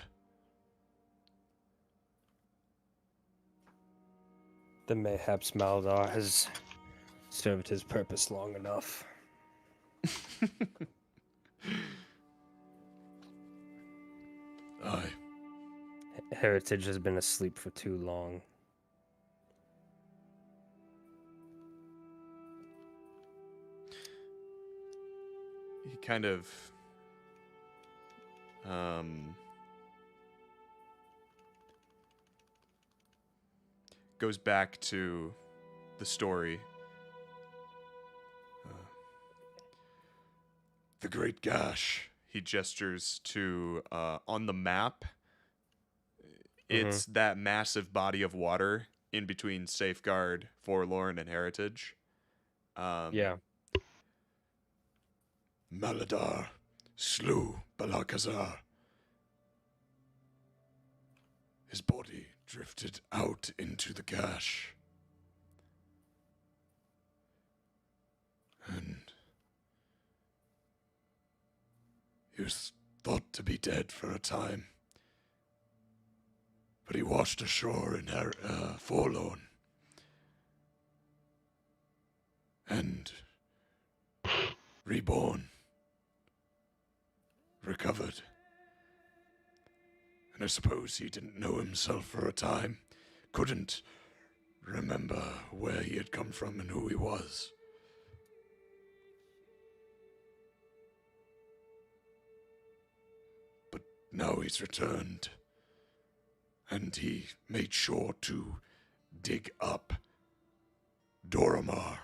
Then mayhaps Maldar has served his purpose long enough. Aye. Heritage has been asleep for too long. He kind of goes back to the story. The Great Gash. He gestures to on the map. It's that massive body of water in between Safeguard, Forlorn, and Heritage. Yeah. Maladar slew Balakazar. His body drifted out into the gash. And he was thought to be dead for a time. But he washed ashore in Forlorn. And reborn. Recovered. And I suppose he didn't know himself for a time. Couldn't remember where he had come from and who he was. But now he's returned. And he made sure to dig up Doramar.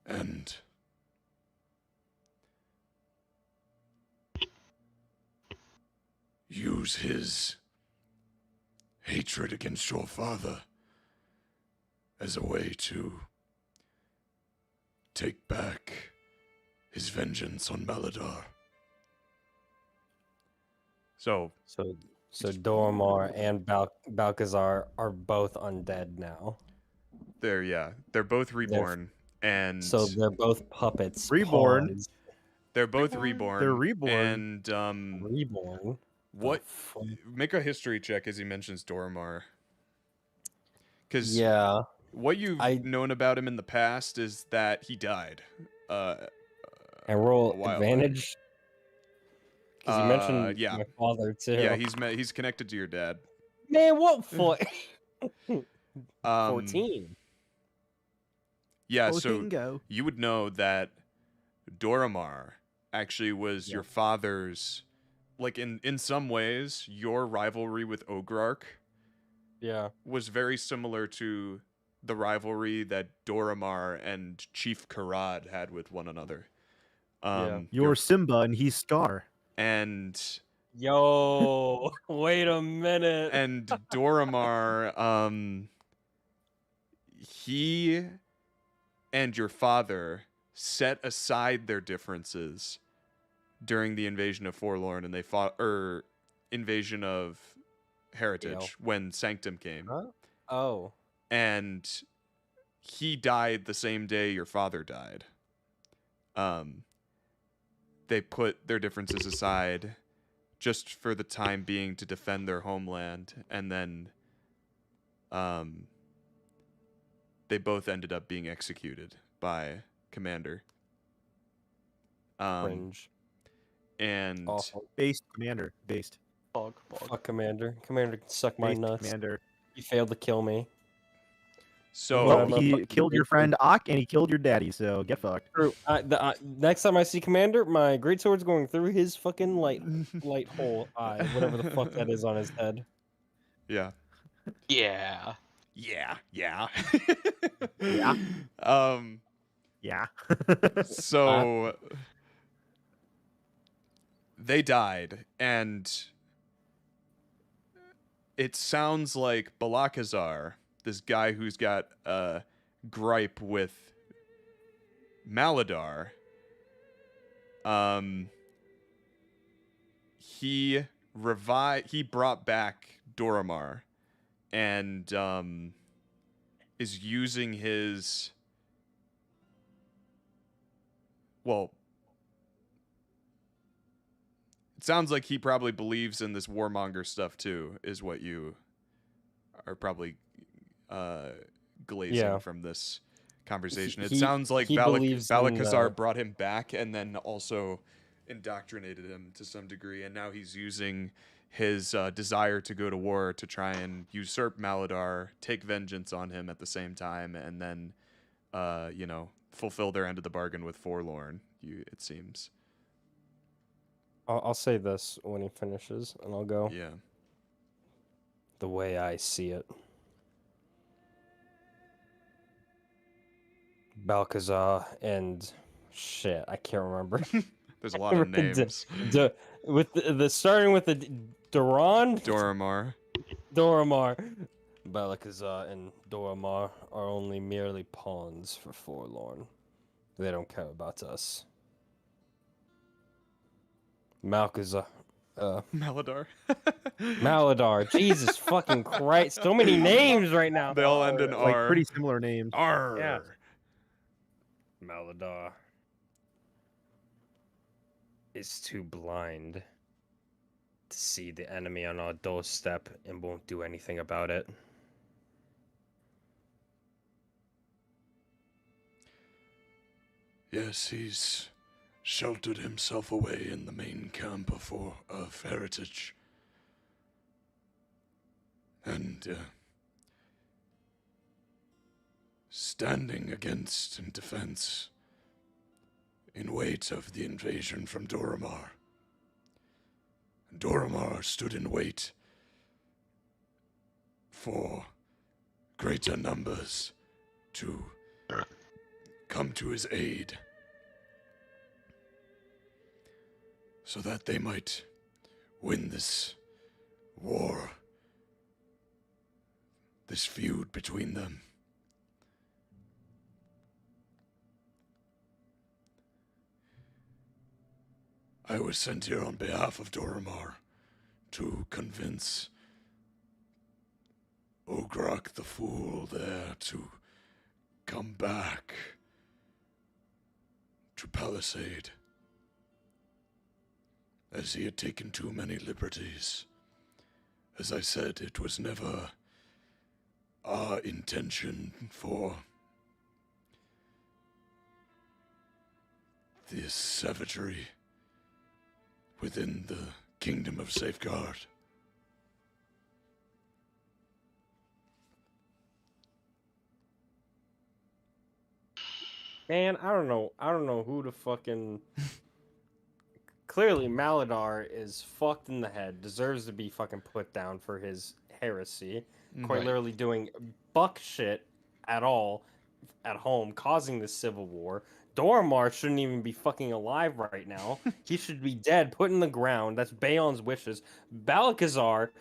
And use his hatred against your father as a way to take back his vengeance on Maladar. So So Dormar and Balcazar are both undead now. they're both reborn, and So they're both puppets. Reborn? pawns. they're both reborn. They're reborn. And Reborn. what? The fuck? Make a history check as he mentions Dormar. Because Yeah. what you've I- known about him in the past is that he died. And roll a while advantage. Because you mentioned yeah. my father too. Yeah, he's connected to your dad. Man, what for? 14. 14. Yeah, Oh, so Dingo. you would know that Doramar actually was your father's, like in some ways, your rivalry with Ogrark Yeah. was very similar to the rivalry that Doramar and Chief Karad had with one another. You're Simba and he's Scar. And Yo, wait a minute. and Doramar, he and your father set aside their differences during the invasion of Forlorn, and they fought, invasion of Heritage Gale. when Sanctum came. Huh? Oh. And he died the same day your father died. They put their differences aside just for the time being to defend their homeland, and then they both ended up being executed by Commander. Cringe. And Awful. Based Commander. Based. Fuck Commander. Commander can suck my Based nuts. Commander. He failed to kill me. so Well, I'm a he fucking killed your friend Ak and he killed your daddy, so get fucked. True. Next time I see Commander, my greatsword's going through his fucking light hole eye, whatever the fuck that is on his head. yeah. Yeah. Yeah. Yeah. Yeah. Um Yeah. so they died, and it sounds like Balakazar, this guy who's got a gripe with Maladar, He brought back Doramar, and is using his, well, it sounds like he probably believes in this warmonger stuff too, is what you are probably glazing Yeah. from this conversation. It He- sounds like he believes in, Balakazar brought him back and then also indoctrinated him to some degree, and now he's using his desire to go to war to try and usurp Maladar, take vengeance on him at the same time, and then, fulfill their end of the bargain with Forlorn. It seems. I'll say this when he finishes, and I'll go. Yeah. The way I see it. Balcazar and shit, I can't remember. There's a lot of names. With the starting with the Duran, Doramar. Doramar. Balcazar and Doramar are only merely pawns for Forlorn. They don't care about us. Malcazar. Maladar. Maladar. Jesus fucking Christ. So many names right now. They all end in Like R. pretty similar names. R. Yeah. Maladar is too blind to see the enemy on our doorstep and won't do anything about it. Yes, he's sheltered himself away in the main camp of Heritage. And, standing against in defense, in wait of the invasion from Doramar. Doramar stood in wait for greater numbers to come to his aid, so that they might win this war, this feud between them. I was sent here on behalf of Doramar to convince Ograk the Fool there to come back to Palisade, as he had taken too many liberties. As I said, it was never our intention for this savagery within the Kingdom of Safeguard. Man, I don't know who the fucking... Clearly, Maladar is fucked in the head, deserves to be fucking put down for his heresy. Quite Right. literally doing buck shit at all at home, causing the civil war. Doramar shouldn't even be fucking alive right now. He should be dead, put in the ground. That's Baeon's wishes. Balcazar,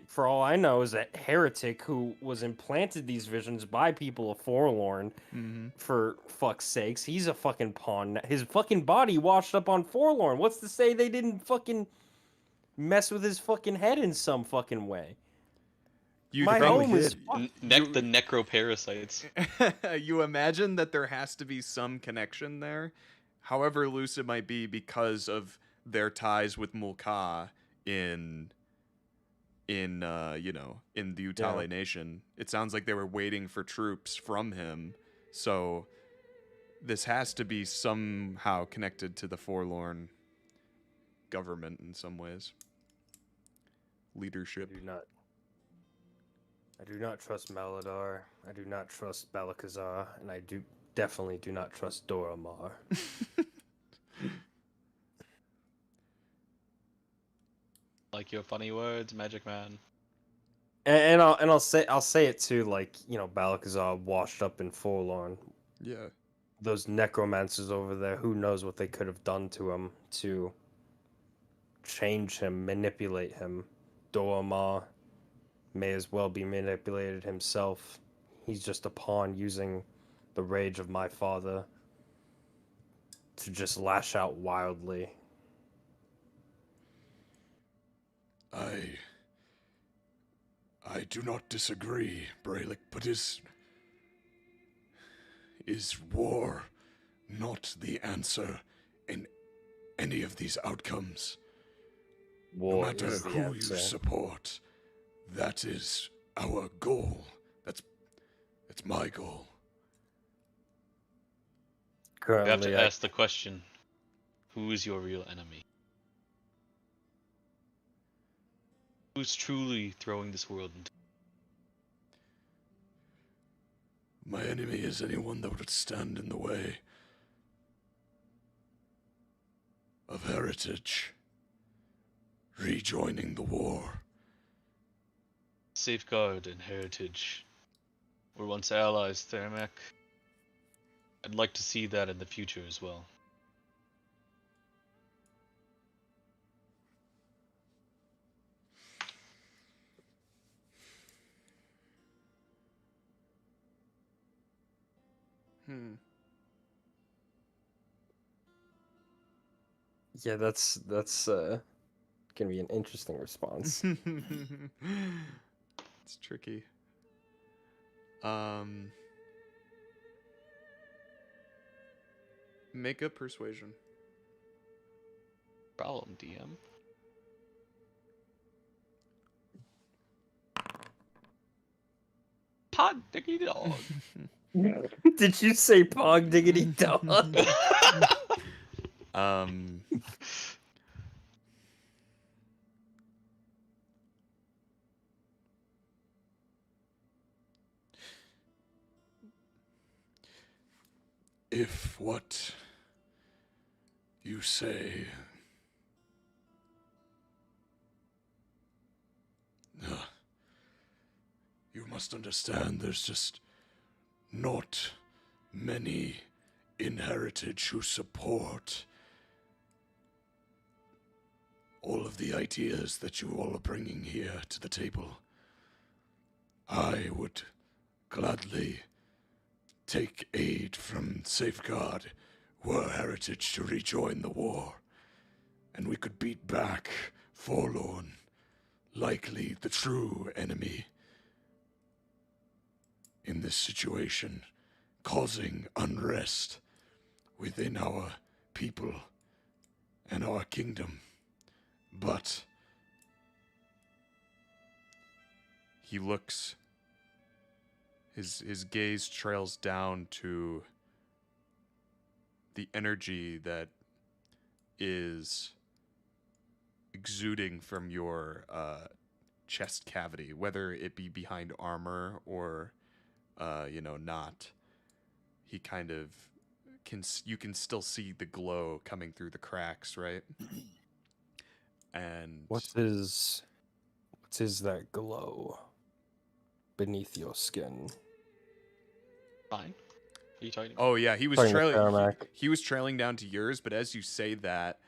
for all I know, is a heretic who was implanted these visions by people of Forlorn. Mm-hmm. For fuck's sakes, he's a fucking pawn. His fucking body washed up on Forlorn. What's to say they didn't fucking mess with his fucking head in some fucking way? My home is fucked. The necroparasites. You imagine that there has to be some connection there, however loose it might be, because of their ties with Mulka in the Utale Nation. It sounds like they were waiting for troops from him, so this has to be somehow connected to the Forlorn government in some ways. Leadership. I do not trust Maladar. I do not trust Balcazar, and I definitely do not trust Doramar. Like your funny words, Magic Man. And I'll say it too, like, Balcazar washed up in Forlorn. Yeah. Those necromancers over there, who knows what they could have done to him to change him, manipulate him. Doramar may as well be manipulated himself. He's just a pawn using the rage of my father to just lash out wildly. I do not disagree, Brelikk, but is war not the answer in any of these outcomes? No War matter is the who you answer. support, that is our goal. That's my goal. We have Currently, to ask the question, who is your real enemy? Who's truly throwing this world into... My enemy is anyone that would stand in the way of heritage rejoining the war. Safeguard and heritage were once allies, Theramek. I'd like to see that in the future as well. yeah, that's gonna be an interesting response. It's tricky. Make a persuasion. Problem, DM. Pod diggity dog. Did you say pog diggity dog? If what you say you must understand there's just not many in heritage who support all of the ideas that you all are bringing here to the table. I would gladly take aid from Safeguard were heritage to rejoin the war, and we could beat back Forlorn, likely the true enemy in this situation, causing unrest within our people and our kingdom. But He looks. His gaze trails down to the energy that is exuding from your chest cavity, whether it be behind armor or, not. He kind of you can still see the glow coming through the cracks, right? And What is that glow beneath your skin? Fine. Are you talking about? oh yeah, he was Talking to trailing. Theramek. He was trailing down to yours, but as you say that,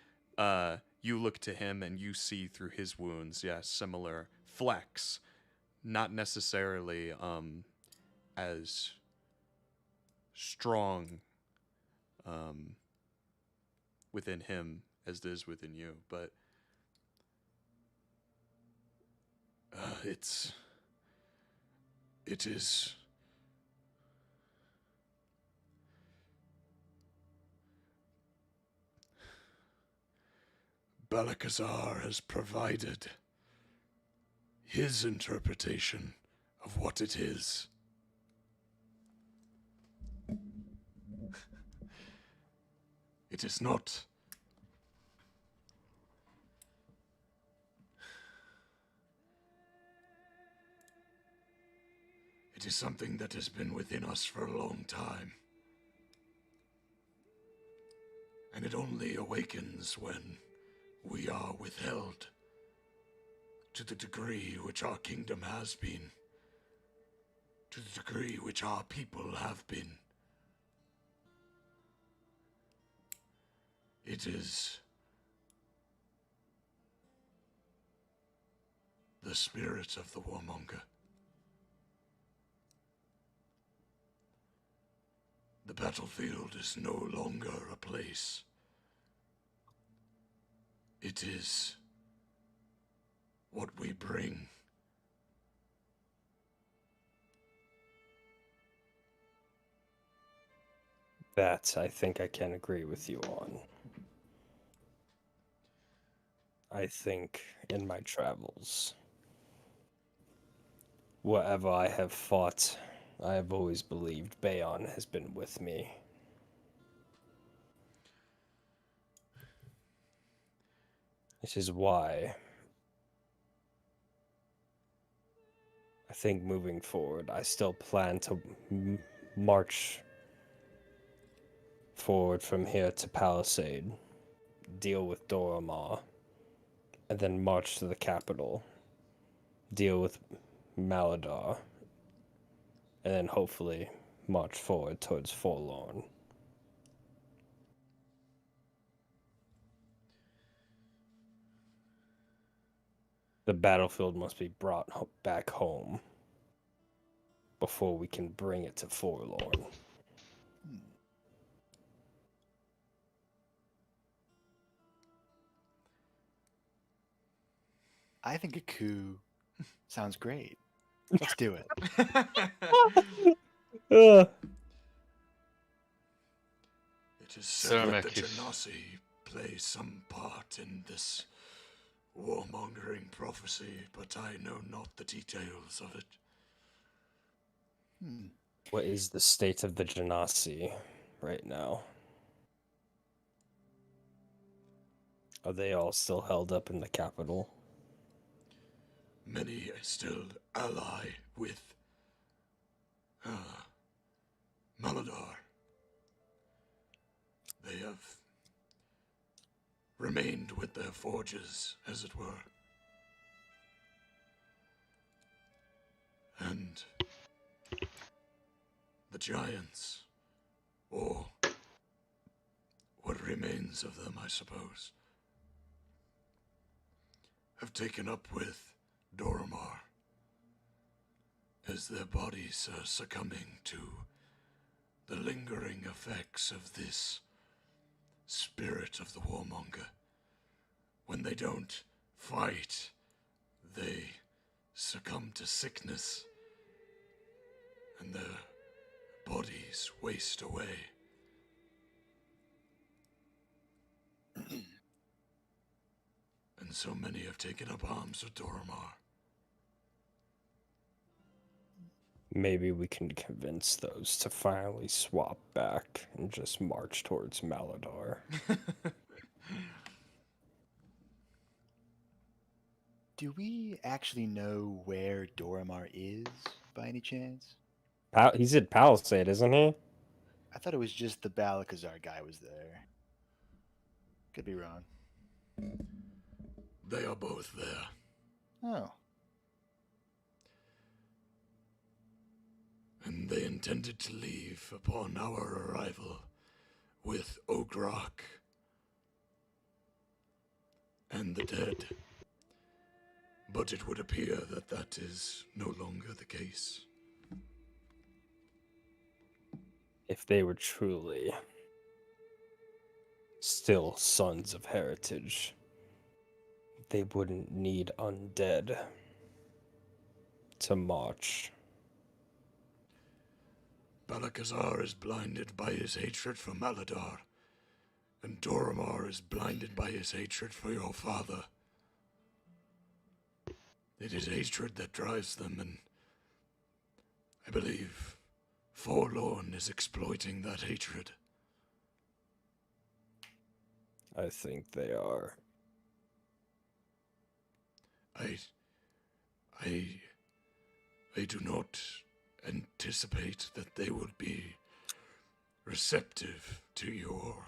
you look to him and you see through his wounds, similar flecks, not necessarily as strong within him as it is within you, but it is Balakazar has provided his interpretation of what it is. It is not it is something that has been within us for a long time. And it only awakens when we are withheld to the degree which our kingdom has been, to the degree which our people have been. It is the spirit of the warmonger. 'The The battlefield is no longer a place. It is what we bring. That I think I can agree with you on. I think in my travels, wherever I have fought, I have always believed Baeon has been with me. This is why I think moving forward, I still plan to march forward from here to Palisade, deal with Doramar, and then march to the capital, deal with Maladar, and then hopefully march forward towards Forlorn. The battlefield must be brought back home before we can bring it to Forlorn. I think a coup sounds great. Let's do it. Uh, It is said that the Cermak, if- Genasi play some part in this warmongering prophecy, but I know not the details of it. what is the state of the Genasi right now? Are they all still held up in the capital? Many still ally with Maladar. They have remained with their forges, as it were. And the giants, or what remains of them, I suppose, have taken up with Doramar as their bodies are succumbing to the lingering effects of this spirit of the warmonger. When they don't fight, they succumb to sickness, and their bodies waste away. And so many have taken up arms with Doramar. Maybe we can convince those to finally swap back and just march towards Maladar. Do we actually know where Doramar is, by any chance? He's at Palisade, isn't he? I thought it was just the Balakazar guy was there. Could be wrong. They are both there. Oh. And they intended to leave upon our arrival with Ograk and the dead. But it would appear that that is no longer the case. If they were truly still sons of heritage, they wouldn't need undead to march. Balakazar is blinded by his hatred for Maladar, and Doramar is blinded by his hatred for your father. It is hatred that drives them, and I believe Forlorn is exploiting that hatred. I think they are. I do not anticipate that they will be receptive to your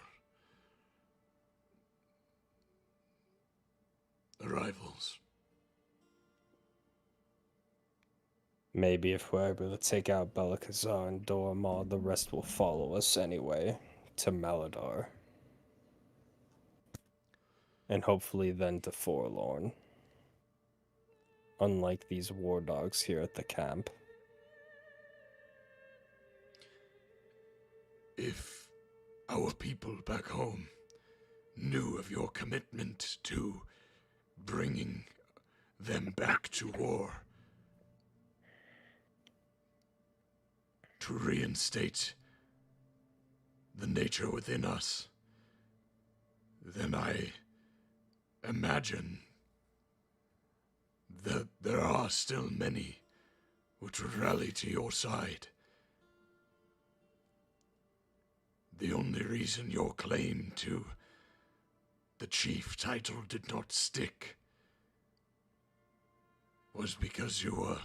arrivals. Maybe if we're able to take out Belakazar and Doramar, the rest will follow us anyway to Maladar. And hopefully then to Forlorn. Unlike these war dogs here at the camp. if our people back home knew of your commitment to bringing them back to war, to reinstate the nature within us, then I imagine that there are still many which would rally to your side. The only reason your claim to the chief title did not stick was because you were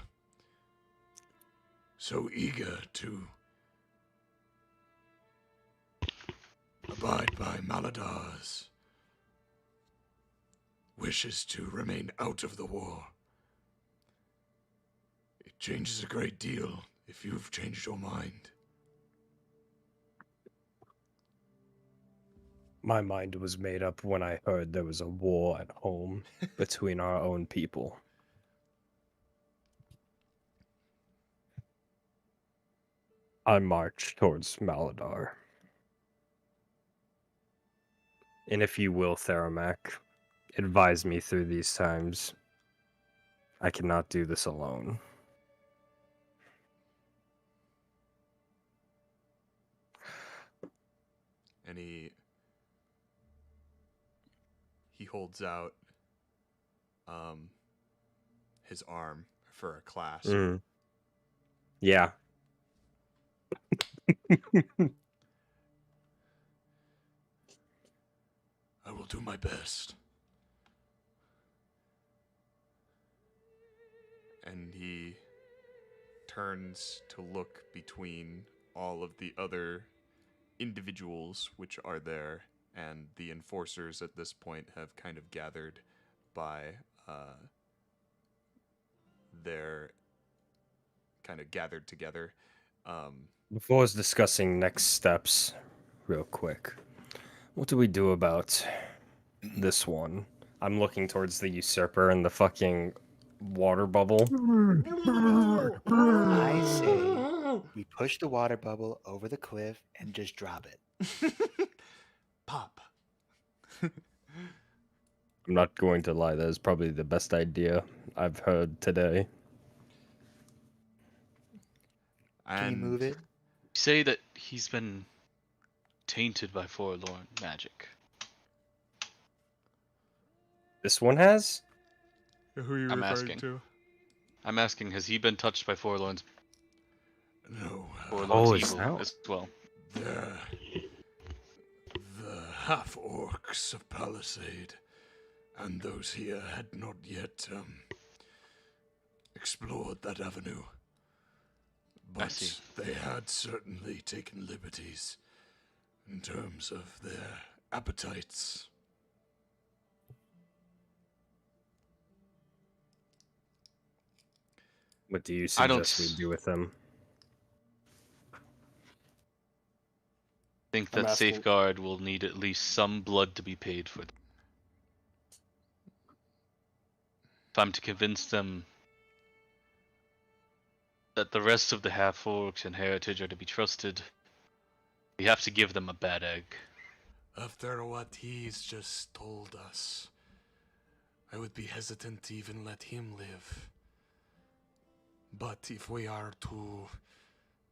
so eager to abide by Maladar's wishes to remain out of the war. It changes a great deal if you've changed your mind. My mind was made up when I heard there was a war at home between our own people. I marched towards Maladar. And if you will, Theramak, advise me through these times. I cannot do this alone. And he holds out his arm for a clasp. Yeah. I will do my best. And he turns to look between all of the other individuals which are there, and the enforcers at this point have kind of gathered by they're kind of gathered together. Before us discussing next steps, real quick, what do we do about this one? I'm looking towards the usurper and the fucking water bubble. I say we push the water bubble over the cliff and just drop it. Pop. I'm not going to lie, that is probably the best idea I've heard today. Can you move it? You say that he's been tainted by Forlorn magic. This one has? Who are you I'm referring asking. to? I'm asking, has he been touched by Forlorn's No, is evil that- as well? the half-orcs of Palisade and those here had not yet explored that avenue. But see. they had certainly taken liberties in terms of their appetites. What do you I don't suggest we do with them? I think I'm that asking- Safeguard will need at least some blood to be paid for. If I'm to convince them that the rest of the half-orcs and heritage are to be trusted, we have to give them a bad egg. After what he's just told us, I would be hesitant to even let him live. But if we are to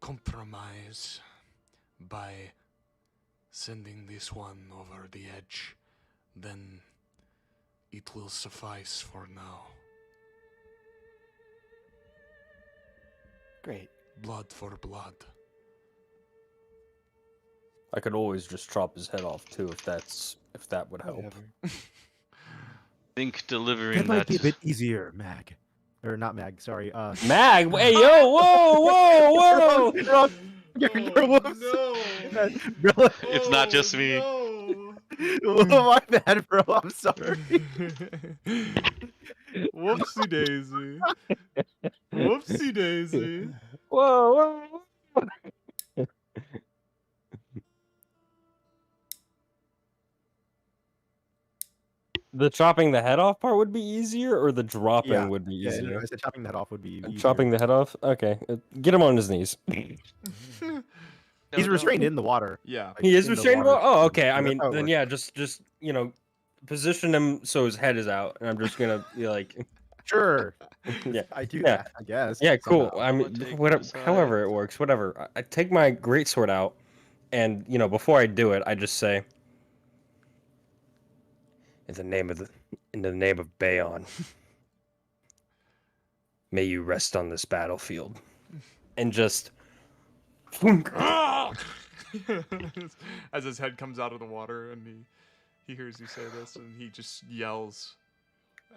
compromise by sending this one over the edge, then it will suffice for now. Great. Blood for blood. I could always just chop his head off too, if that would help. Whatever. I think delivering That might that be a bit easier, Mag. Or not Mag, sorry. Mag, hey yo, whoa! Whoops. It's not just me. Oh, my bad, bro. I'm sorry. Whoopsie daisy. Whoopsie daisy. Whoa! The chopping the head off part would be easier, or the dropping Yeah, would be Yeah, easier? I said chopping that off would be easier. Chopping the head off? Okay. Get him on his knees. He's restrained in the water. Yeah. Like, He is in the restrained. water. Oh, okay. I That's mean, how it then works. yeah, just position him so his head is out, and I'm just gonna be like, Sure. yeah, I do yeah. that, I guess. yeah, cool. somehow. I I'ma mean, take him whatever, aside. however it works, whatever. I take my greatsword out, and before I do it, I just say, in the name of Baeon, may you rest on this battlefield, and just. As his head comes out of the water and he hears you say this and he just yells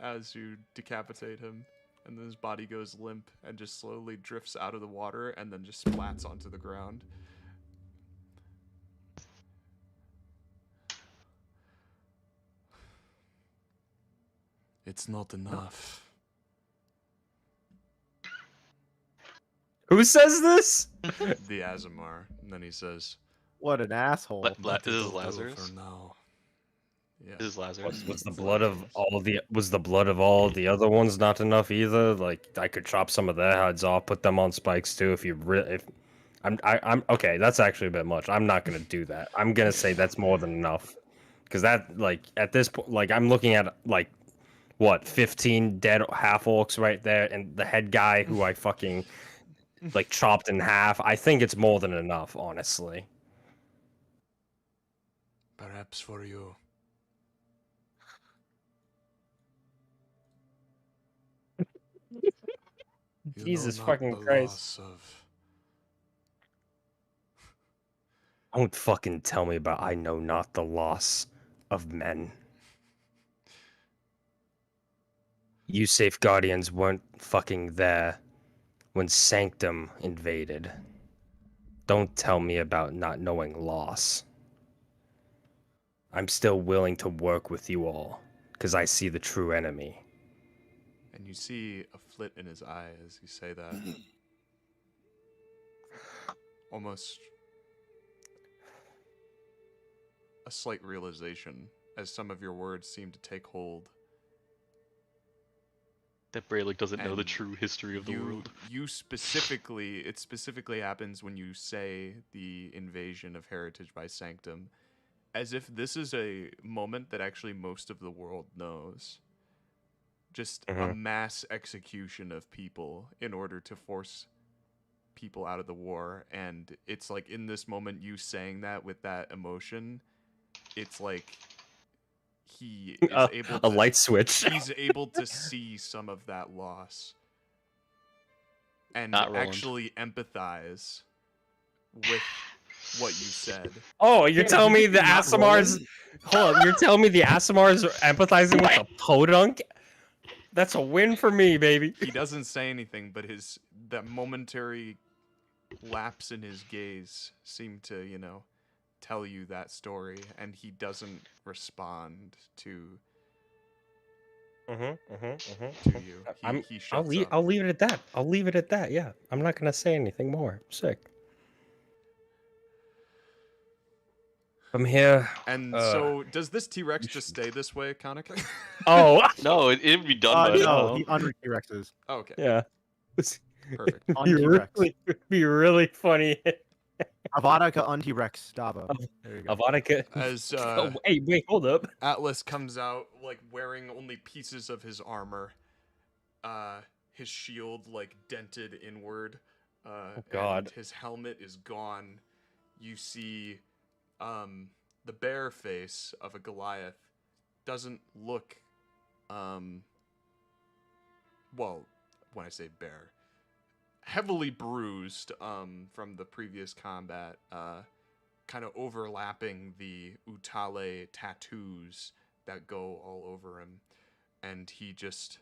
as you decapitate him, and then his body goes limp and just slowly drifts out of the water and then just splats onto the ground. It's not enough. Who says this? The Azamar. And then he says, What an asshole. This is "It'll do Lazarus. for now." Yeah. This is Lazarus. Was the blood of all the other ones not enough either? Like I could chop some of their heads off, put them on spikes too. If you really, if I'm okay, that's actually a bit much. I'm not gonna do that. I'm gonna say that's more than enough, because that at this point, I'm looking at what 15 dead half orcs right there, and the head guy who I fucking chopped in half. I think it's more than enough, honestly. Perhaps for you. You Jesus know not fucking the Christ. loss of Don't fucking tell me about I know not the loss of men. You safe guardians weren't fucking there when Sanctum invaded. Don't tell me about not knowing loss. I'm still willing to work with you all, because I see the true enemy. And you see a flit in his eye as you say that. Almost a slight realization as some of your words seem to take hold. That Brelikk doesn't know the And true history of the world. It specifically happens when you say the invasion of heritage by Sanctum, as if this is a moment that actually most of the world knows. Just a mass execution of people in order to force people out of the war. And it's like in this moment, you saying that with that emotion, it's like he is able to, A light switch. he's able to see some of that loss and Not Rolland. actually empathize with what you said. Oh, you're telling me the Asimars... Hold on, you're telling me the Asimars are empathizing with the podunk? That's a win for me, baby. He doesn't say anything, but that momentary lapse in his gaze seemed to, tell you that story, and he doesn't respond to you. He shuts up. I'll leave it at that. I'll leave it at that. Yeah, I'm not gonna say anything more. Sick. I'm here. And so, does this T-Rex just stay this way, Khanek? Oh No, it'd be done by No, now. he un-T-Rexes. Oh, okay, yeah. perfect. It'd Be really funny. Avada T-Rex Dava. There you go. Avada. As Oh, hey, wait, hold up. Atlas comes out, wearing only pieces of his armor, his shield, dented inward, God. and his helmet is gone. You see, the bear face of a Goliath doesn't look, well, when I say bear, heavily bruised, from the previous combat, kind of overlapping the Utale tattoos that go all over him, and he just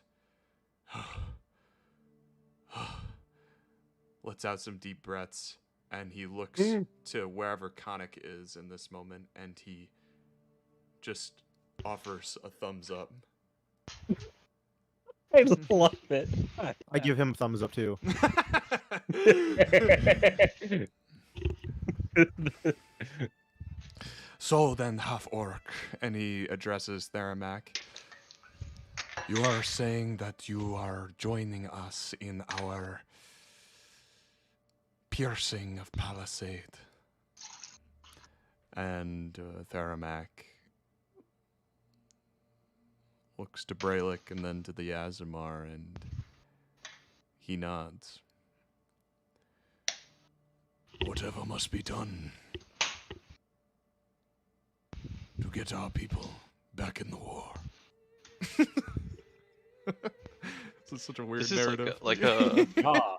lets out some deep breaths, and he looks to wherever Khanek is in this moment, and he just offers a thumbs up. I love it. I give him thumbs up too. So then, half-orc, and he addresses Theramak. You are saying that you are joining us in our piercing of Palisade. And Theramak looks to Brelikk and then to the Azamar, and he nods. Whatever must be done to get our people back in the war. This is such a weird This is narrative.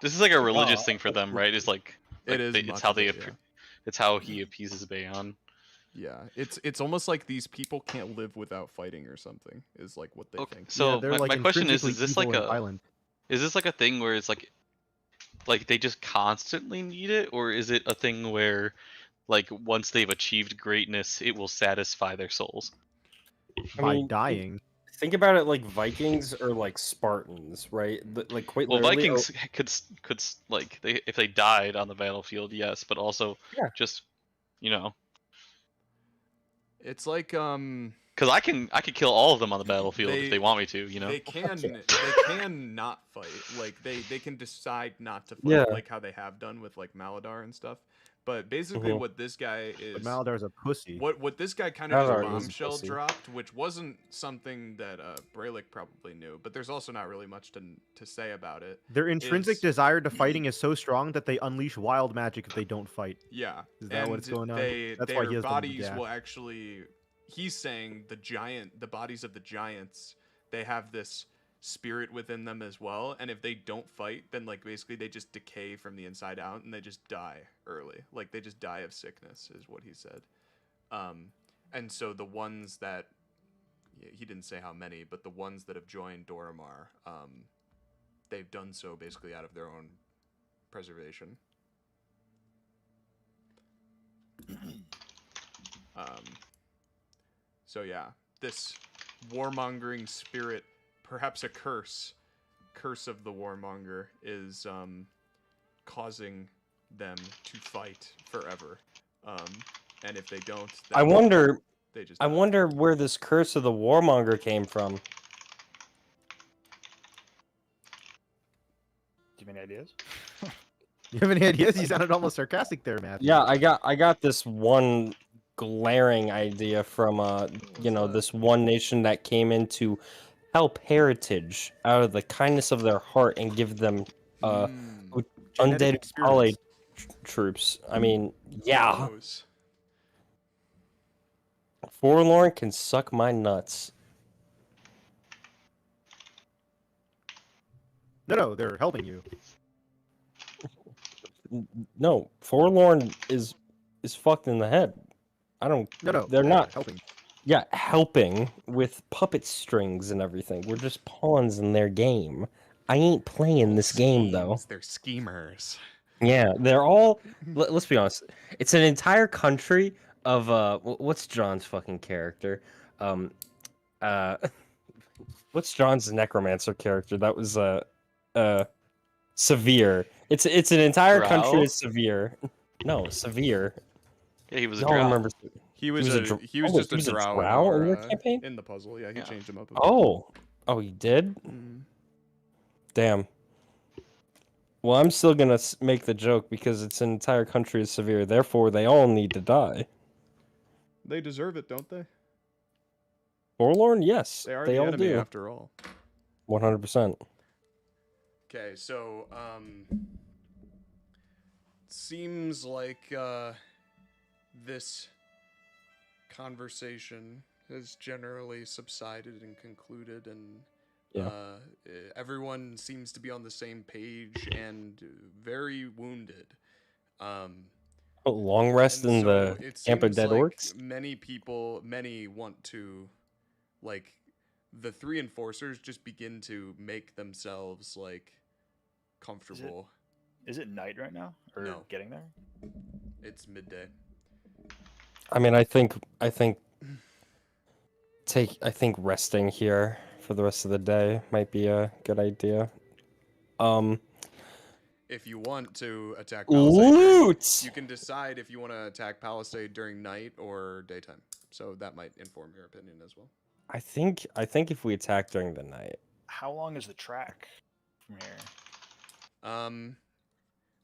this is like a religious thing for them, right? It's like It is. it's much how of they it, yeah. it's how he appeases Baeon. Yeah, it's almost like these people can't live without fighting or something. Is like what they Okay, think. so they're my question is intrinsically this like evil and a violent. is this like a thing where it's like they just constantly need it, or is it a thing where like once they've achieved greatness, it will satisfy their souls? By mean, dying. Think about it like Vikings or like Spartans, right? Like quite Well, literally. Vikings could like if they died on the battlefield, yes, but also Yeah. just you know, It's like because I could kill all of them on the battlefield if they want me to, you know. They can not fight. Like they can decide not to fight, Yeah. like how they have done with like Maladar and stuff. But basically, Mhm. what this guy But is, Maladar's a pussy. what this guy kind of just Maladar is a bombshell pussy. dropped, which wasn't something that Brelikk probably knew. But there's also not really much to say about it. Their intrinsic is- desire to fighting is so strong that they unleash wild magic if they don't fight. Yeah, Is that and what's going on? That's their why he has the bodies gash. will actually. He's saying the bodies of the giants, they have this spirit within them as well, and if they don't fight, then like basically they just decay from the inside out and they just die early. Like they just die of sickness, is what he said. And so the ones that he didn't say how many, but the ones that have joined Doramar, they've done so basically out of their own preservation. So yeah, this warmongering spirit, perhaps a curse of the warmonger, is causing them to fight forever. And if they don't, then I wonder. they just I die. wonder where this curse of the warmonger came from. Do you have any ideas? You have any ideas? You sounded almost sarcastic there, Matthew. Yeah, I got this one glaring idea from this one nation that came in to help heritage out of the kindness of their heart and give them Genetic undead experience. troops. I mean, yeah, Woes. Forlorn can suck my nuts. No, they're helping you. No, Forlorn is fucked in the head. I don't. No, they're not helping. Yeah, helping with puppet strings and everything. We're just pawns in their game. I ain't playing this game though. Schemes, they're schemers. Yeah, they're all. Let's be honest. It's an entire country of what's John's fucking character? What's John's necromancer character? That was Severe. It's an entire country Drow? of Severe. No, Severe. Yeah, he was a Y'all drow. remember? He was a a dr- he was oh, just he was a a drow, drow in our, your campaign? in the puzzle. Yeah, he Yeah. changed him up a bit. Oh, he did. Mm. Damn. Well, I'm still gonna make the joke because it's an entire country of Severe. Therefore, they all need to die. They deserve it, don't they? Forlorn, yes, They are they the all enemy do. after all. 100%. Okay, so seems like this conversation has generally subsided and concluded, and Yeah. everyone seems to be on the same page and very wounded. Long rest And in so the it camp of seems dead like orcs. many want to, like, the three enforcers just begin to make themselves like comfortable. Is it night right now? Or No. getting there? It's midday. I mean, I think resting here for the rest of the day might be a good idea. If you want to attack Palisade, Loot. you can decide if you want to attack Palisade during night or daytime. So that might inform your opinion as well. I think if we attack during the night. How long is the track from here?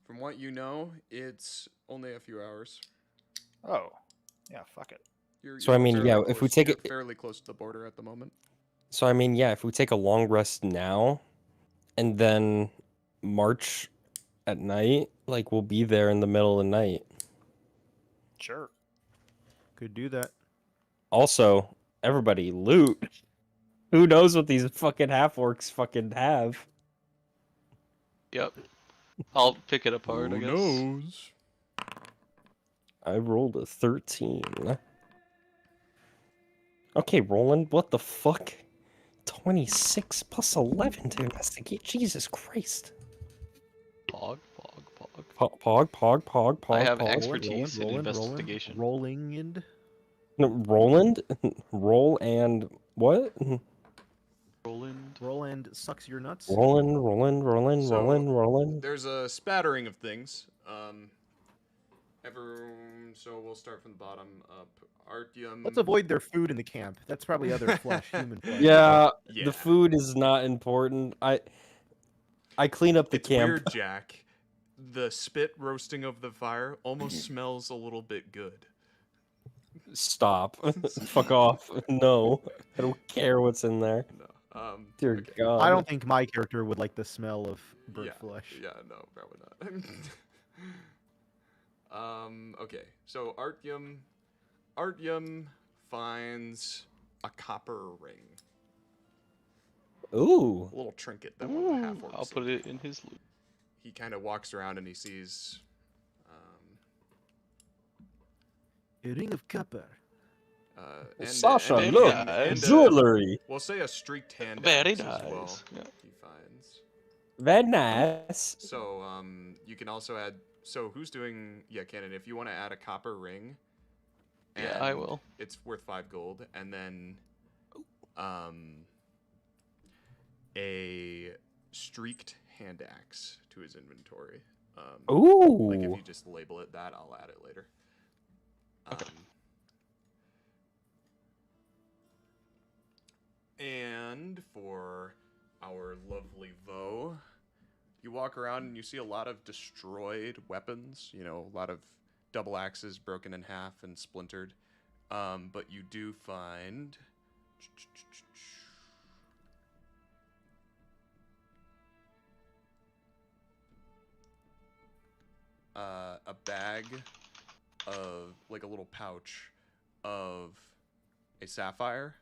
From what you know, it's only a few hours. Oh. Yeah, fuck it. So, I mean, fairly yeah, if we take you're it- fairly close to the border at the moment. So I mean, yeah, if we take a long rest now, and then march at night, like we'll be there in the middle of the night. Sure. Could do that. Also, everybody loot. Who knows what these fucking half orcs fucking have? Yep. I'll pick it apart, I Who guess. knows? I rolled a 13. Okay, Roland, what the fuck? 26 plus 11 to investigate. Jesus Christ. Pog, pog, pog. Pog. I have pog. expertise in investigation. Rolling and No, Roland? Roll and what? Roland. Roland sucks your nuts. Rolling. There's a spattering of things. So we'll start from the bottom up. Artyom. Let's avoid their food in the camp. That's probably other flesh, human flesh. Yeah, Yeah. the food is not important. I clean up the It's camp. weird, Jack. The spit roasting over the fire almost smells a little bit good. Stop. Fuck off. No. I don't care what's in there. No. Dear okay. God. I don't think my character would like the smell of burnt flesh. Yeah, no, probably not. Okay. So Artyom finds a copper ring. Ooh. A little trinket that one of the half orcs. I'll put it in his loot. He kind of walks around and he sees A ring of copper. Sasha, and- look. and, Jewelry. we'll say a streaked hand Very axe as well. nice. Yeah. He finds. Very nice. So you can also add. So who's doing? Yeah, Cannon. If you want to add a copper ring. Yeah, I and will. It's worth 5 gold, and then a streaked hand axe to his inventory. Ooh. Like if you just label it that, I'll add it later. Okay. And for our lovely Vo, you walk around and you see a lot of destroyed weapons. You know, a lot of double axes broken in half and splintered. But you do find a bag of, like, a little pouch of a sapphire,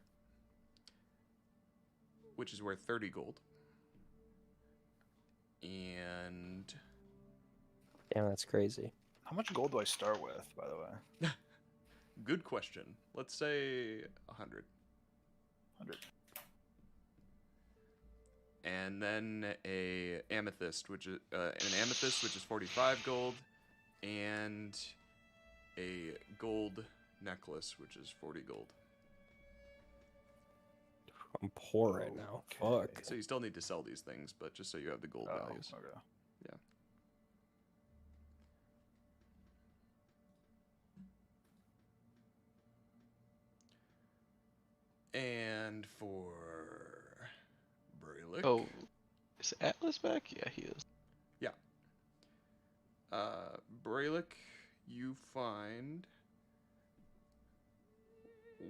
which is worth 30 gold. And Damn, that's crazy. How much gold do I start with, by the way? good question. Let's say 100. 100. And then an amethyst, which is 45 gold, and a gold necklace, which is 40 gold. I'm poor right now. Okay. Fuck. So you still need to sell these things, but just so you have the gold values. Okay. And for Brelikk. Oh, is Atlas back? Yeah, he is. Brelikk, you find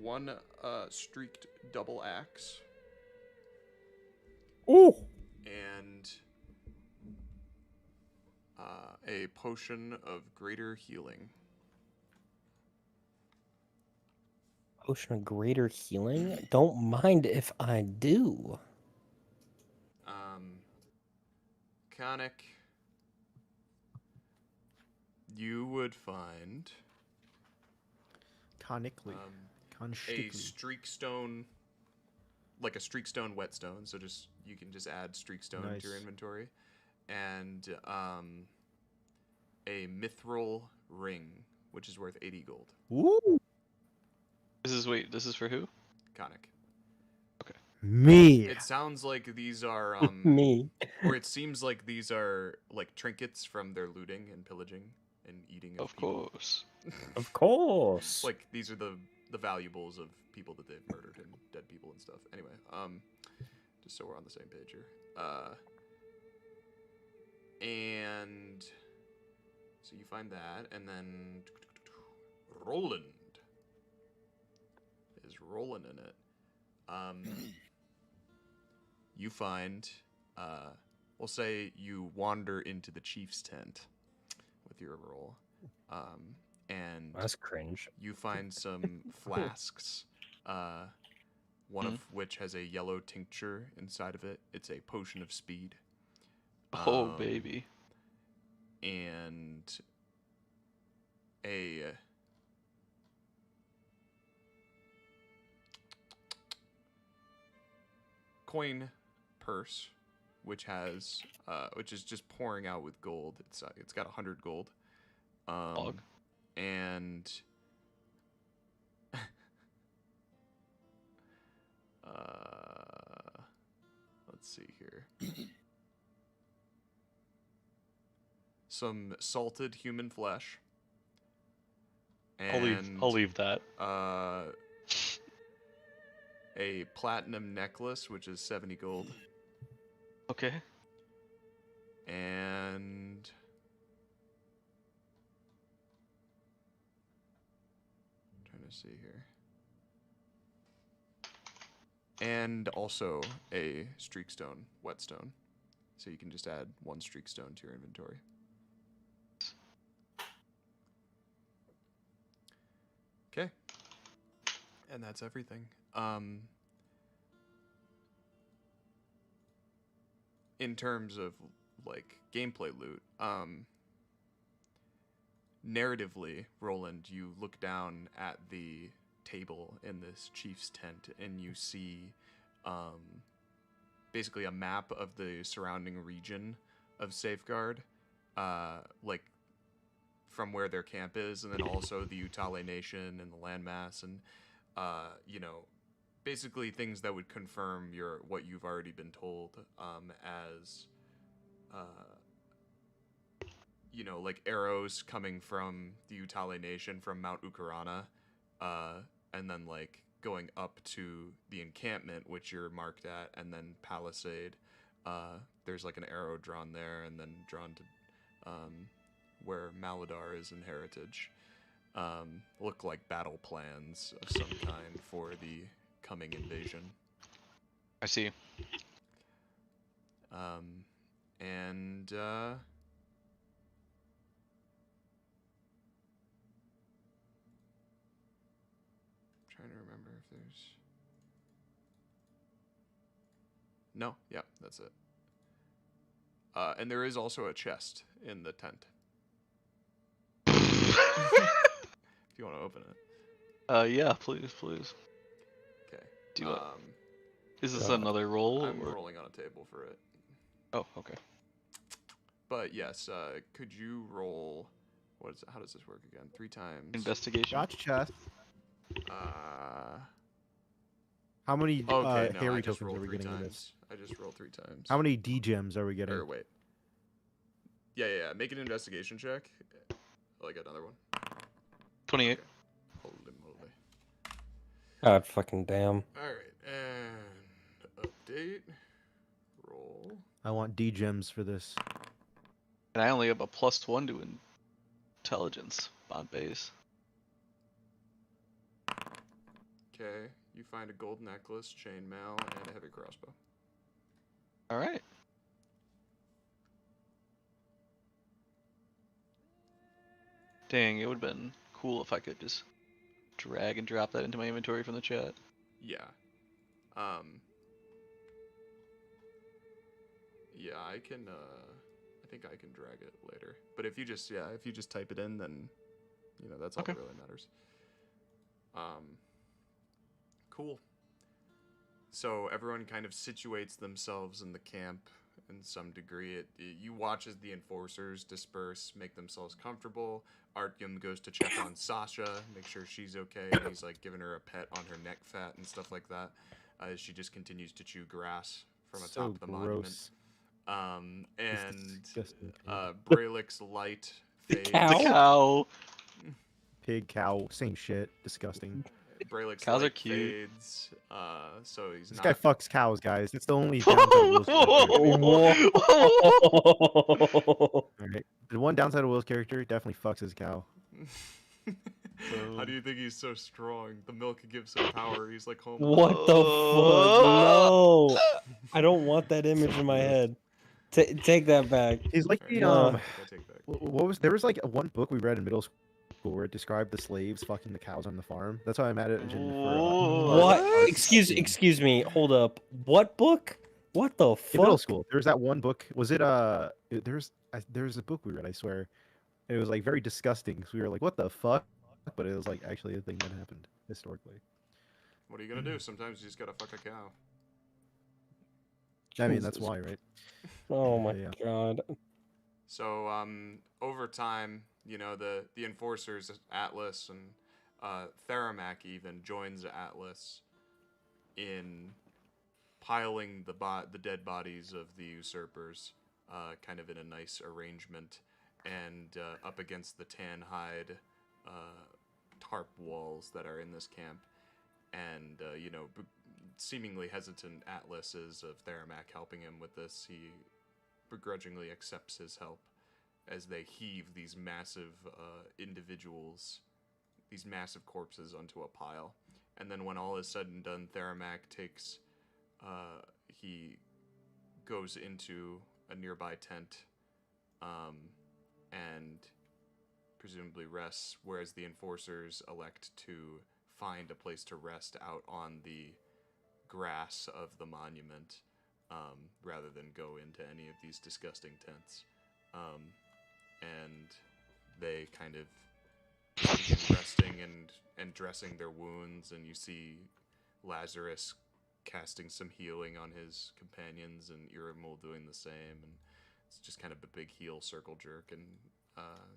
one streaked double axe Ooh. and a potion of greater healing. Potion of greater healing? Don't mind if I do. Khanek, you would find Conically. a Constickly. streakstone, like a streakstone whetstone. So you can just add streakstone to your Nice. inventory, and a mithril ring, which is worth 80 gold. Woo! This is for who? Khanek. Me. It sounds like these are Me. or it seems like these are like trinkets from their looting and pillaging and eating of Of people. course. Of course. Like these are the valuables of people that they've murdered and dead people and stuff. Anyway, just so we're on the same page here. And so you find that, and then Rolland. Rolland in it. You find, we'll say you wander into the chief's tent with your roll, and That's cringe. you find some flasks, one of which has a yellow tincture inside of it. It's a potion of speed. Oh, baby. And a coin purse, which is just pouring out with gold. It's got 100 gold. Dog. And let's see here. Some salted human flesh. And I'll leave that. a platinum necklace, which is 70 gold. Okay. And trying to see here. And also a streakstone, whetstone. So you can just add 1 streakstone to your inventory. Okay. And that's everything. In terms of like gameplay loot, narratively, Rolland, you look down at the table in this chief's tent and you see basically a map of the surrounding region of Safeguard, like from where their camp is, and then also the Utale Nation and the landmass, and basically things that would confirm what you've already been told, as like arrows coming from the Utale Nation from Mount Ukarana, and then like going up to the encampment, which you're marked at, and then Palisade. There's like an arrow drawn there, and then drawn to where Maladar is in Heritage. Look like battle plans of some kind for the coming invasion. I see. And trying to remember if there's no, yeah, that's it. And there is also a chest in the tent. If you want to open it. Yeah, please. Okay. Do you is this another roll? I'm or? rolling on a table for it. Oh, okay. But yes, could you roll? How does this work again? 3 times. Investigation. Gotcha chest. Uh. How many Okay, no, I Harry just tokens are rolled we 3 getting in times. this? I just rolled 3 times. How many D gems are we getting? Or wait. Yeah. Make an investigation check. Like another one. 28. Holy moly. God fucking damn. Alright, and update. Roll. I want D gems for this. And I only have a +1 to intelligence on base. Okay, you find a gold necklace, chainmail, and a heavy crossbow. Alright. Dang, it would have been cool if I could just drag and drop that into my inventory from the chat. Yeah. Yeah, I can, I think I can drag it later. But if you just type it in, then, that's all Okay. that really matters. Cool. So everyone kind of situates themselves in the camp in some degree. You watch as the enforcers disperse, make themselves comfortable. Artyom goes to check on Sasha, make sure she's okay, and he's like giving her a pet on her neck fat and stuff like that, as she just continues to chew grass from atop the monument. And disgusting. Brelick's light fades. cow? The cow! Pig, cow, same shit. Disgusting. Brelick's Cows are light cute. fades. So he's This not. guy fucks cows, guys. That's the only downside of Will's character. Alright. The one downside of Will's character definitely fucks his cow. How do you think he's so strong? The milk gives him power. He's like home. What the fuck? No, I don't want that image in my head. Take that back. He's like Alright, the No. I take back. What was there was like one book we read in middle school where it described the slaves fucking the cows on the farm. That's how I mad at Jin for What? Excuse me. Hold up. What book? What the in middle fuck? school. There was that one book. Was it there's a book we read, I swear. It was like very disgusting because we were like, what the fuck? But it was like actually a thing that happened historically. What are you gonna do? Sometimes you just gotta fuck a cow. I mean, that's Jesus. why, right? Oh my Yeah. god. So over time, you know, the enforcers, Atlas and Theramak even joins Atlas in piling the dead bodies of the usurpers, kind of in a nice arrangement, and up against the tan hide tarp walls that are in this camp, and you know, seemingly hesitant Atlas is of Theramak helping him with this. He begrudgingly accepts his help as they heave these massive individuals, these massive corpses onto a pile. And then when all is said and done, Theramak takes, he goes into a nearby tent and presumably rests, whereas the enforcers elect to find a place to rest out on the grass of the monument, rather than go into any of these disgusting tents. And they kind of begin resting and dressing their wounds, and you see Lazarus casting some healing on his companions, and Irimul doing the same, and it's just kind of a big heal circle jerk, and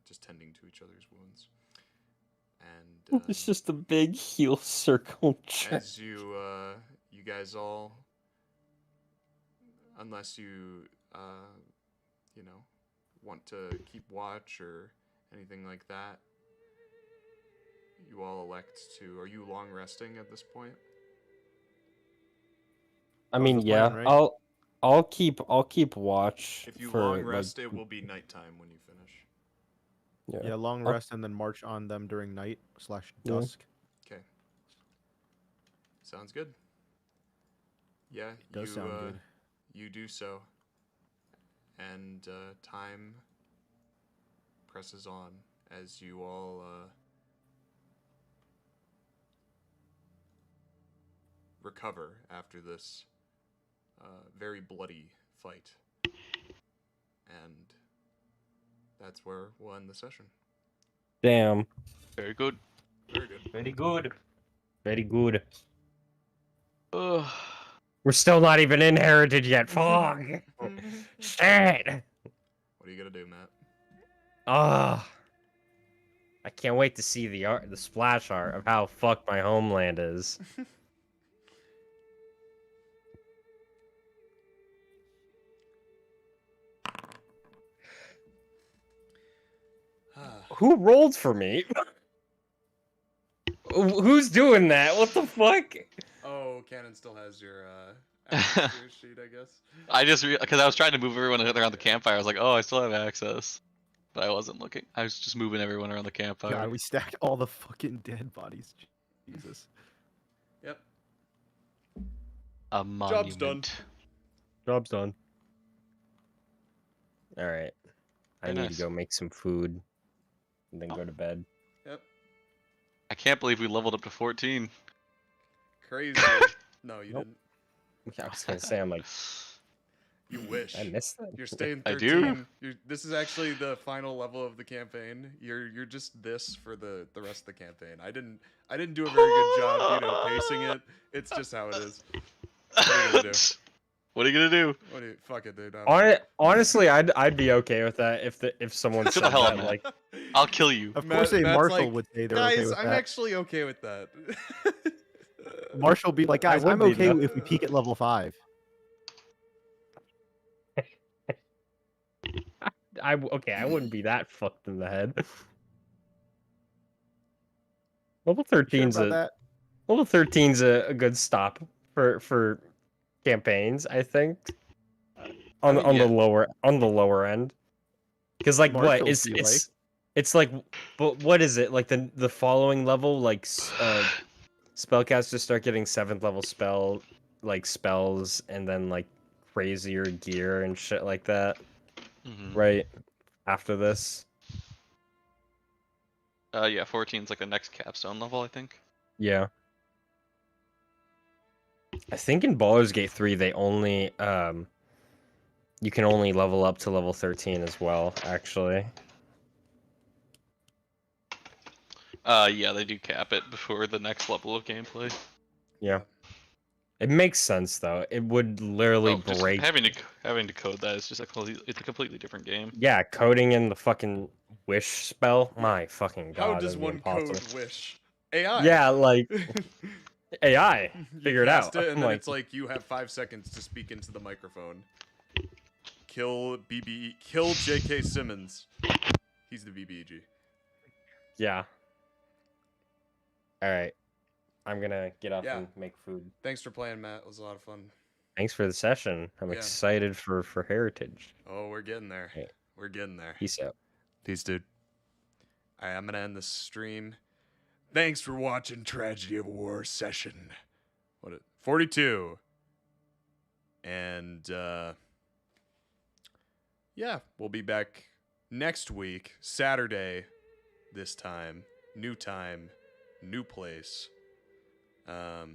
just tending to each other's wounds. And It's just a big heal circle check. as you guys all, unless you you know, want to keep watch or anything like that, you all elect to. Are you long resting at this point? I mean, the yeah. plan, right? I'll keep watch. If you for, long like, rest, it will be nighttime when you finish. Yeah, long I'll- rest and then march on them during night / Yeah. dusk. Okay. Sounds good. Yeah, Does sound good. You do so, and time presses on as you all recover after this very bloody fight, and that's where we'll end the session. Damn. Very good. Very good. Very good. Very good. Ugh. We're still not even inherited yet. Fuck. Shit. What are you gonna do, Matt? Ah. I can't wait to see the splash art of how fucked my homeland is. Who rolled for me? Who's doing that? What the fuck? Oh, Cannon still has your atmosphere sheet, I guess. I just because I was trying to move everyone around the campfire. I was like, oh, I still have access, but I wasn't looking. I was just moving everyone around the campfire. God, we stacked all the fucking dead bodies. Jesus. Yep. A monument. Job's done. Job's done. All right. I Very need nice. to go make some food and then go to bed. Yep. I can't believe we leveled up to 14. Crazy. No, you Nope. didn't. I was gonna say, I'm like, You wish. I missed that. You're staying 13. I do. This is actually the final level of the campaign. You're just this for the rest of the campaign. I didn't do a very good job, you know, pacing it. It's just how it is. What are you gonna do? What are you gonna do? Fuck it, dude. I don't know. Honestly, I'd be okay with that if someone Get said the hell out, that. man. Like, I'll kill you. Of Matt- course, a Matt's marshal like, would say they're guys, okay with I'm that. actually okay with that. Marshal would be like, guys, would I'm be okay that. if we peak at level 5. I wouldn't be that fucked in the head. Level Sure 13's about that? level 13's a good stop for campaigns, I think. On I mean, the lower end. Because like Marshals, what is you it's It's like, but what is it? Like the following level, like spellcasters start getting 7th level spells, and then like crazier gear and shit like that. Mhm. Right after this. Yeah, 14's like the next capstone level, I think. Yeah. I think in Baldur's Gate 3 they only you can only level up to level 13 as well, actually. Yeah, they do cap it before the next level of gameplay. Yeah. It makes sense though. It would literally Oh, just break. having to code that is just it's a completely different game. Yeah, coding in the fucking wish spell. My fucking How god, does that'd be one impossible. code wish? AI. Yeah, like AI. You Figure it cast out. it, and I'm then like, it's like you have 5 seconds to speak into the microphone. Kill BBE. Kill J.K. Simmons. He's the BBEG. yeah. All right. I'm gonna get up Yeah. and make food. Thanks for playing, Matt. It was a lot of fun. Thanks for the session. I'm Yeah. excited for Heritage. Oh, we're getting there. Hey. We're getting there. Peace out. Peace, dude. All right, I'm gonna end the stream. Thanks for watching Tragedy of War session. 42. And yeah, we'll be back next week, Saturday this time. New place. Yeah.